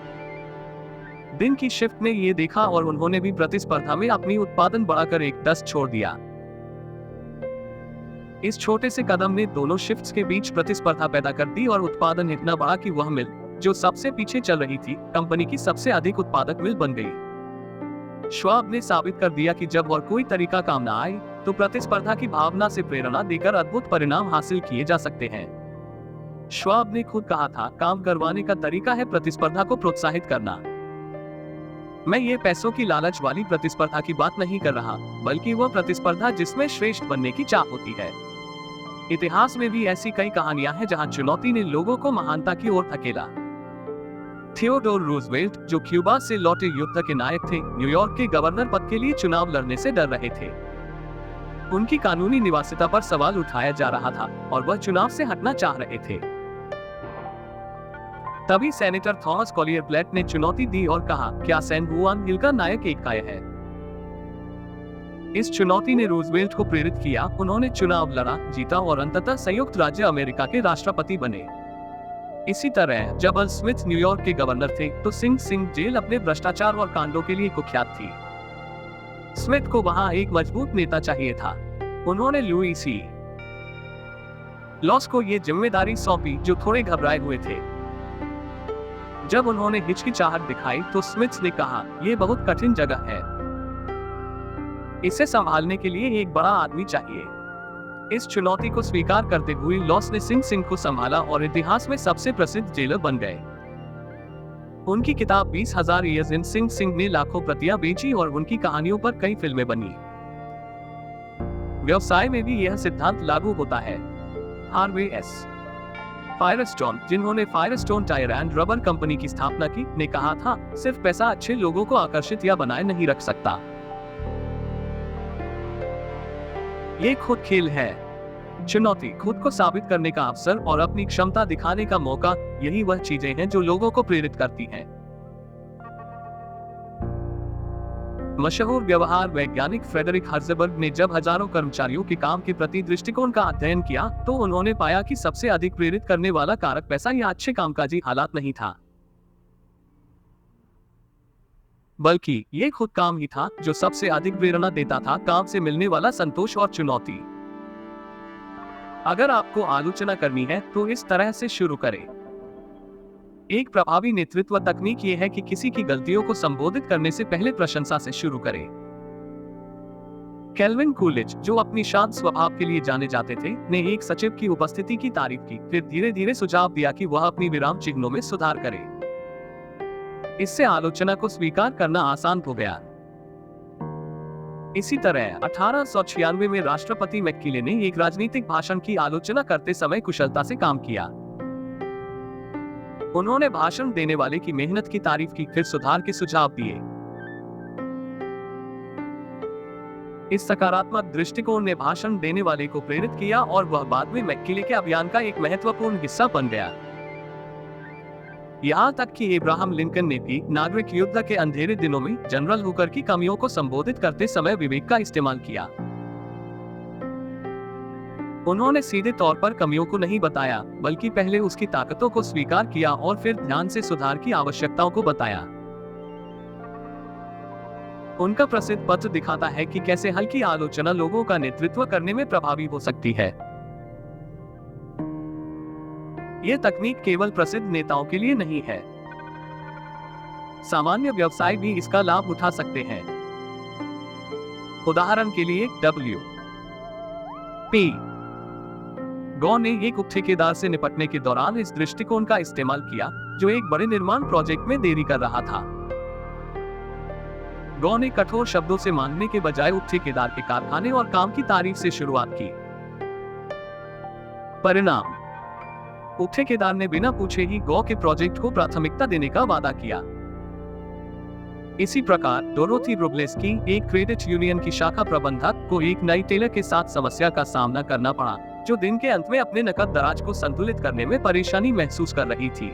दिन की शिफ्ट ने ये देखा और उन्होंने भी प्रतिस्पर्धा में अपनी उत्पादन बढ़ाकर एक 10 छोड़ दिया। इस छोटे से कदम ने दोनों शिफ्ट्स के बीच प्रतिस्पर्धा पैदा कर दी और उत्पादन इतना बढ़ा कि वह मिल, जो सबसे पीछे चल रही थी, कंपनी की सबसे अधिक उत्पादक मिल बन गई। श्वाब ने साबित कर दिया कि जब और कोई तरीका काम न आए, तो प्रतिस्पर्धा की भावना से प्रेरणा देकर अद्भुत परिणाम हासिल किए जा सकते हैं। श्वाब ने खुद कहा था, काम करवाने का तरीका है प्रतिस्पर्धा को प्रोत्साहित करना। मैं ये पैसों की लालच वाली प्रतिस्पर्धा की बात नहीं कर रहा, बल्कि वह प्रतिस्पर्धा जिसमें श्रेष्ठ बनने की चाह होती है। इतिहास में भी ऐसी कई कहानियां हैं जहां चुनौती ने लोगों को महानता की ओर धकेला। थियोडोर रूजवेल्ट, जो क्यूबा से लौटे युद्ध के नायक थे, न्यूयॉर्क के गवर्नर पद के लिए चुनाव लड़ने से डर रहे थे। उनकी कानूनी निवासिता पर सवाल उठाया जा रहा था और वह चुनाव से हटना चाह रहे थे। तभी सेनेटर थॉमस कॉलियर प्लेट ने चुनौती दी और कहा, क्या सैन जुआन हिल का नायक एक काय है? इस चुनौती ने रूजवेल्ट को प्रेरित किया। उन्होंने चुनाव लड़ा, जीता और अंततः संयुक्त राज्य अमेरिका के राष्ट्रपति बने। इसी तरह जब अल स्मिथ न्यूयॉर्क के गवर्नर थे, तो सिंह सिंह जेल अपने भ्रष्टाचार और कांडों के लिए कुख्यात थी। स्मिथ को वहां एक मजबूत नेता चाहिए था। उन्होंने लुई सी लॉस को ये जिम्मेदारी सौंपी, जो थोड़े घबराए हुए थे। जब उन्होंने हिचकिचाहट दिखाई तो स्मिथ ने कहा, यह बहुत कठिन जगह है, इसे संभालने के लिए एक बड़ा आदमी चाहिए। इस चुनौती को स्वीकार करते हुए लॉस ने सिंह सिंह को संभाला और इतिहास में सबसे प्रसिद्ध जेलर बन गए। उनकी किताब 20,000 ईयर्स इन सिंह सिंह ने लाखों प्रतियां बेची और उनकी कहानियों पर कई फिल्में बनी। व्यवसाय में भी यह सिद्धांत लागू होता है। हार्वे एस फायरस्टोन, जिन्होंने Firestone tyre and rubber company की स्थापना की, ने कहा था, सिर्फ पैसा अच्छे लोगों को आकर्षित या बनाए नहीं रख सकता। ये खुद खेल है। चुनौती, खुद को साबित करने का अवसर और अपनी क्षमता दिखाने का मौका, यही वह चीजें हैं जो लोगों को प्रेरित करती हैं। मशहूर व्यवहार वैज्ञानिक फ्रेडरिक हर्जेबर्ग ने जब हजारों कर्मचारियों के काम के प्रति दृष्टिकोण का अध्ययन किया, तो उन्होंने पाया कि सबसे अधिक प्रेरित करने वाला कारक पैसा या अच्छे कामकाजी हालात नहीं था, बल्कि ये खुद काम ही था जो सबसे अधिक प्रेरणा देता था, काम से मिलने वाला संतोष और चुनौती। अगर आपको आलोचना करनी है तो इस तरह से शुरू करें। एक प्रभावी नेतृत्व तकनीक ये है कि किसी की गलतियों को संबोधित करने से पहले प्रशंसा से शुरू करें। केल्विन कूलिज, जो अपनी शांत स्वभाव के लिए जाने जाते थे, ने एक सचिव की उपस्थिति की तारीफ की, फिर धीरे धीरे सुझाव दिया कि वह अपनी विराम चिन्हों में सुधार करे। इससे आलोचना को स्वीकार करना आसान हो गया। इसी तरह 1896 में राष्ट्रपति मैक्किले ने एक राजनीतिक भाषण की आलोचना करते समय कुशलता से काम किया। उन्होंने भाषण देने वाले की मेहनत की तारीफ की, फिर सुधार के सुझाव दिए। इस सकारात्मक दृष्टिकोण ने भाषण देने वाले को प्रेरित किया और वह बाद में मैक्किले के अभियान का एक महत्वपूर्ण हिस्सा बन गया। यहाँ तक कि इब्राहम लिंकन ने भी नागरिक युद्ध के अंधेरे दिनों में जनरल हुकर की कमियों को संबोधित करते समय विवेक का इस्तेमाल किया। उन्होंने सीधे तौर पर कमियों को नहीं बताया, बल्कि पहले उसकी ताकतों को स्वीकार किया और फिर ध्यान से सुधार की आवश्यकताओं को बताया। उनका प्रसिद्ध पत्र दिखाता है कि कैसे हल्की आलोचना लोगों का नेतृत्व करने में प्रभावी हो सकती है। यह तकनीक केवल प्रसिद्ध नेताओं के लिए नहीं है, सामान्य व्यवसाय भी इसका लाभ उठा सकते हैं। उदाहरण के लिए W.P. गौ ने एक उप ठेकेदार से निपटने के दौरान इस दृष्टिकोण का इस्तेमाल किया, जो एक बड़े निर्माण प्रोजेक्ट में देरी कर रहा था। गौ ने कठोर शब्दों से मांगने के बजाय उप ठेकेदार के कारखाने और काम की तारीफ से शुरुआत की। परिणाम, उप ठेकेदार ने बिना पूछे ही गौ के प्रोजेक्ट को प्राथमिकता देने का वादा किया। इसी प्रकार डोरोथी रुब्लेस्की, एक क्रेडिट यूनियन की शाखा प्रबंधक, को एक नई टेलर के साथ समस्या का सामना करना पड़ा, जो दिन के अंत में अपने नकद दराज को संतुलित करने में परेशानी महसूस कर रही थी।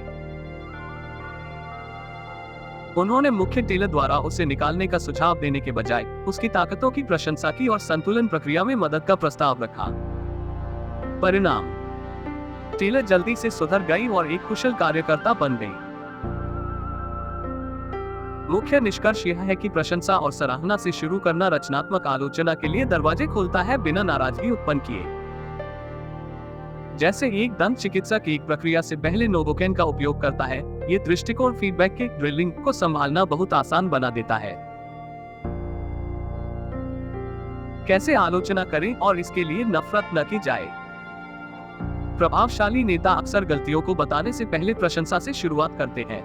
उन्होंने मुख्य टेलर द्वारा उसे निकालने का सुझाव देने के बजाय उसकी ताकतों की प्रशंसा की और संतुलन प्रक्रिया में मदद का प्रस्ताव रखा। परिणाम, टेलर जल्दी से सुधर गई और एक कुशल कार्यकर्ता बन गई। मुख्य निष्कर्ष यह है कि प्रशंसा और सराहना से शुरू करना रचनात्मक आलोचना के लिए दरवाजे खोलता है, बिना नाराजगी उत्पन्न किए। जैसे एक दंत चिकित्सक एक प्रक्रिया से पहले नोवोकेन का उपयोग करता है, ये दृष्टिकोण फीडबैक के ड्रिलिंग को संभालना बहुत आसान बना देता है। कैसे आलोचना करें और इसके लिए नफरत न की जाए। प्रभावशाली नेता अक्सर गलतियों को बताने से पहले प्रशंसा से शुरुआत करते हैं।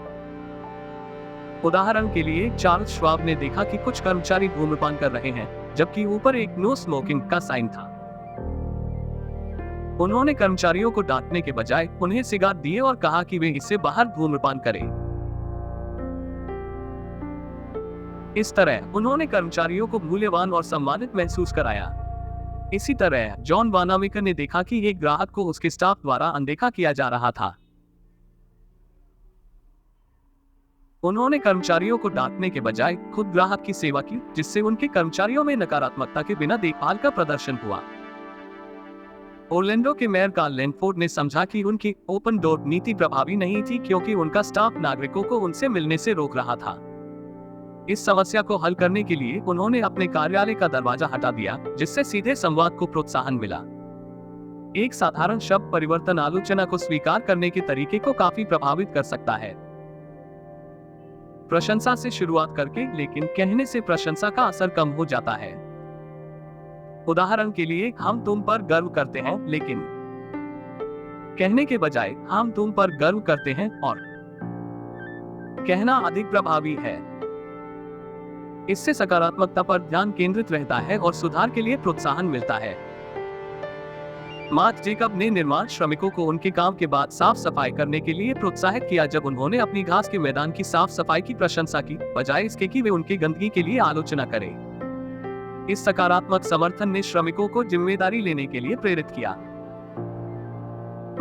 उदाहरण के लिए चार्ल्स श्वाब ने देखा कि कुछ कर्मचारी धूम्रपान कर रहे हैं, जबकि ऊपर एक नो स्मोकिंग का साइन था। उन्होंने कर्मचारियों को डांटने के बजाय उन्हें सिगार दिए और कहा कि वे इससे बाहर धूम्रपान करें। इस तरह उन्होंने कर्मचारियों को मूल्यवान और सम्मानित महसूस कराया। इसी तरह जॉन वानामेकर ने देखा कि एक ग्राहक को उसके स्टाफ द्वारा अनदेखा किया जा रहा था। उन्होंने कर्मचारियों को डांटने के बजाय खुद ग्राहक की सेवा की, जिससे उनके कर्मचारियों में नकारात्मकता के बिना देखभाल का प्रदर्शन हुआ। ओरलैंडो के मेयर कार्ल लैंडफोर्ड ने समझा कि उनकी ओपन डोर नीति प्रभावी नहीं थी, क्योंकि उनका स्टाफ नागरिकों को उनसे मिलने से रोक रहा था। इस समस्या को हल करने के लिए उन्होंने अपने कार्यालय का दरवाजा हटा दिया, जिससे सीधे संवाद को प्रोत्साहन मिला। एक साधारण शब्द परिवर्तन, आलोचना को स्वीकार करने के तरीके को काफी प्रभावित कर सकता है। प्रशंसा से शुरुआत करके, लेकिन कहने से प्रशंसा का असर कम हो जाता है। उदाहरण के लिए, हम तुम पर गर्व करते हैं, लेकिन कहने के बजाय हम तुम पर गर्व करते हैं और कहना अधिक प्रभावी है। इससे सकारात्मकता पर ध्यान केंद्रित रहता है और सुधार के लिए प्रोत्साहन मिलता है। मार्क जेकब ने निर्माण श्रमिकों को उनके काम के बाद साफ सफाई करने के लिए प्रोत्साहित किया जब उन्होंने अपनी घास के मैदान की साफ सफाई की प्रशंसा की, बजाय इसके कि वे उनकी गंदगी के लिए आलोचना करें। इस सकारात्मक समर्थन ने श्रमिकों को जिम्मेदारी लेने के लिए प्रेरित किया।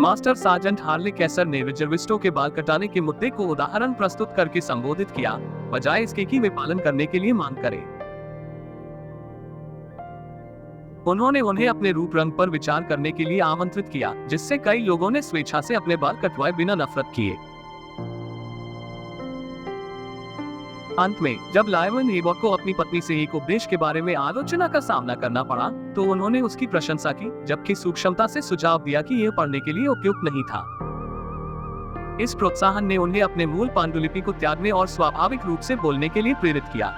मास्टर सार्जेंट हार्ले कैसर ने रिजर्विस्टों के बाल कटाने के मुद्दे को उदाहरण प्रस्तुत करके संबोधित किया, बजाय इसके कि वे पालन करने के लिए मांग करें। उन्होंने उन्हें अपने रूप रंग पर विचार करने के लिए आमंत्रित किया, जिससे कई लोगों ने स्वेच्छा से अपने बाल कटवाए बिना नफरत किए। अंत में, जब लायमन हेबॉक को अपनी पत्नी से एक उपदेश के बारे में आलोचना का सामना करना पड़ा, तो उन्होंने उसकी प्रशंसा की, जबकि सूक्ष्मता से सुझाव दिया कि यह पढ़ने के लिए उपयुक्त नहीं था। इस प्रोत्साहन ने उन्हें अपने मूल पांडुलिपि को त्यागने और स्वाभाविक रूप से बोलने के लिए प्रेरित किया।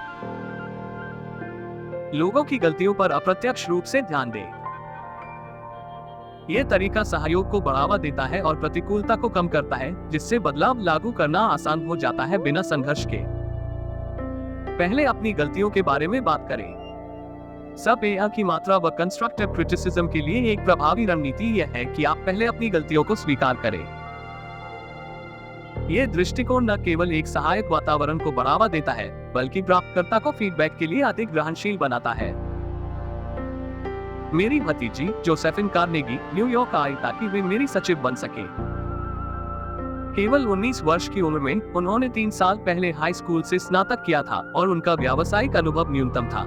लोगों की गलतियों पर अप्रत्यक्ष रूप से ध्यान दें। यह तरीका सहयोग को बढ़ावा देता है और प्रतिकूलता को कम करता है, जिससे बदलाव लागू करना आसान हो जाता है बिना संघर्ष के। पहले अपनी गलतियों के बारे में बात करें। सब एआई की मात्रा व कंस्ट्रक्टिव क्रिटिसिज्म के लिए एक प्रभावी रणनीति यह है कि आप पहले अपनी गलतियों को स्वीकार करें। यह दृष्टिकोण न केवल एक सहायक वातावरण को बढ़ावा देता है, बल्कि प्राप्तकर्ता को फीडबैक के लिए अधिक ग्रहणशील बनाता है। मेरी भतीजी जोसेफिन कार्नेगी न्यूयॉर्क आई ताकि वे मेरी सचिव बन सके। केवल 19 वर्ष की उम्र में उन्होंने 3 साल पहले हाई स्कूल से स्नातक किया था और उनका व्यावसायिक अनुभव न्यूनतम था।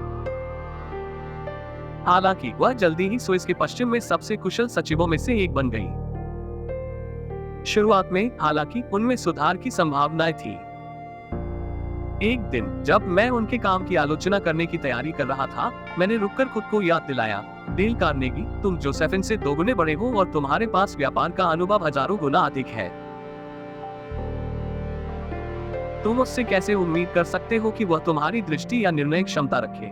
हालांकि वह जल्दी ही स्विस के पश्चिम में सबसे कुशल सचिवों में से एक बन गई। शुरुआत में हालांकि उनमें सुधार की संभावनाएं थी। एक दिन जब मैं उनके काम की आलोचना करने की तैयारी कर रहा था, मैंने रुककर खुद को याद दिलाया, डेल कार्नेगी, तुम जोसेफिन से 2 गुने बड़े हो और तुम्हारे पास व्यापार का अनुभव हजारों गुना अधिक है। तुम उससे कैसे उम्मीद कर सकते हो कि वह तुम्हारी दृष्टि या निर्णय क्षमता रखे?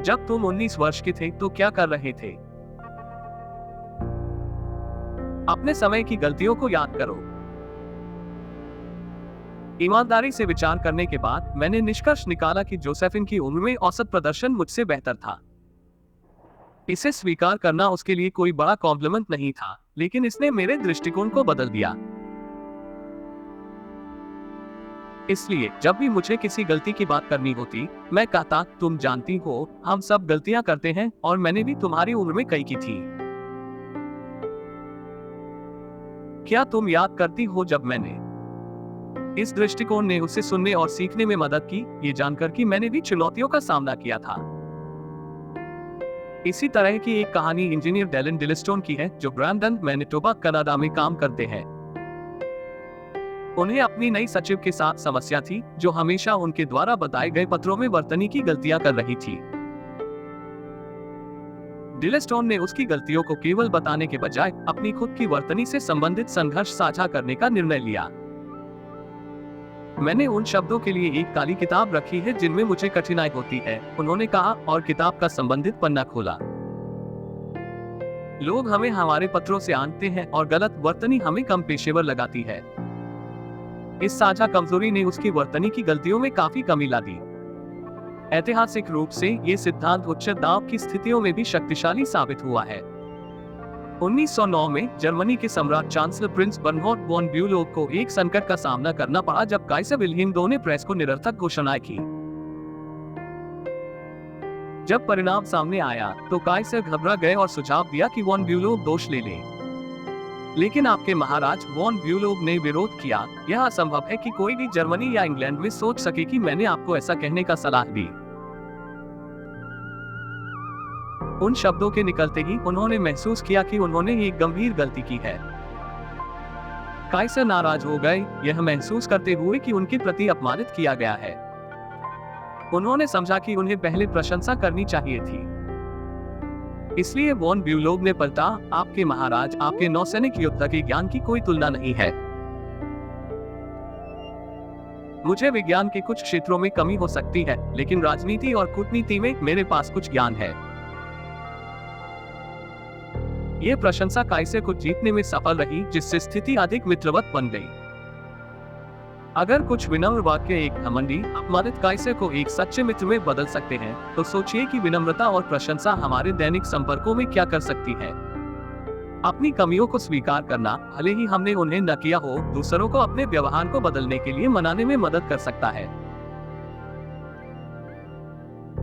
जब तुम 19 वर्ष के थे तो क्या कर रहे थे? अपने समय की गलतियों को याद करो। ईमानदारी से विचार करने के बाद मैंने निष्कर्ष निकाला कि जोसेफिन की उम्र में औसत प्रदर्शन मुझसे बेहतर था। इसे स्वीकार करना उसके लिए कोई बड़ा कॉम्प्लीमेंट नहीं था, लेकिन इसने मेरे दृष्टिकोण को बदल दिया। इसलिए जब भी मुझे किसी गलती की बात करनी होती, मैं कहता, तुम जानती हो, हम सब गलतियां करते हैं और मैंने भी तुम्हारी उम्र में कई की थी। क्या तुम याद करती हो जब मैंने? इस दृष्टिकोण ने उसे सुनने और सीखने में मदद की, ये जानकर कि मैंने भी चुनौतियों का सामना किया था। इसी तरह की एक कहानी इंजीनियर डेलन डिलिस्टोन की है, जो ब्रैंडन, मैनिटोबा, कनाडा में काम करते हैं। उन्हें अपनी नई सचिव के साथ समस्या थी, जो हमेशा उनके द्वारा बताए गए पत्रों में वर्तनी की गलतियां कर रही थी। डिलिस्टोन ने उसकी गलतियों को केवल बताने के बजाय अपनी खुद की वर्तनी से संबंधित संघर्ष साझा करने का निर्णय लिया। मैंने उन शब्दों के लिए एक काली किताब रखी है जिनमें मुझे कठिनाई होती है, उन्होंने कहा, और किताब का संबंधित पन्ना खोला। लोग हमें हमारे पत्रों से आंकते हैं और गलत वर्तनी हमें कम पेशेवर लगाती है। इस साझा कमजोरी ने उसकी वर्तनी की गलतियों में काफी कमी ला दी। ऐतिहासिक रूप से ये सिद्धांत उच्च दाब की स्थितियों में भी शक्तिशाली साबित हुआ है। 1909 में जर्मनी के सम्राट चांसलर प्रिंस बर्नहार्ड वॉन ब्यूलोव को एक संकट का सामना करना पड़ा जब काइसर विल्हेम II ने प्रेस को निरर्थक घोषणाएं की। जब परिणाम सामने आया तो काइसर घबरा गए और सुझाव दिया कि वॉन ब्यूलोव दोष ले ले। लेकिन आपके महाराज वॉन ब्यूलोव ने विरोध किया, यह असंभव है कि कोई भी जर्मनी या इंग्लैंड में सोच सके कि मैंने आपको ऐसा कहने का सलाह दी। उन शब्दों के निकलते ही उन्होंने महसूस किया कि उन्होंने एक गंभीर गलती की है। काइसर नाराज हो गए, यह महसूस करते हुए कि उनके प्रति अपमानित किया गया है। उन्होंने समझा कि उन्हें पहले प्रशंसा करनी चाहिए थी। इसलिए वॉन ब्यूलोव ने पलटा, आपके महाराज, आपके नौसैनिक योद्धा के ज्ञान की कोई तुलना नहीं है। मुझे विज्ञान के कुछ क्षेत्रों में कमी हो सकती है, लेकिन राजनीति और कूटनीति में मेरे पास कुछ ज्ञान है। ये प्रशंसा काइसे को जीतने में सफल रही, जिससे स्थिति अधिक मित्रवत बन गई। अगर कुछ विनम्र वाक्य एक घमंडी, अपमानित काइसे को एक सच्चे मित्र में बदल सकते हैं, तो सोचिए कि विनम्रता और प्रशंसा हमारे दैनिक संपर्कों में क्या कर सकती है। अपनी कमियों को स्वीकार करना, भले ही हमने उन्हें न किया हो, दूसरों को अपने व्यवहार को बदलने के लिए मनाने में मदद कर सकता है।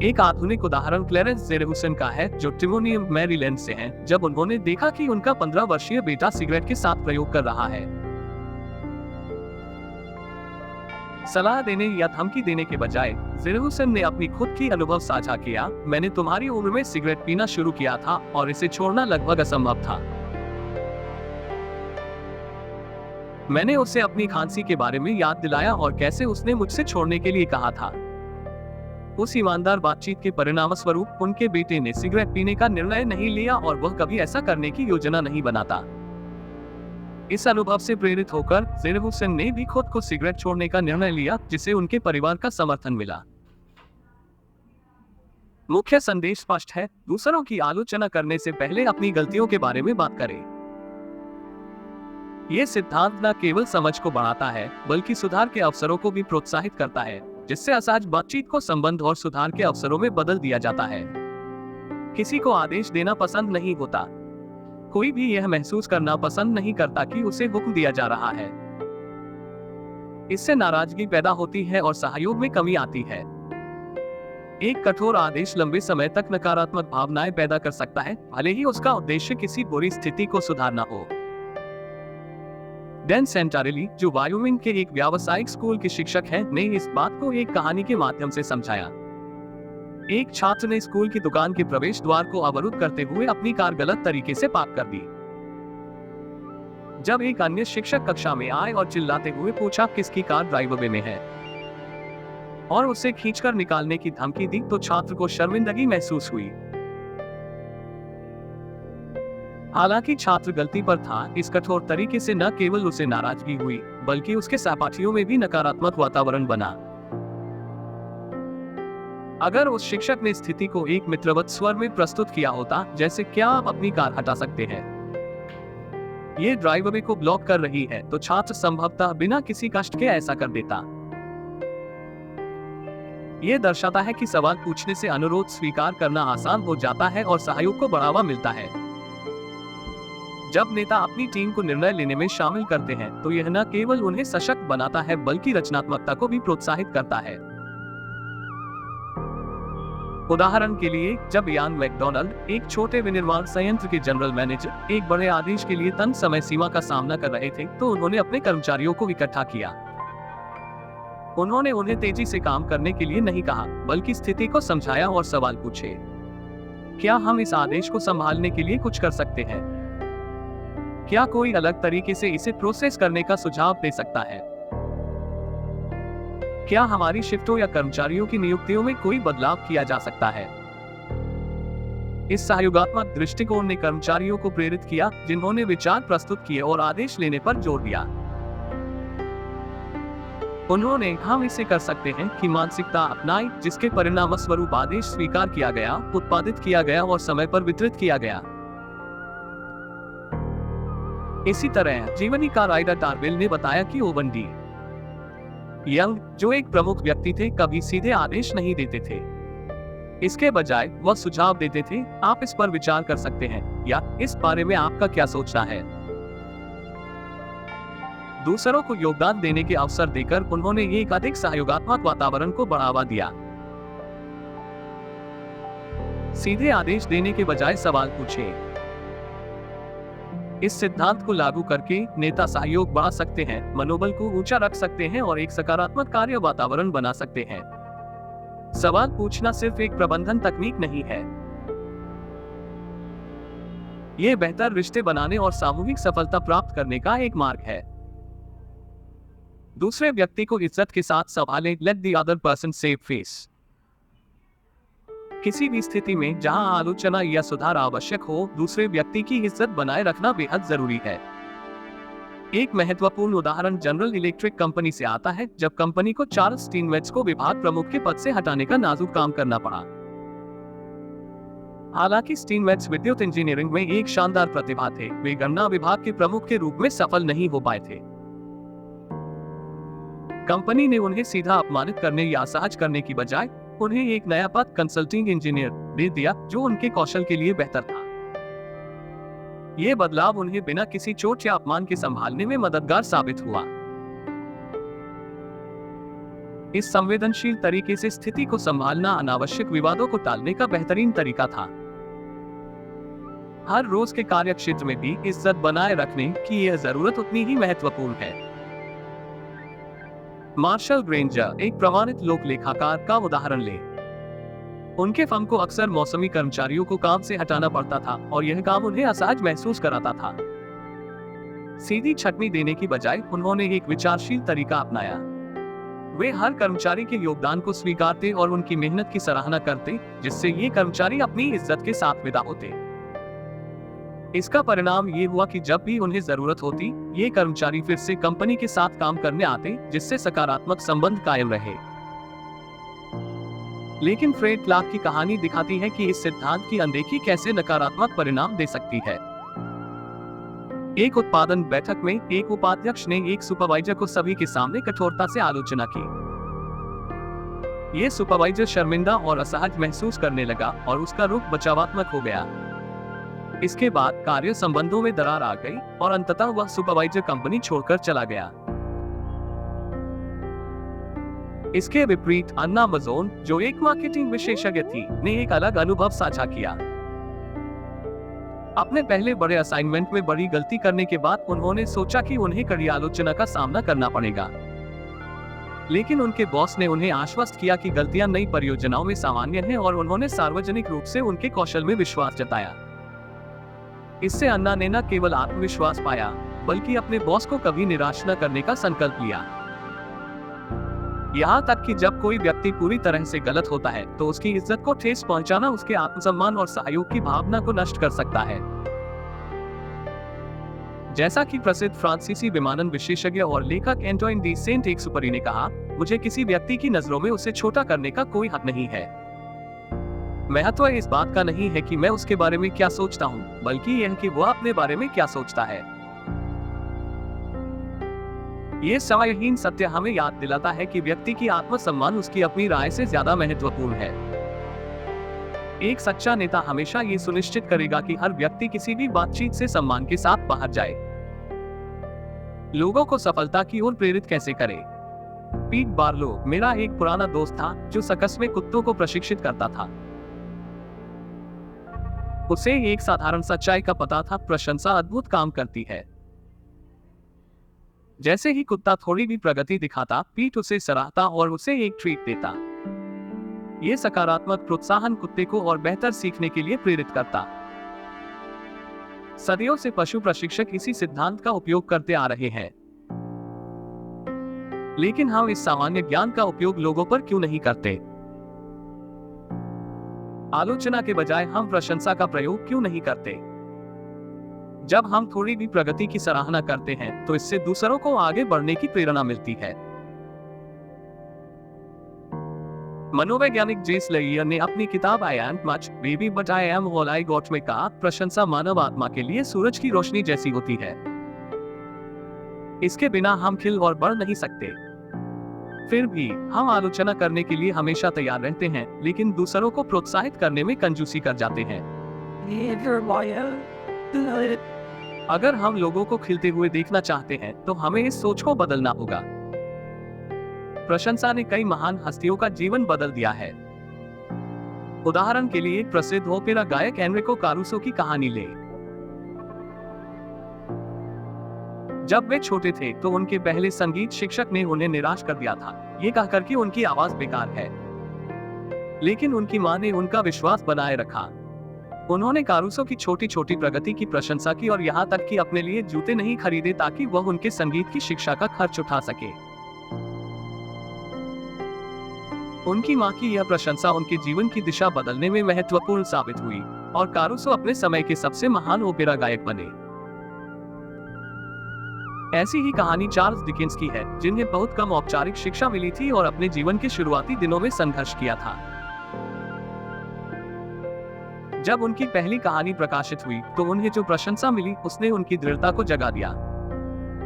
एक आधुनिक उदाहरण क्लेरेंस जेरेहुसन का है, जो टिमोनियम मैरीलैंड से हैं, जब उन्होंने देखा कि उनका 15 वर्षीय बेटा सिगरेट के साथ प्रयोग कर रहा है। सलाह देने या धमकी देने के बजाय जेरेहुसन ने अपनी खुद की अनुभव साझा किया। मैंने तुम्हारी उम्र में सिगरेट पीना शुरू किया था और इसे छोड़ना लगभग असंभव था। मैंने उसे अपनी खांसी के बारे में याद दिलाया और कैसे उसने मुझसे छोड़ने के लिए कहा था। उस ईमानदार बातचीत के परिणामस्वरूप उनके बेटे ने सिगरेट पीने का निर्णय नहीं लिया और वह कभी ऐसा करने की योजना नहीं बनाता। इस अनुभव से प्रेरित होकर जेरेहुसन ने भी खुद को सिगरेट छोड़ने का निर्णय लिया, जिसे उनके परिवार का समर्थन मिला। मुख्य संदेश स्पष्ट है, दूसरों की आलोचना करने से पहले अपनी गलतियों के बारे में बात करें। ये सिद्धांत न केवल समझ को बढ़ाता है, बल्कि सुधार के अवसरों को भी प्रोत्साहित करता है, जिससे असहज बातचीत को संबंध और सुधार के अवसरों में बदल दिया जाता है। किसी को आदेश देना पसंद नहीं होता। कोई भी यह महसूस करना पसंद नहीं करता कि उसे हुक्म दिया जा रहा है। इससे नाराजगी पैदा होती है और सहयोग में कमी आती है। एक कठोर आदेश लंबे समय तक नकारात्मक भावनाएं पैदा कर सकता है, भले ही उसका उद्देश्य किसी बुरी स्थिति को सुधारना हो। डैन सेंटारेली, जो वायोमिंग के एक व्यावसायिक स्कूल के शिक्षक हैं, ने इस बात को एक कहानी के माध्यम से समझाया। एक छात्र ने स्कूल की दुकान के प्रवेश द्वार को अवरुद्ध करते हुए अपनी कार गलत तरीके से पार्क कर दी। जब एक अन्य शिक्षक कक्षा में आए और चिल्लाते हुए पूछा किसकी कार ड्राइववे में है और उसे खींचकर निकालने की धमकी दी, तो छात्र को शर्मिंदगी महसूस हुई। हालांकि छात्र गलती पर था, इस कठोर तरीके से न केवल उसे नाराजगी हुई, बल्कि उसके सहपाठियों में भी नकारात्मक वातावरण बना। अगर उस शिक्षक ने स्थिति को एक मित्रवत स्वर में प्रस्तुत किया होता, जैसे क्या आप अपनी कार हटा सकते हैं, ये ड्राइववे को ब्लॉक कर रही है, तो छात्र संभवतः बिना किसी कष्ट के ऐसा कर देता। ये दर्शाता है कि सवाल पूछने से अनुरोध स्वीकार करना आसान हो जाता है और सहयोग को बढ़ावा मिलता है। जब नेता अपनी टीम को निर्णय लेने में शामिल करते हैं, तो यह न केवल उन्हें सशक्त बनाता है, बल्कि रचनात्मकता को भी प्रोत्साहित करता है। उदाहरण के लिए, जब यान मैकडॉनल्ड, एक छोटे विनिर्माण संयंत्र के जनरल मैनेजर, एक बड़े आदेश के लिए तंग समय सीमा का सामना कर रहे थे, तो उन्होंने अपने कर्मचारियों को इकट्ठा किया। उन्होंने उन्हें तेजी से काम करने के लिए नहीं कहा, बल्कि स्थिति को समझाया और सवाल पूछे, क्या हम इस आदेश को संभालने के लिए कुछ कर सकते हैं? क्या कोई अलग तरीके से इसे प्रोसेस करने का सुझाव दे सकता है? क्या हमारी शिफ्टों या कर्मचारियों की नियुक्तियों में कोई बदलाव किया जा सकता है? इस सहयोगात्मक दृष्टिकोण ने कर्मचारियों को प्रेरित किया, जिन्होंने विचार प्रस्तुत किए और आदेश लेने पर जोर दिया। उन्होंने हम इसे कर सकते हैं कि मानसिकता अपनाई, जिसके परिणामस्वरूप आदेश स्वीकार किया गया, उत्पादित किया गया और समय पर वितरित किया गया। इसी तरह जीवनी का राइडर टारवेल ने बताया कि ओवन डी यंग, जो एक प्रमुख व्यक्ति थे, कभी सीधे आदेश नहीं देते थे। इसके बजाय वह सुझाव देते थे, आप इस पर विचार कर सकते हैं, या इस बारे में आपका क्या सोचना है। दूसरों को योगदान देने के अवसर देकर उन्होंने एक अधिक सहयोगात्मक वातावरण को बढ़ावा दिया। सीधे आदेश देने के बजाय सवाल पूछें। इस सिद्धांत को लागू करके नेता सहयोग बढ़ा सकते हैं, मनोबल को ऊंचा रख सकते हैं और एक सकारात्मक कार्य वातावरण बना सकते हैं। सवाल पूछना सिर्फ एक प्रबंधन तकनीक नहीं है, यह बेहतर रिश्ते बनाने और सामूहिक सफलता प्राप्त करने का एक मार्ग है। दूसरे व्यक्ति को इज्जत के साथ संभालें। Let the other person save face. किसी भी स्थिति में जहां आलोचना या सुधार आवश्यक हो, दूसरे व्यक्ति की इज्जत बनाए रखना बेहद जरूरी है। एक महत्वपूर्ण उदाहरण जनरल इलेक्ट्रिक कंपनी से आता है, जब कंपनी को चार्ल्स स्टीनमेट्ज को विभाग प्रमुख के पद से हटाने का नाजुक काम करना पड़ा। हालांकि स्टीनमेट्ज विद्युत इंजीनियरिंग में एक शानदार प्रतिभा थे, वे गणना विभाग के प्रमुख के रूप में सफल नहीं हो पाए थे। कंपनी ने उन्हें सीधा अपमानित करने या असहज करने की बजाय उन्हें एक नया पद कंसल्टिंग इंजीनियर दे दिया, जो उनके कौशल के लिए बेहतर था। ये बदलाव उन्हें बिना किसी चोट या अपमान के संभालने में मददगार साबित हुआ। इस संवेदनशील तरीके से स्थिति को संभालना अनावश्यक विवादों को टालने का बेहतरीन तरीका था। हर रोज के कार्यक्षेत्र में भी इज्जत बनाए रखने की यह जरूरत उतनी ही महत्वपूर्ण है। मार्शल ग्रेंजर, एक प्रमाणित लोक लेखाकार का उदाहरण लें। उनके फर्म को अक्सर मौसमी कर्मचारियों को काम से हटाना पड़ता था और यह काम उन्हें असहज महसूस कराता था। सीधी छटनी देने की बजाय उन्होंने एक विचारशील तरीका अपनाया। वे हर कर्मचारी के योगदान को स्वीकारते और उनकी मेहनत की सराहना करते, जिससे ये कर्मचारी अपनी इज्जत के साथ विदा होते। इसका परिणाम ये हुआ कि जब भी उन्हें जरूरत होती, ये कर्मचारी फिर से कंपनी के साथ काम करने आते, जिससे सकारात्मक संबंध कायम रहे। लेकिन फ्रेड क्लार्क की कहानी दिखाती है कि इस सिद्धांत की अनदेखी कैसे नकारात्मक परिणाम दे सकती है। एक उत्पादन बैठक में एक उपाध्यक्ष ने एक सुपरवाइजर को सभी के सामने कठोरता से आलोचना की। यह सुपरवाइजर शर्मिंदा और असहज महसूस करने लगा और उसका रुख बचावात्मक हो गया। इसके बाद कार्य संबंधों में दरार आ गई और अंततः वह सुपरवाइजर कंपनी छोड़कर चला गया। इसके विपरीत अन्ना मजोन, जो एक मार्केटिंग विशेषज्ञ थी, ने एक अलग अनुभव साझा किया। अपने पहले बड़े असाइनमेंट में बड़ी गलती करने के बाद उन्होंने सोचा कि उन्हें कड़ी आलोचना का सामना करना पड़ेगा। लेकिन उनके बॉस ने उन्हें आश्वस्त किया कि गलतियां नई परियोजनाओं में सामान्य हैं और उन्होंने सार्वजनिक रूप से उनके कौशल में विश्वास जताया। इससे अन्ना ने न केवल आत्मविश्वास पाया, बल्कि अपने बॉस को कभी निराश न करने का संकल्प लिया। यहाँ तक कि जब कोई व्यक्ति पूरी तरह से गलत होता है, तो उसकी इज्जत को ठेस पहुंचाना उसके आत्मसम्मान और सहयोग की भावना को नष्ट कर सकता है। जैसा कि प्रसिद्ध फ्रांसीसी विमानन विशेषज्ञ और लेखक एंटोइन डी सेंट-एक्सुपेरी ने कहा, मुझे किसी व्यक्ति की नजरों में उसे छोटा करने का कोई हक नहीं है। महत्व इस बात का नहीं है कि मैं उसके बारे में क्या सोचता हूँ, बल्कि यह कि वह अपने बारे में क्या सोचता है। ये समयहीन सत्य हमें याद दिलाता है कि व्यक्ति की आत्मसम्मान उसकी अपनी राय से ज्यादा महत्वपूर्ण है। एक सच्चा नेता हमेशा ये सुनिश्चित करेगा कि हर व्यक्ति किसी भी बातचीत से सम्मान के साथ बाहर जाए। लोगों को सफलता की ओर प्रेरित कैसे करें? पीट बार्लो, मेरा एक पुराना दोस्त था जो सर्कस में कुत्तों को प्रशिक्षित करता था। उसे एक साधारण सच्चाई का पता था, प्रशंसा अद्भुत काम करती है। जैसे ही कुत्ता थोड़ी भी प्रगति दिखाता, पीट उसे सराहता और उसे एक ट्रीट देता। ये सकारात्मक प्रोत्साहन कुत्ते को और बेहतर सीखने के लिए प्रेरित करता। सदियों से पशु प्रशिक्षक इसी सिद्धांत का उपयोग करते आ रहे हैं। लेकिन हम इस सामान्य ज्ञान का उपयोग लोगों पर क्यों नहीं करते? आलोचना के बजाय हम प्रशंसा का प्रयोग क्यों नहीं करते? जब हम थोड़ी भी प्रगति की सराहना करते हैं, तो इससे दूसरों को आगे बढ़ने की प्रेरणा मिलती है। मनोवैज्ञानिक जेस लेयर ने अपनी किताब I am much baby but I am all I got में कहा, प्रशंसा मानव आत्मा के लिए सूरज की रोशनी जैसी होती है। इसके बिना हम खिल और बढ़ नहीं सकते। फिर भी हम आलोचना करने के लिए हमेशा तैयार रहते हैं, लेकिन दूसरों को प्रोत्साहित करने में कंजूसी कर जाते हैं। अगर हम लोगों को खिलते हुए देखना चाहते हैं, तो हमें इस सोच को बदलना होगा। प्रशंसा ने कई महान हस्तियों का जीवन बदल दिया है। उदाहरण के लिए प्रसिद्ध ओपेरा गायक एनरिको कारुसो की कहानी ले। जब वे छोटे थे तो उनके पहले संगीत शिक्षक ने उन्हें निराश कर दिया था, ये कहकर कि उनकी आवाज बेकार है। लेकिन उनकी मां ने उनका विश्वास बनाए रखा। उन्होंने कारुसो की छोटी छोटी प्रगति की प्रशंसा की और यहाँ तक कि अपने लिए जूते नहीं खरीदे ताकि वह उनके संगीत की शिक्षा का खर्च उठा सके। उनकी मां की यह प्रशंसा उनके जीवन की दिशा बदलने में महत्वपूर्ण साबित हुई और कारुसो अपने समय के सबसे महान ओपेरा गायक बने। ऐसी ही कहानी चार्ल्स डिकेंस की है, जिन्हें बहुत कम औपचारिक शिक्षा मिली थी और अपने जीवन के शुरुआती दिनों में संघर्ष किया था। जब उनकी पहली कहानी प्रकाशित हुई तो उन्हें जो प्रशंसा मिली उसने उनकी दृढ़ता को जगा दिया।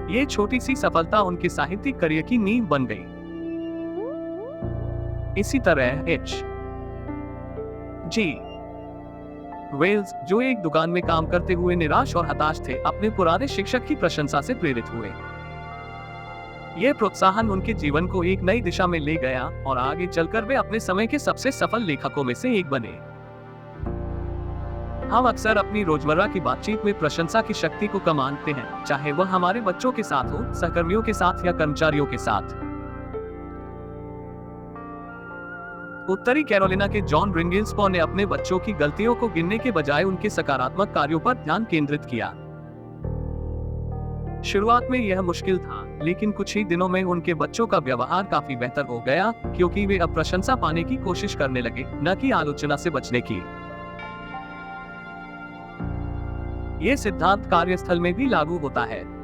ये छोटी सी सफलता उनके साहित्यिक करियर की नींव बन गई। इसी तरह H.G. वेल्स, जो एक दुकान में काम करते हुए निराश और हताश थे, अपने पुराने शिक्षक की प्रशंसा से प्रेरित हुए। यह प्रोत्साहन उनके जीवन को एक नई दिशा में ले गया और आगे चलकर वे अपने समय के सबसे सफल लेखकों में से एक बने। हम अक्सर अपनी रोजमर्रा की बातचीत में प्रशंसा की शक्ति को कम आंकते हैं, चाहे वह हमारे बच्चों के साथ हो, सहकर्मियों के साथ या कर्मचारियों के साथ। उत्तरी कैरोलिना के जॉन रिंगेल्सपॉ ने अपने बच्चों की गलतियों को गिनने के बजाय उनके सकारात्मक कार्यों पर ध्यान केंद्रित किया। शुरुआत में यह मुश्किल था, लेकिन कुछ ही दिनों में उनके बच्चों का व्यवहार काफी बेहतर हो गया, क्योंकि वे अब प्रशंसा पाने की कोशिश करने लगे, न कि आलोचना से बचने की। ये सिद्धांत कार्यस्थल में भी लागू होता है।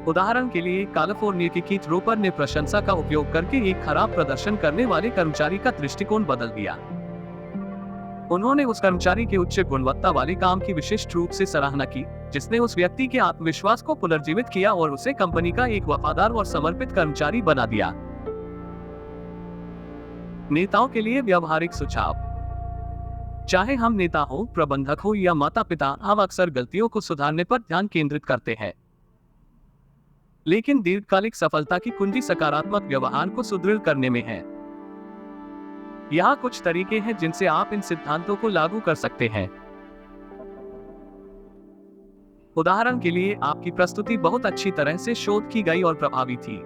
उदाहरण के लिए, कैलिफोर्निया के कीथ रोपर ने प्रशंसा का उपयोग करके एक खराब प्रदर्शन करने वाले कर्मचारी का दृष्टिकोण बदल दिया। उन्होंने उस कर्मचारी के उच्च गुणवत्ता वाले काम की विशिष्ट रूप से सराहना की, जिसने उस व्यक्ति के आत्मविश्वास को पुनर्जीवित किया और उसे कंपनी का एक वफादार और समर्पित कर्मचारी बना दिया। नेताओं के लिए व्यावहारिक सुझाव। चाहे हम नेता हो, प्रबंधक हो या माता पिता, हम अक्सर गलतियों को सुधारने पर ध्यान केंद्रित करते हैं। लेकिन दीर्घकालिक सफलता की कुंजी सकारात्मक व्यवहार को सुदृढ़ करने में है। यहाँ कुछ तरीके हैं जिनसे आप इन सिद्धांतों को लागू कर सकते हैं। उदाहरण के लिए, आपकी प्रस्तुति बहुत अच्छी तरह से शोध की गई और प्रभावी थी।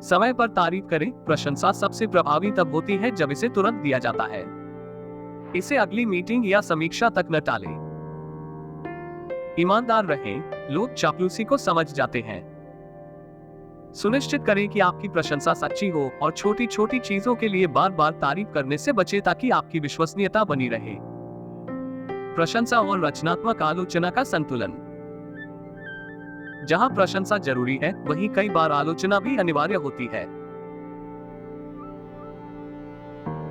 समय पर तारीफ करें। प्रशंसा सबसे प्रभावी तब होती है जब इसे तुरंत दिया जाता है। इसे अगली मीटिंग या समीक्षा तक न टालें। ईमानदार रहें, लोग चापलूसी को समझ जाते हैं। सुनिश्चित करें कि आपकी प्रशंसा सच्ची हो और छोटी छोटी चीजों के लिए बार बार तारीफ करने से बचें ताकि आपकी विश्वसनीयता बनी रहे। प्रशंसा और रचनात्मक आलोचना का संतुलन। जहां प्रशंसा जरूरी है, वहीं कई बार आलोचना भी अनिवार्य होती है।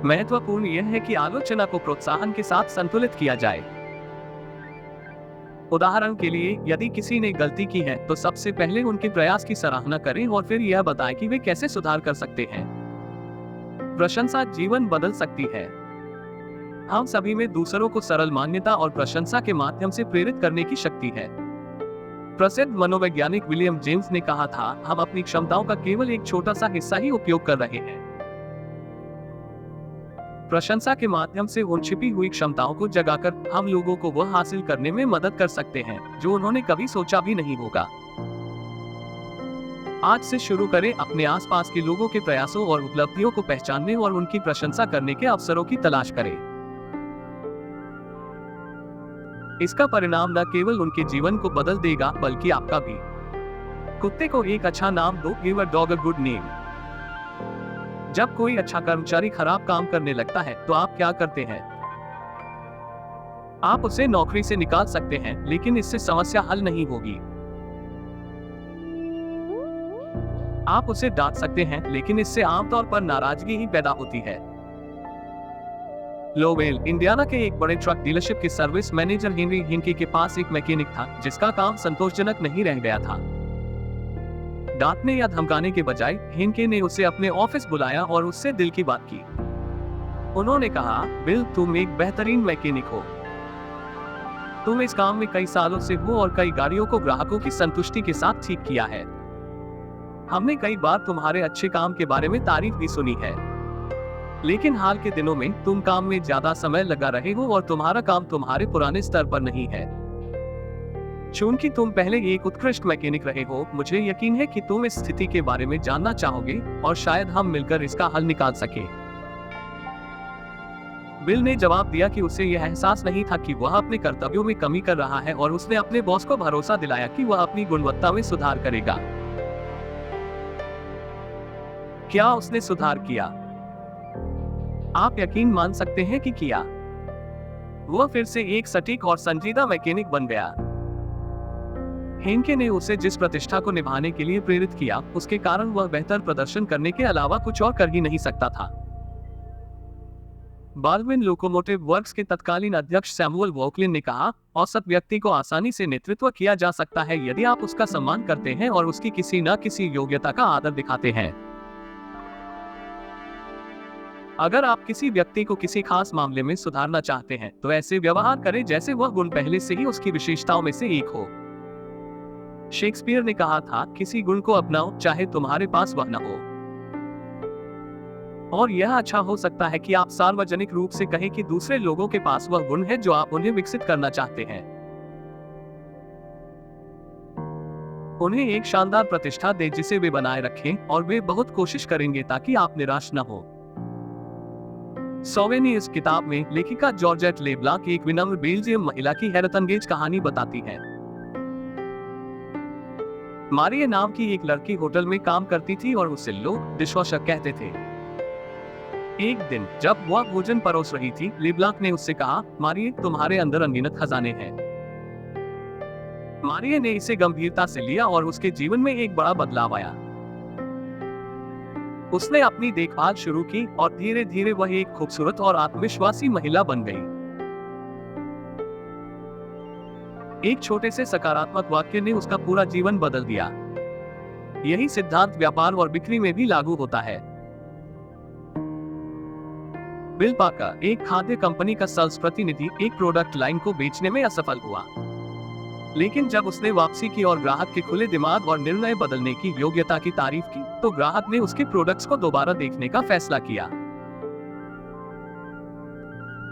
महत्वपूर्ण यह है कि आलोचना को प्रोत्साहन के साथ संतुलित किया जाए। उदाहरण के लिए, यदि किसी ने गलती की है तो सबसे पहले उनके प्रयास की सराहना करें और फिर यह बताएं कि वे कैसे सुधार कर सकते हैं। प्रशंसा जीवन बदल सकती है। हम सभी में दूसरों को सरल मान्यता और प्रशंसा के माध्यम से प्रेरित करने की शक्ति है। प्रसिद्ध मनोवैज्ञानिक विलियम जेम्स ने कहा था, हम अपनी क्षमताओं का केवल एक छोटा सा हिस्सा ही उपयोग कर रहे हैं। प्रशंसा के माध्यम से उन छिपी हुई क्षमताओं को जगाकर हम लोगों को वह हासिल करने में मदद कर सकते हैं जो उन्होंने कभी सोचा भी नहीं होगा। आज से शुरू करें अपने आसपास के लोगों के प्रयासों और उपलब्धियों को पहचानने और उनकी प्रशंसा करने के अवसरों की तलाश करें। इसका परिणाम न केवल उनके जीवन को बदल देगा बल्कि आपका भी। कुत्ते को एक अच्छा नाम दो, give a dog a good name. जब कोई अच्छा कर्मचारी खराब काम करने लगता है तो आप क्या करते हैं? आप उसे नौकरी से निकाल सकते हैं, लेकिन इससे समस्या हल नहीं होगी। आप उसे डांट सकते हैं, लेकिन इससे आमतौर पर नाराजगी ही पैदा होती है। लोवेल, इंडियाना के एक बड़े ट्रक डीलरशिप के सर्विस मैनेजर हेनरी हिंके के पास एक मैकेनिक था जिसका काम संतोषजनक नहीं रह गया था। डांटने या धमकाने के बजाय हिंके ने उसे अपने ऑफिस बुलाया और उससे दिल की बात की। उन्होंने कहा, बिल, तुम एक बेहतरीन मैकेनिक हो। तुम इस काम में कई सालों से हो और कई गाड़ियों को ग्राहकों की संतुष्टि के साथ ठीक किया है। हमने कई बार तुम्हारे अच्छे काम के बारे में तारीफ भी सुनी है, लेकिन हाल के दिनों में तुम काम में ज्यादा समय लगा रहे हो और तुम्हारा काम तुम्हारे पुराने स्तर पर नहीं है। चूंकि तुम पहले एक उत्कृष्ट मैकेनिक रहे हो, मुझे यकीन है कि तुम इस स्थिति के बारे में जानना चाहोगे और शायद हम मिलकर इसका हल निकाल सके। बिल ने जवाब दिया कि उसे यह एहसास नहीं था कि वह अपने कर्तव्यों में कमी कर रहा है और उसने अपने बॉस को भरोसा दिलाया कि वह अपनी गुणवत्ता में सुधार करेगा। क्या उसने सुधार किया? आप यकीन मान सकते हैं कि किया। वह फिर से एक सटीक और संजीदा मैकेनिक बन गया। हेनके ने उसे जिस प्रतिष्ठा को निभाने के लिए प्रेरित किया, उसके कारण वह बेहतर प्रदर्शन करने के अलावा कुछ और कर ही नहीं सकता था। बाल्विन लोकोमोटिव वर्क्स के तत्कालीन अध्यक्ष सैमुअल वॉकलिन ने कहा, औसत व्यक्ति को आसानी से नेतृत्व किया जा सकता है यदि आप उसका सम्मान करते हैं और उसकी किसी न किसी योग्यता का आदर दिखाते हैं। अगर आप किसी व्यक्ति को किसी खास मामले में सुधारना चाहते हैं, तो ऐसे व्यवहार करें जैसे वह गुण पहले से ही उसकी विशेषताओं में से एक हो। शेक्सपियर ने कहा था, किसी गुण को अपनाओ चाहे तुम्हारे पास वह न हो। और यह अच्छा हो सकता है कि आप सार्वजनिक रूप से कहें कि दूसरे लोगों के पास वह गुण है जो आप उन्हें विकसित करना चाहते हैं। उन्हें एक शानदार प्रतिष्ठा दें जिसे वे बनाए रखें, और वे बहुत कोशिश करेंगे ताकि आप निराश न हो। सोवेनी इस किताब में लेखिका जॉर्जेट लेब्लांक एक विनम्र बेल्जियम महिला की हैरतअंगेज कहानी बताती है। मारिया नाम की एक लड़की होटल में काम करती थी और उसे लोग डिशवॉशर कहते थे। एक दिन जब वह भोजन परोस रही थी, लेब्लांक ने उससे कहा, मारिया, तुम्हारे अंदर अनगिनत खजाने हैं। मारिया ने इसे गंभीरता से लिया और उसके जीवन में एक बड़ा बदलाव आया। उसने अपनी देखभाल शुरू की और धीरे धीरे वह एक खूबसूरत और आत्मविश्वासी महिला बन गई। एक छोटे से सकारात्मक वाक्य ने उसका पूरा जीवन बदल दिया। यही सिद्धांत व्यापार और बिक्री में भी लागू होता है। बिल पाकर, एक खाद्य कंपनी का सेल्स प्रतिनिधि, एक प्रोडक्ट लाइन को बेचने में असफल हुआ, लेकिन जब उसने वापसी की और ग्राहक के खुले दिमाग और निर्णय बदलने की योग्यता की तारीफ की, तो ग्राहक ने उसके प्रोडक्ट्स को दोबारा देखने का फैसला किया।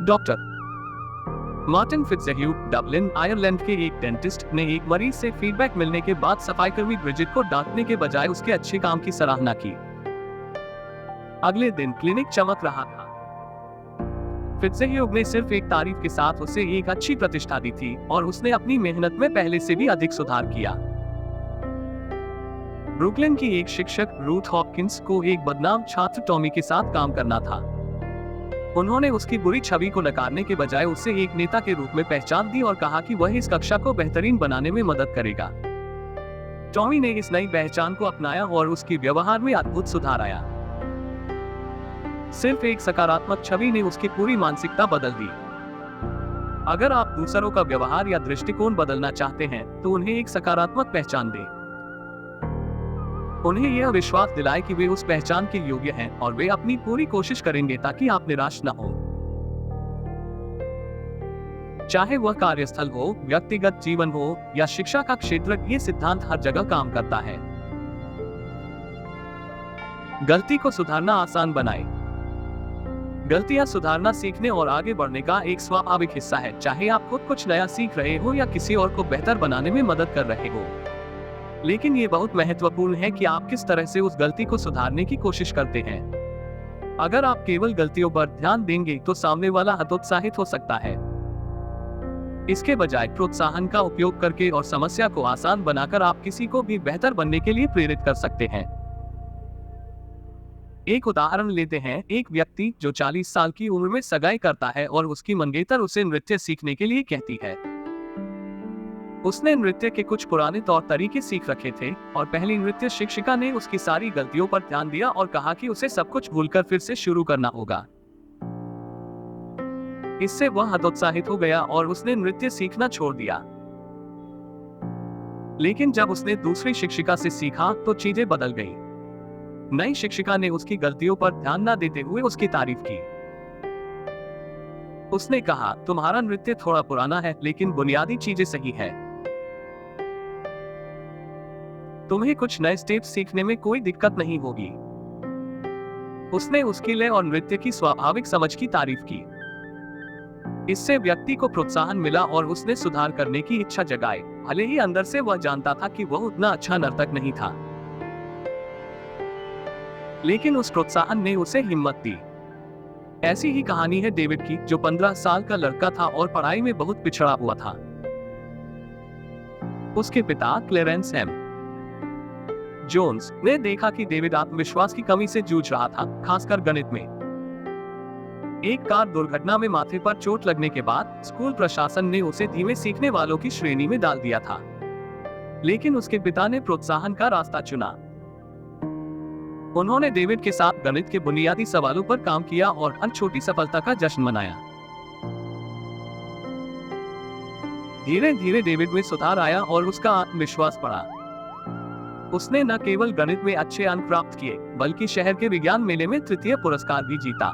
डॉक्टर मार्टिन फिट्जह्यूग, डबलिन, आयरलैंड के एक डेंटिस्ट, ने एक मरीज से फीडबैक मिलने के बाद सफाईकर्मी ब्रिजिट को डांटने के बजाय उसके अच्छे काम की सराहना की। अगले दिन क्लिनिक चमक रहा था। फिट्जह्यूग ने सिर्फ एक तारीफ के साथ उसे एक अच्छी प्रतिष्ठा दी थी और उसने अपनी मेहनत में पहले से भी अधिक सुधार किया। ब्रुकलिन की एक शिक्षक रूथ हॉपकिंस को एक बदनाम छात्र टॉमी के साथ काम करना था। उन्होंने उसकी बुरी छवि को नकारने के बजाय उसे एक नेता के रूप में पहचान दी और कहा कि वह इस कक्षा को बेहतरीन बनाने में मदद करेगा। टॉमी ने इस नई पहचान को अपनाया और उसकी व्यवहार में अद्भुत सुधार आया। सिर्फ एक सकारात्मक छवि ने उसकी पूरी मानसिकता बदल दी। अगर आप दूसरों का व्यवहार या दृष्टिकोण बदलना चाहते हैं, तो उन्हें एक सकारात्मक पहचान दें। उन्हें यह विश्वास दिलाएं कि वे उस पहचान के योग्य हैं और वे अपनी पूरी कोशिश करेंगे ताकि आप निराश न हो। चाहे वह कार्यस्थल हो, व्यक्तिगत जीवन हो या शिक्षा का क्षेत्र, ये सिद्धांत हर जगह काम करता है। गलती को सुधारना आसान बनाएं। गलतियां सुधारना सीखने और आगे बढ़ने का एक स्वाभाविक हिस्सा है, चाहे आप खुद कुछ नया सीख रहे हो या किसी और को बेहतर बनाने में मदद कर रहे हो। लेकिन ये बहुत महत्वपूर्ण है कि आप किस तरह से उस गलती को सुधारने की कोशिश करते हैं। अगर आप केवल गलतियों पर ध्यान देंगे तो सामने वाला हतोत्साहित हो सकता है। इसके बजाय प्रोत्साहन का उपयोग करके और समस्या को आसान बनाकर आप किसी को भी बेहतर बनने के लिए प्रेरित कर सकते हैं। एक उदाहरण लेते हैं। एक व्यक्ति जो 40 साल की उम्र में सगाई करता है और उसकी मंगेतर उसे नृत्य सीखने के लिए कहती है। उसने नृत्य के कुछ पुराने तौर तरीके सीख रखे थे और पहली नृत्य शिक्षिका ने उसकी सारी गलतियों पर ध्यान दिया और कहा कि उसे सब कुछ भूलकर फिर से शुरू करना होगा। इससे वह हतोत्साहित हो गया और उसने नृत्य सीखना छोड़ दिया। लेकिन जब उसने दूसरी शिक्षिका से सीखा तो चीजें बदल गई। नई शिक्षिका ने उसकी गलतियों पर ध्यान न देते हुए उसकी तारीफ की। उसने कहा, तुम्हारा नृत्य थोड़ा पुराना है लेकिन बुनियादी चीजें सही है। तुम्हें कुछ नए स्टेप्स सीखने में कोई दिक्कत नहीं होगी। उसने उसकी लय और नृत्य की स्वाभाविक समझ की तारीफ की। इससे व्यक्ति को प्रोत्साहन मिला और उसने सुधार करने की इच्छा जगाई, भले ही अंदर से वह जानता था कि वह उतना अच्छा नर्तक नहीं था। लेकिन उस प्रोत्साहन ने उसे हिम्मत दी। ऐसी ही कहानी है डेविड की, जो 15 साल का लड़का था और पढ़ाई में बहुत पिछड़ा हुआ था। उसके पिता क्लेरेंस एम जोन्स ने देखा कि डेविड आत्मविश्वास की कमी से जूझ रहा था, खासकर गणित में। एक कार दुर्घटना में माथे पर चोट लगने के बाद स्कूल प्रशासन ने उसे धीमे सीखने वालों की श्रेणी में डाल दिया था। लेकिन उसके पिता ने प्रोत्साहन का रास्ता चुना। उन्होंने डेविड के साथ गणित के बुनियादी सवालों पर काम किया और हर छोटी सफलता का जश्न मनाया। धीरे धीरे डेविड में सुधार आया और उसका आत्मविश्वास बढ़ा। उसने न केवल गणित में अच्छे अंक प्राप्त किए, बल्कि शहर के विज्ञान मेले में तृतीय पुरस्कार भी जीता।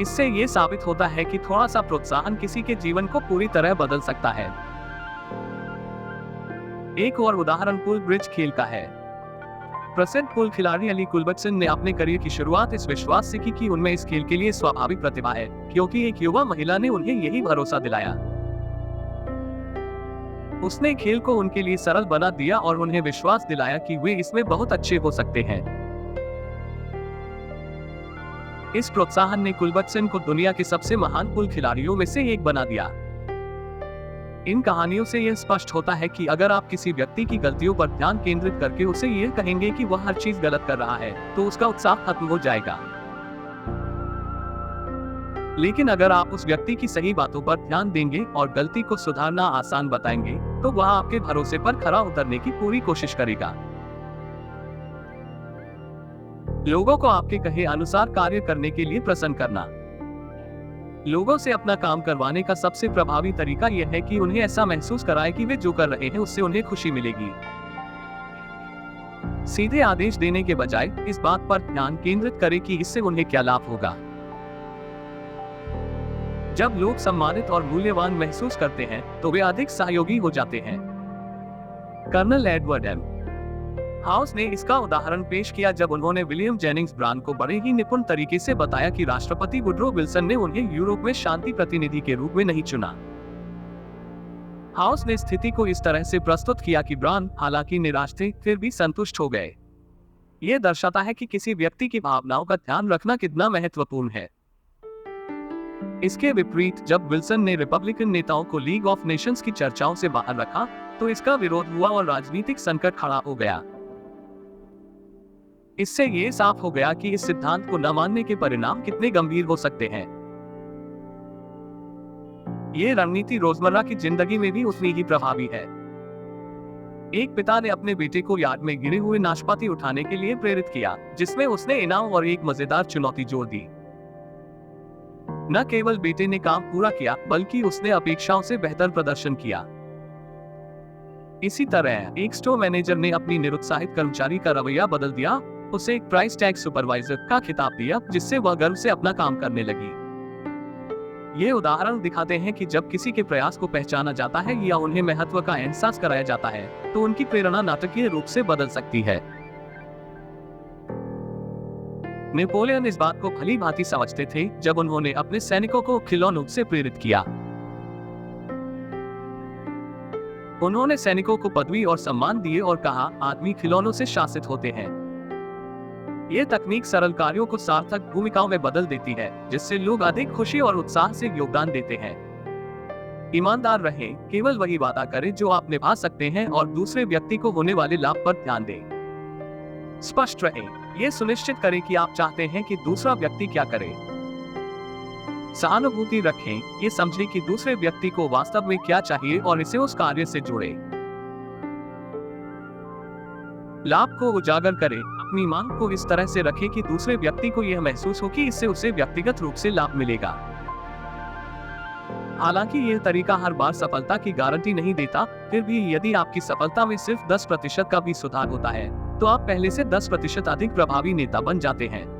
इससे ये साबित होता है कि थोड़ा सा प्रोत्साहन किसी के जीवन को पूरी तरह बदल सकता है। एक और उदाहरण पूल ब्रिज खेल का है। प्रसिद्ध पूल खिलाड़ी अली कुलबर्टसन ने अपने करियर की शुरुआत इस विश्वास से की कि उनमें इस खेल के लिए स्वाभाविक प्रतिभा है, क्योंकि एक युवा महिला ने उन्हें यही भरोसा दिलाया। उसने खेल को उनके लिए सरल बना दिया और उन्हें विश्वास दिलाया कि वे इसमें बहुत अच्छे हो सकते हैं। इस प्रोत्साहन ने कुलबर्टसन को दुनिया के सबसे महान पूल खिलाड़ियों में से एक बना दिया। इन कहानियों से यह स्पष्ट होता है कि अगर आप किसी व्यक्ति की गलतियों पर ध्यान केंद्रित करके उसे यह कहेंगे कि वह हर चीज गलत कर रहा है, तो उसका उत्साह खत्म हो जाएगा। लेकिन अगर आप उस व्यक्ति की सही बातों पर ध्यान देंगे और गलती को सुधारना आसान बताएंगे, तो वह आपके भरोसे पर खरा उतरने की पूरी कोशिश करेगा। लोगों को आपके कहे अनुसार कार्य करने के लिए प्रसन्न करना। लोगों से अपना काम करवाने का सबसे प्रभावी तरीका यह है कि उन्हें ऐसा महसूस कराएं कि वे जो कर रहे हैं उससे उन्हें खुशी मिलेगी। सीधे आदेश देने के बजाय इस बात पर ध्यान केंद्रित करें कि इससे उन्हें क्या लाभ होगा। जब लोग सम्मानित और मूल्यवान महसूस करते हैं, तो वे अधिक सहयोगी हो जाते हैं। कर्नल एडवर्ड एम हाउस ने इसका उदाहरण पेश किया जब उन्होंने विलियम जेनिंग्स ब्रांड को बड़े ही निपुण तरीके से बताया कि राष्ट्रपति वुड्रो विल्सन ने उन्हें यूरोप में शांति प्रतिनिधि के रूप में नहीं चुना। हाउस ने स्थिति को इस तरह से प्रस्तुत किया कि ब्रांड हालांकि निराश थे, फिर भी संतुष्ट हो गए। यह दर्शाता है कि किसी व्यक्ति की भावनाओं का ध्यान रखना कितना महत्वपूर्ण है। इसके विपरीत, जब विल्सन ने रिपब्लिकन नेताओं को लीग ऑफ नेशंस की चर्चाओं से बाहर रखा, तो इसका विरोध हुआ और राजनीतिक संकट खड़ा हो गया। इससे ये साफ हो गया कि इस सिद्धांत को न मानने के परिणाम कितने गंभीर हो सकते हैं। ये रणनीति रोजमर्रा की जिंदगी में भी उतनी ही प्रभावी है। एक पिता ने अपने बेटे को यार्ड में गिरे हुए नाशपाती उठाने के लिए प्रेरित किया, जिसमें उसने इनाम और एक मजेदार चुनौती जोड़ दी। न केवल बेटे ने काम पूरा किया, बल्कि उसने अपेक्षाओं से बेहतर प्रदर्शन किया। इसी तरह एक स्टोर मैनेजर ने अपनी निरुत्साहित कर्मचारी का रवैया बदल दिया, उसे एक प्राइस टैग सुपरवाइजर का खिताब दिया, जिससे वह गर्व से अपना काम करने लगी। ये उदाहरण दिखाते हैं कि जब किसी के प्रयास को पहचाना जाता है या उन्हें महत्व का एहसास कराया जाता है, तो उनकी प्रेरणा नाटकीय रूप से बदल सकती है। नेपोलियन इस बात को भली भांति समझते थे जब उन्होंने अपने सैनिकों को खिलौनों से प्रेरित किया। उन्होंने सैनिकों को पदवी और सम्मान दिए और कहा, आदमी खिलौनों से शासित होते हैं। यह तकनीक सरल कार्यों को सार्थक भूमिकाओं में बदल देती है, जिससे लोग अधिक खुशी और उत्साह से योगदान देते हैं। ईमानदार रहें, केवल वही वादा करें जो आप निभा सकते हैं और दूसरे व्यक्ति को होने वाले लाभ पर ध्यान दें। स्पष्ट रहें, यह सुनिश्चित करें कि आप चाहते हैं कि दूसरा व्यक्ति क्या करे। सहानुभूति रखें, ये समझें कि दूसरे व्यक्ति को वास्तव में क्या चाहिए और इसे उस कार्य से जोड़ें। लाभ को उजागर करें, अपनी मांग को इस तरह से रखें कि दूसरे व्यक्ति को यह महसूस हो कि इससे उसे व्यक्तिगत रूप से लाभ मिलेगा। हालांकि यह तरीका हर बार सफलता की गारंटी नहीं देता, फिर भी यदि आपकी सफलता में सिर्फ 10% का भी सुधार होता है, तो आप पहले से 10% अधिक प्रभावी नेता बन जाते हैं।